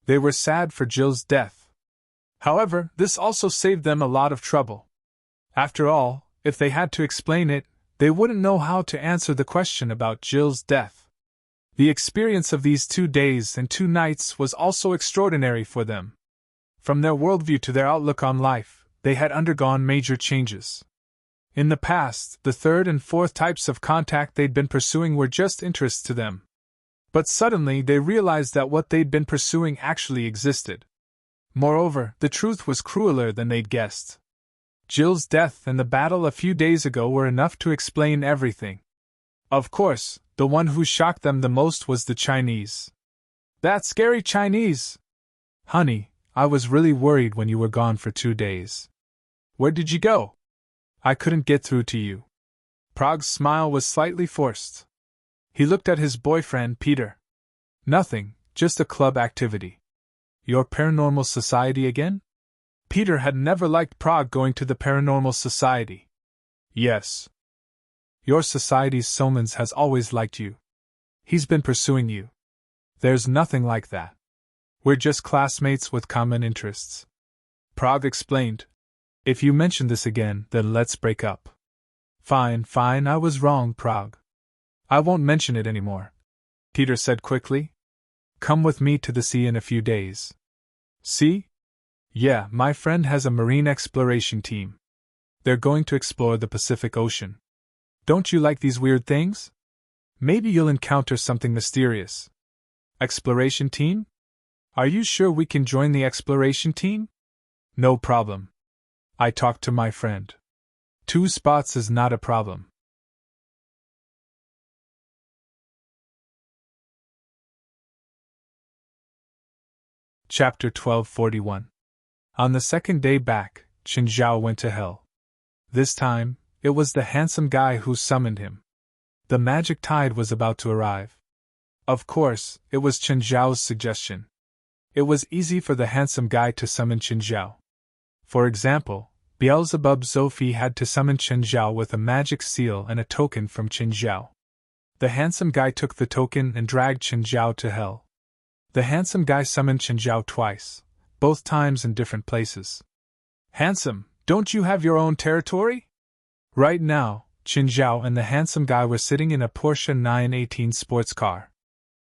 They were sad for Jill's death. However, this also saved them a lot of trouble. After all, if they had to explain it, they wouldn't know how to answer the question about Jill's death. The experience of these 2 days and 2 nights was also extraordinary for them. From their worldview to their outlook on life, they had undergone major changes. In the past, the third and fourth types of contact they'd been pursuing were just interests to them. But suddenly they realized that what they'd been pursuing actually existed. Moreover, the truth was crueler than they'd guessed. Jill's death and the battle a few days ago were enough to explain everything. Of course, the one who shocked them the most was the Chinese. That scary Chinese! Honey, I was really worried when you were gone for 2 days. Where did you go? I couldn't get through to you. Prague's smile was slightly forced. He looked at his boyfriend, Peter. Nothing, just a club activity. Your paranormal society again? Peter had never liked Prague going to the paranormal society. Yes. Your society's Somans has always liked you. He's been pursuing you. There's nothing like that. We're just classmates with common interests. Prague explained. If you mention this again, then let's break up. Fine, I was wrong, Prague. I won't mention it anymore, Peter said quickly. Come with me to the sea in a few days. Sea? Yeah, my friend has a marine exploration team. They're going to explore the Pacific Ocean. Don't you like these weird things? Maybe you'll encounter something mysterious. Exploration team? Are you sure we can join the exploration team? No problem. I talked to my friend. 2 spots is not a problem. Chapter 1241. On the second day back, Chen Zhao went to hell. This time, it was the handsome guy who summoned him. The magic tide was about to arrive. Of course, it was Chen Zhao's suggestion. It was easy for the handsome guy to summon Chen Zhao. For example, Beelzebub Sophie had to summon Chen Zhao with a magic seal and a token from Chen Zhao. The handsome guy took the token and dragged Chen Zhao to hell. The handsome guy summoned Chen Zhao twice, both times in different places. Handsome, don't you have your own territory? Right now, Chen Zhao and the handsome guy were sitting in a Porsche 918 sports car.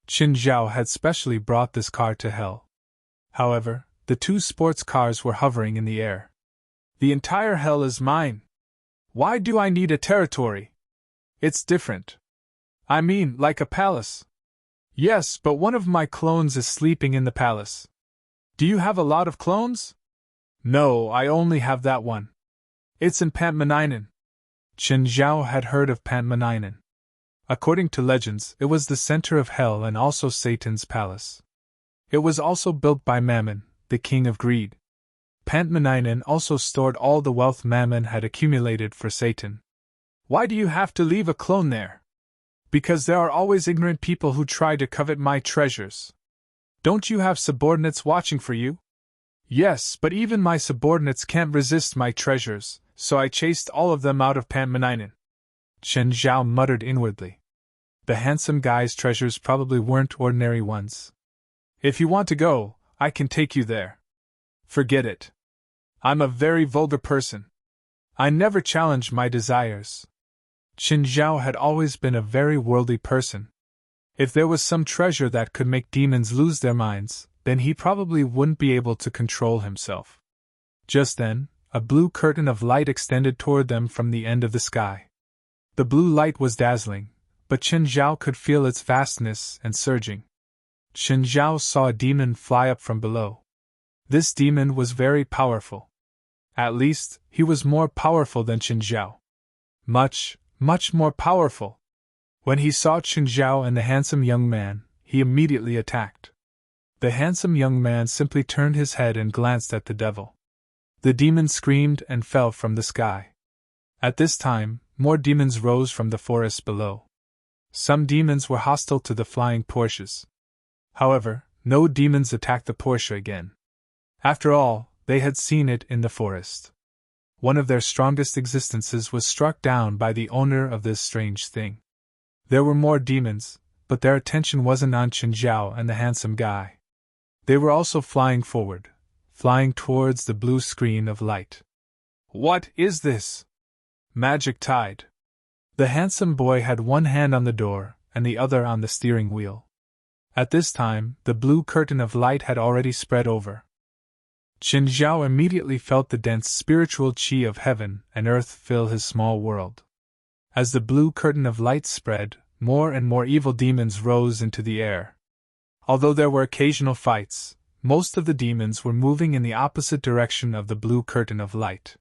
Chen Zhao had specially brought this car to hell. However, the 2 sports cars were hovering in the air. The entire hell is mine. Why do I need a territory? It's different. I mean, like a palace. Yes, but one of my clones is sleeping in the palace. Do you have a lot of clones? No, I only have that one. It's in Pantmaninen. Chen Zhao had heard of Pantmaninen. According to legends, it was the center of hell and also Satan's palace. It was also built by Mammon, the king of greed. Pantmaninen also stored all the wealth Mammon had accumulated for Satan. Why do you have to leave a clone there? Because there are always ignorant people who try to covet my treasures. Don't you have subordinates watching for you? Yes, but even my subordinates can't resist my treasures, so I chased all of them out of Pantmaninen. Chen Zhao muttered inwardly. The handsome guy's treasures probably weren't ordinary ones. If you want to go, I can take you there. Forget it. I'm a very vulgar person. I never challenge my desires. Chen Zhao had always been a very worldly person. If there was some treasure that could make demons lose their minds, then he probably wouldn't be able to control himself. Just then, a blue curtain of light extended toward them from the end of the sky. The blue light was dazzling, but Chen Zhao could feel its vastness and surging. Chen Zhao saw a demon fly up from below. This demon was very powerful. At least, he was more powerful than Chen Zhao. Much more powerful. When he saw Chen Zhao and the handsome young man, he immediately attacked. The handsome young man simply turned his head and glanced at the devil. The demon screamed and fell from the sky. At this time, more demons rose from the forest below. Some demons were hostile to the flying Porsches. However, no demons attacked the Porsche again. After all, they had seen it in the forest. One of their strongest existences was struck down by the owner of this strange thing. There were more demons, but their attention wasn't on Chen Zhao and the handsome guy. They were also flying forward, flying towards the blue screen of light. What is this? Magic tide. The handsome boy had one hand on the door, and the other on the steering wheel. At this time, the blue curtain of light had already spread over. Qin Zhao immediately felt the dense spiritual qi of heaven and earth fill his small world. As the blue curtain of light spread, more and more evil demons rose into the air. Although there were occasional fights, most of the demons were moving in the opposite direction of the blue curtain of light.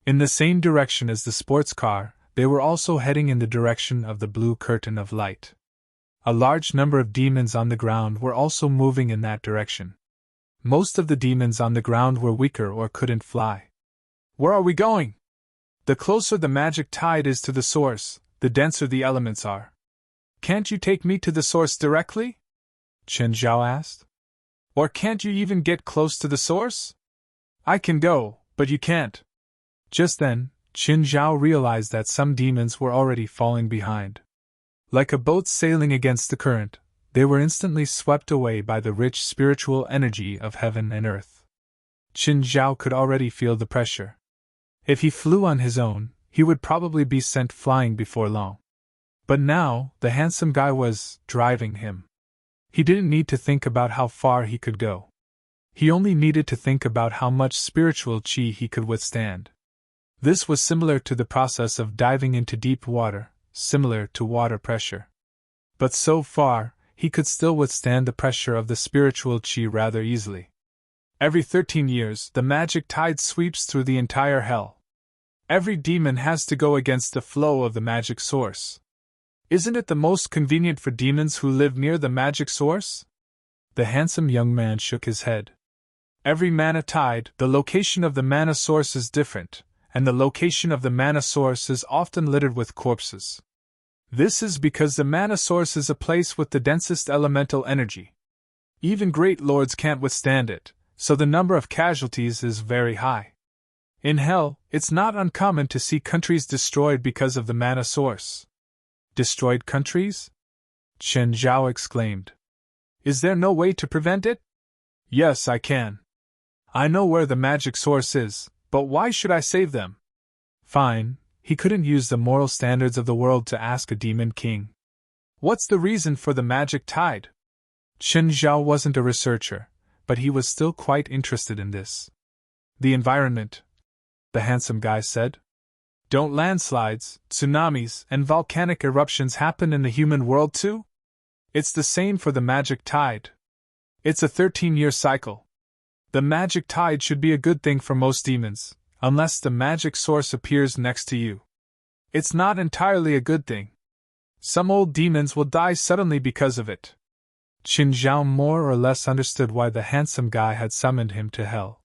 In the same direction as the sports car, they were also heading in the direction of the blue curtain of light. A large number of demons on the ground were also moving in that direction. Most of the demons on the ground were weaker or couldn't fly. Where are we going? The closer the magic tide is to the source, the denser the elements are. Can't you take me to the source directly? Qin Zhao asked. Or can't you even get close to the source? I can go, but you can't. Just then, Qin Zhao realized that some demons were already falling behind. Like a boat sailing against the current, they were instantly swept away by the rich spiritual energy of heaven and earth. Qin Zhao could already feel the pressure. If he flew on his own, he would probably be sent flying before long. But now, the handsome guy was driving him. He didn't need to think about how far he could go. He only needed to think about how much spiritual qi he could withstand. This was similar to the process of diving into deep water, similar to water pressure. But so far, he could still withstand the pressure of the spiritual qi rather easily. Every 13 years, the magic tide sweeps through the entire hell. Every demon has to go against the flow of the magic source. Isn't it the most convenient for demons who live near the magic source? The handsome young man shook his head. Every mana tide, the location of the mana source is different, and the location of the mana source is often littered with corpses. This is because the mana source is a place with the densest elemental energy. Even great lords can't withstand it, so the number of casualties is very high. In hell, it's not uncommon to see countries destroyed because of the mana source. Destroyed countries? Qin Zhao exclaimed. Is there no way to prevent it? Yes, I can. I know where the magic source is, but why should I save them? Fine, he couldn't use the moral standards of the world to ask a demon king. What's the reason for the magic tide? Qin Zhao wasn't a researcher, but he was still quite interested in this. The environment, the handsome guy said. Don't landslides, tsunamis, and volcanic eruptions happen in the human world too? It's the same for the magic tide. It's a 13-year cycle. The magic tide should be a good thing for most demons, unless the magic source appears next to you. It's not entirely a good thing. Some old demons will die suddenly because of it. Qin Zhao more or less understood why the handsome guy had summoned him to hell.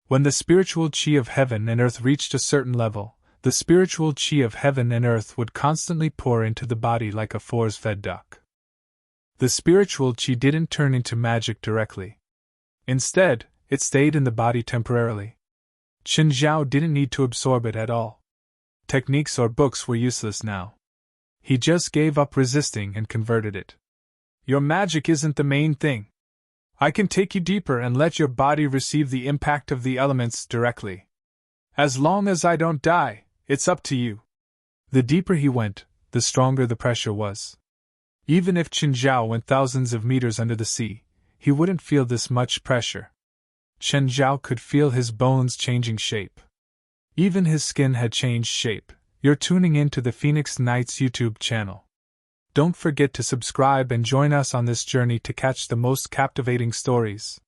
When the spiritual qi of heaven and earth reached a certain level, the spiritual qi of heaven and earth would constantly pour into the body like a force-fed duck. The spiritual qi didn't turn into magic directly. Instead, it stayed in the body temporarily. Qin Zhao didn't need to absorb it at all. Techniques or books were useless now. He just gave up resisting and converted it. Your magic isn't the main thing. I can take you deeper and let your body receive the impact of the elements directly. As long as I don't die, it's up to you. The deeper he went, the stronger the pressure was. Even if Qin Zhao went thousands of meters under the sea, he wouldn't feel this much pressure. Qin Zhao could feel his bones changing shape. Even his skin had changed shape. You're tuning in to the Phoenix Nights YouTube channel. Don't forget to subscribe and join us on this journey to catch the most captivating stories.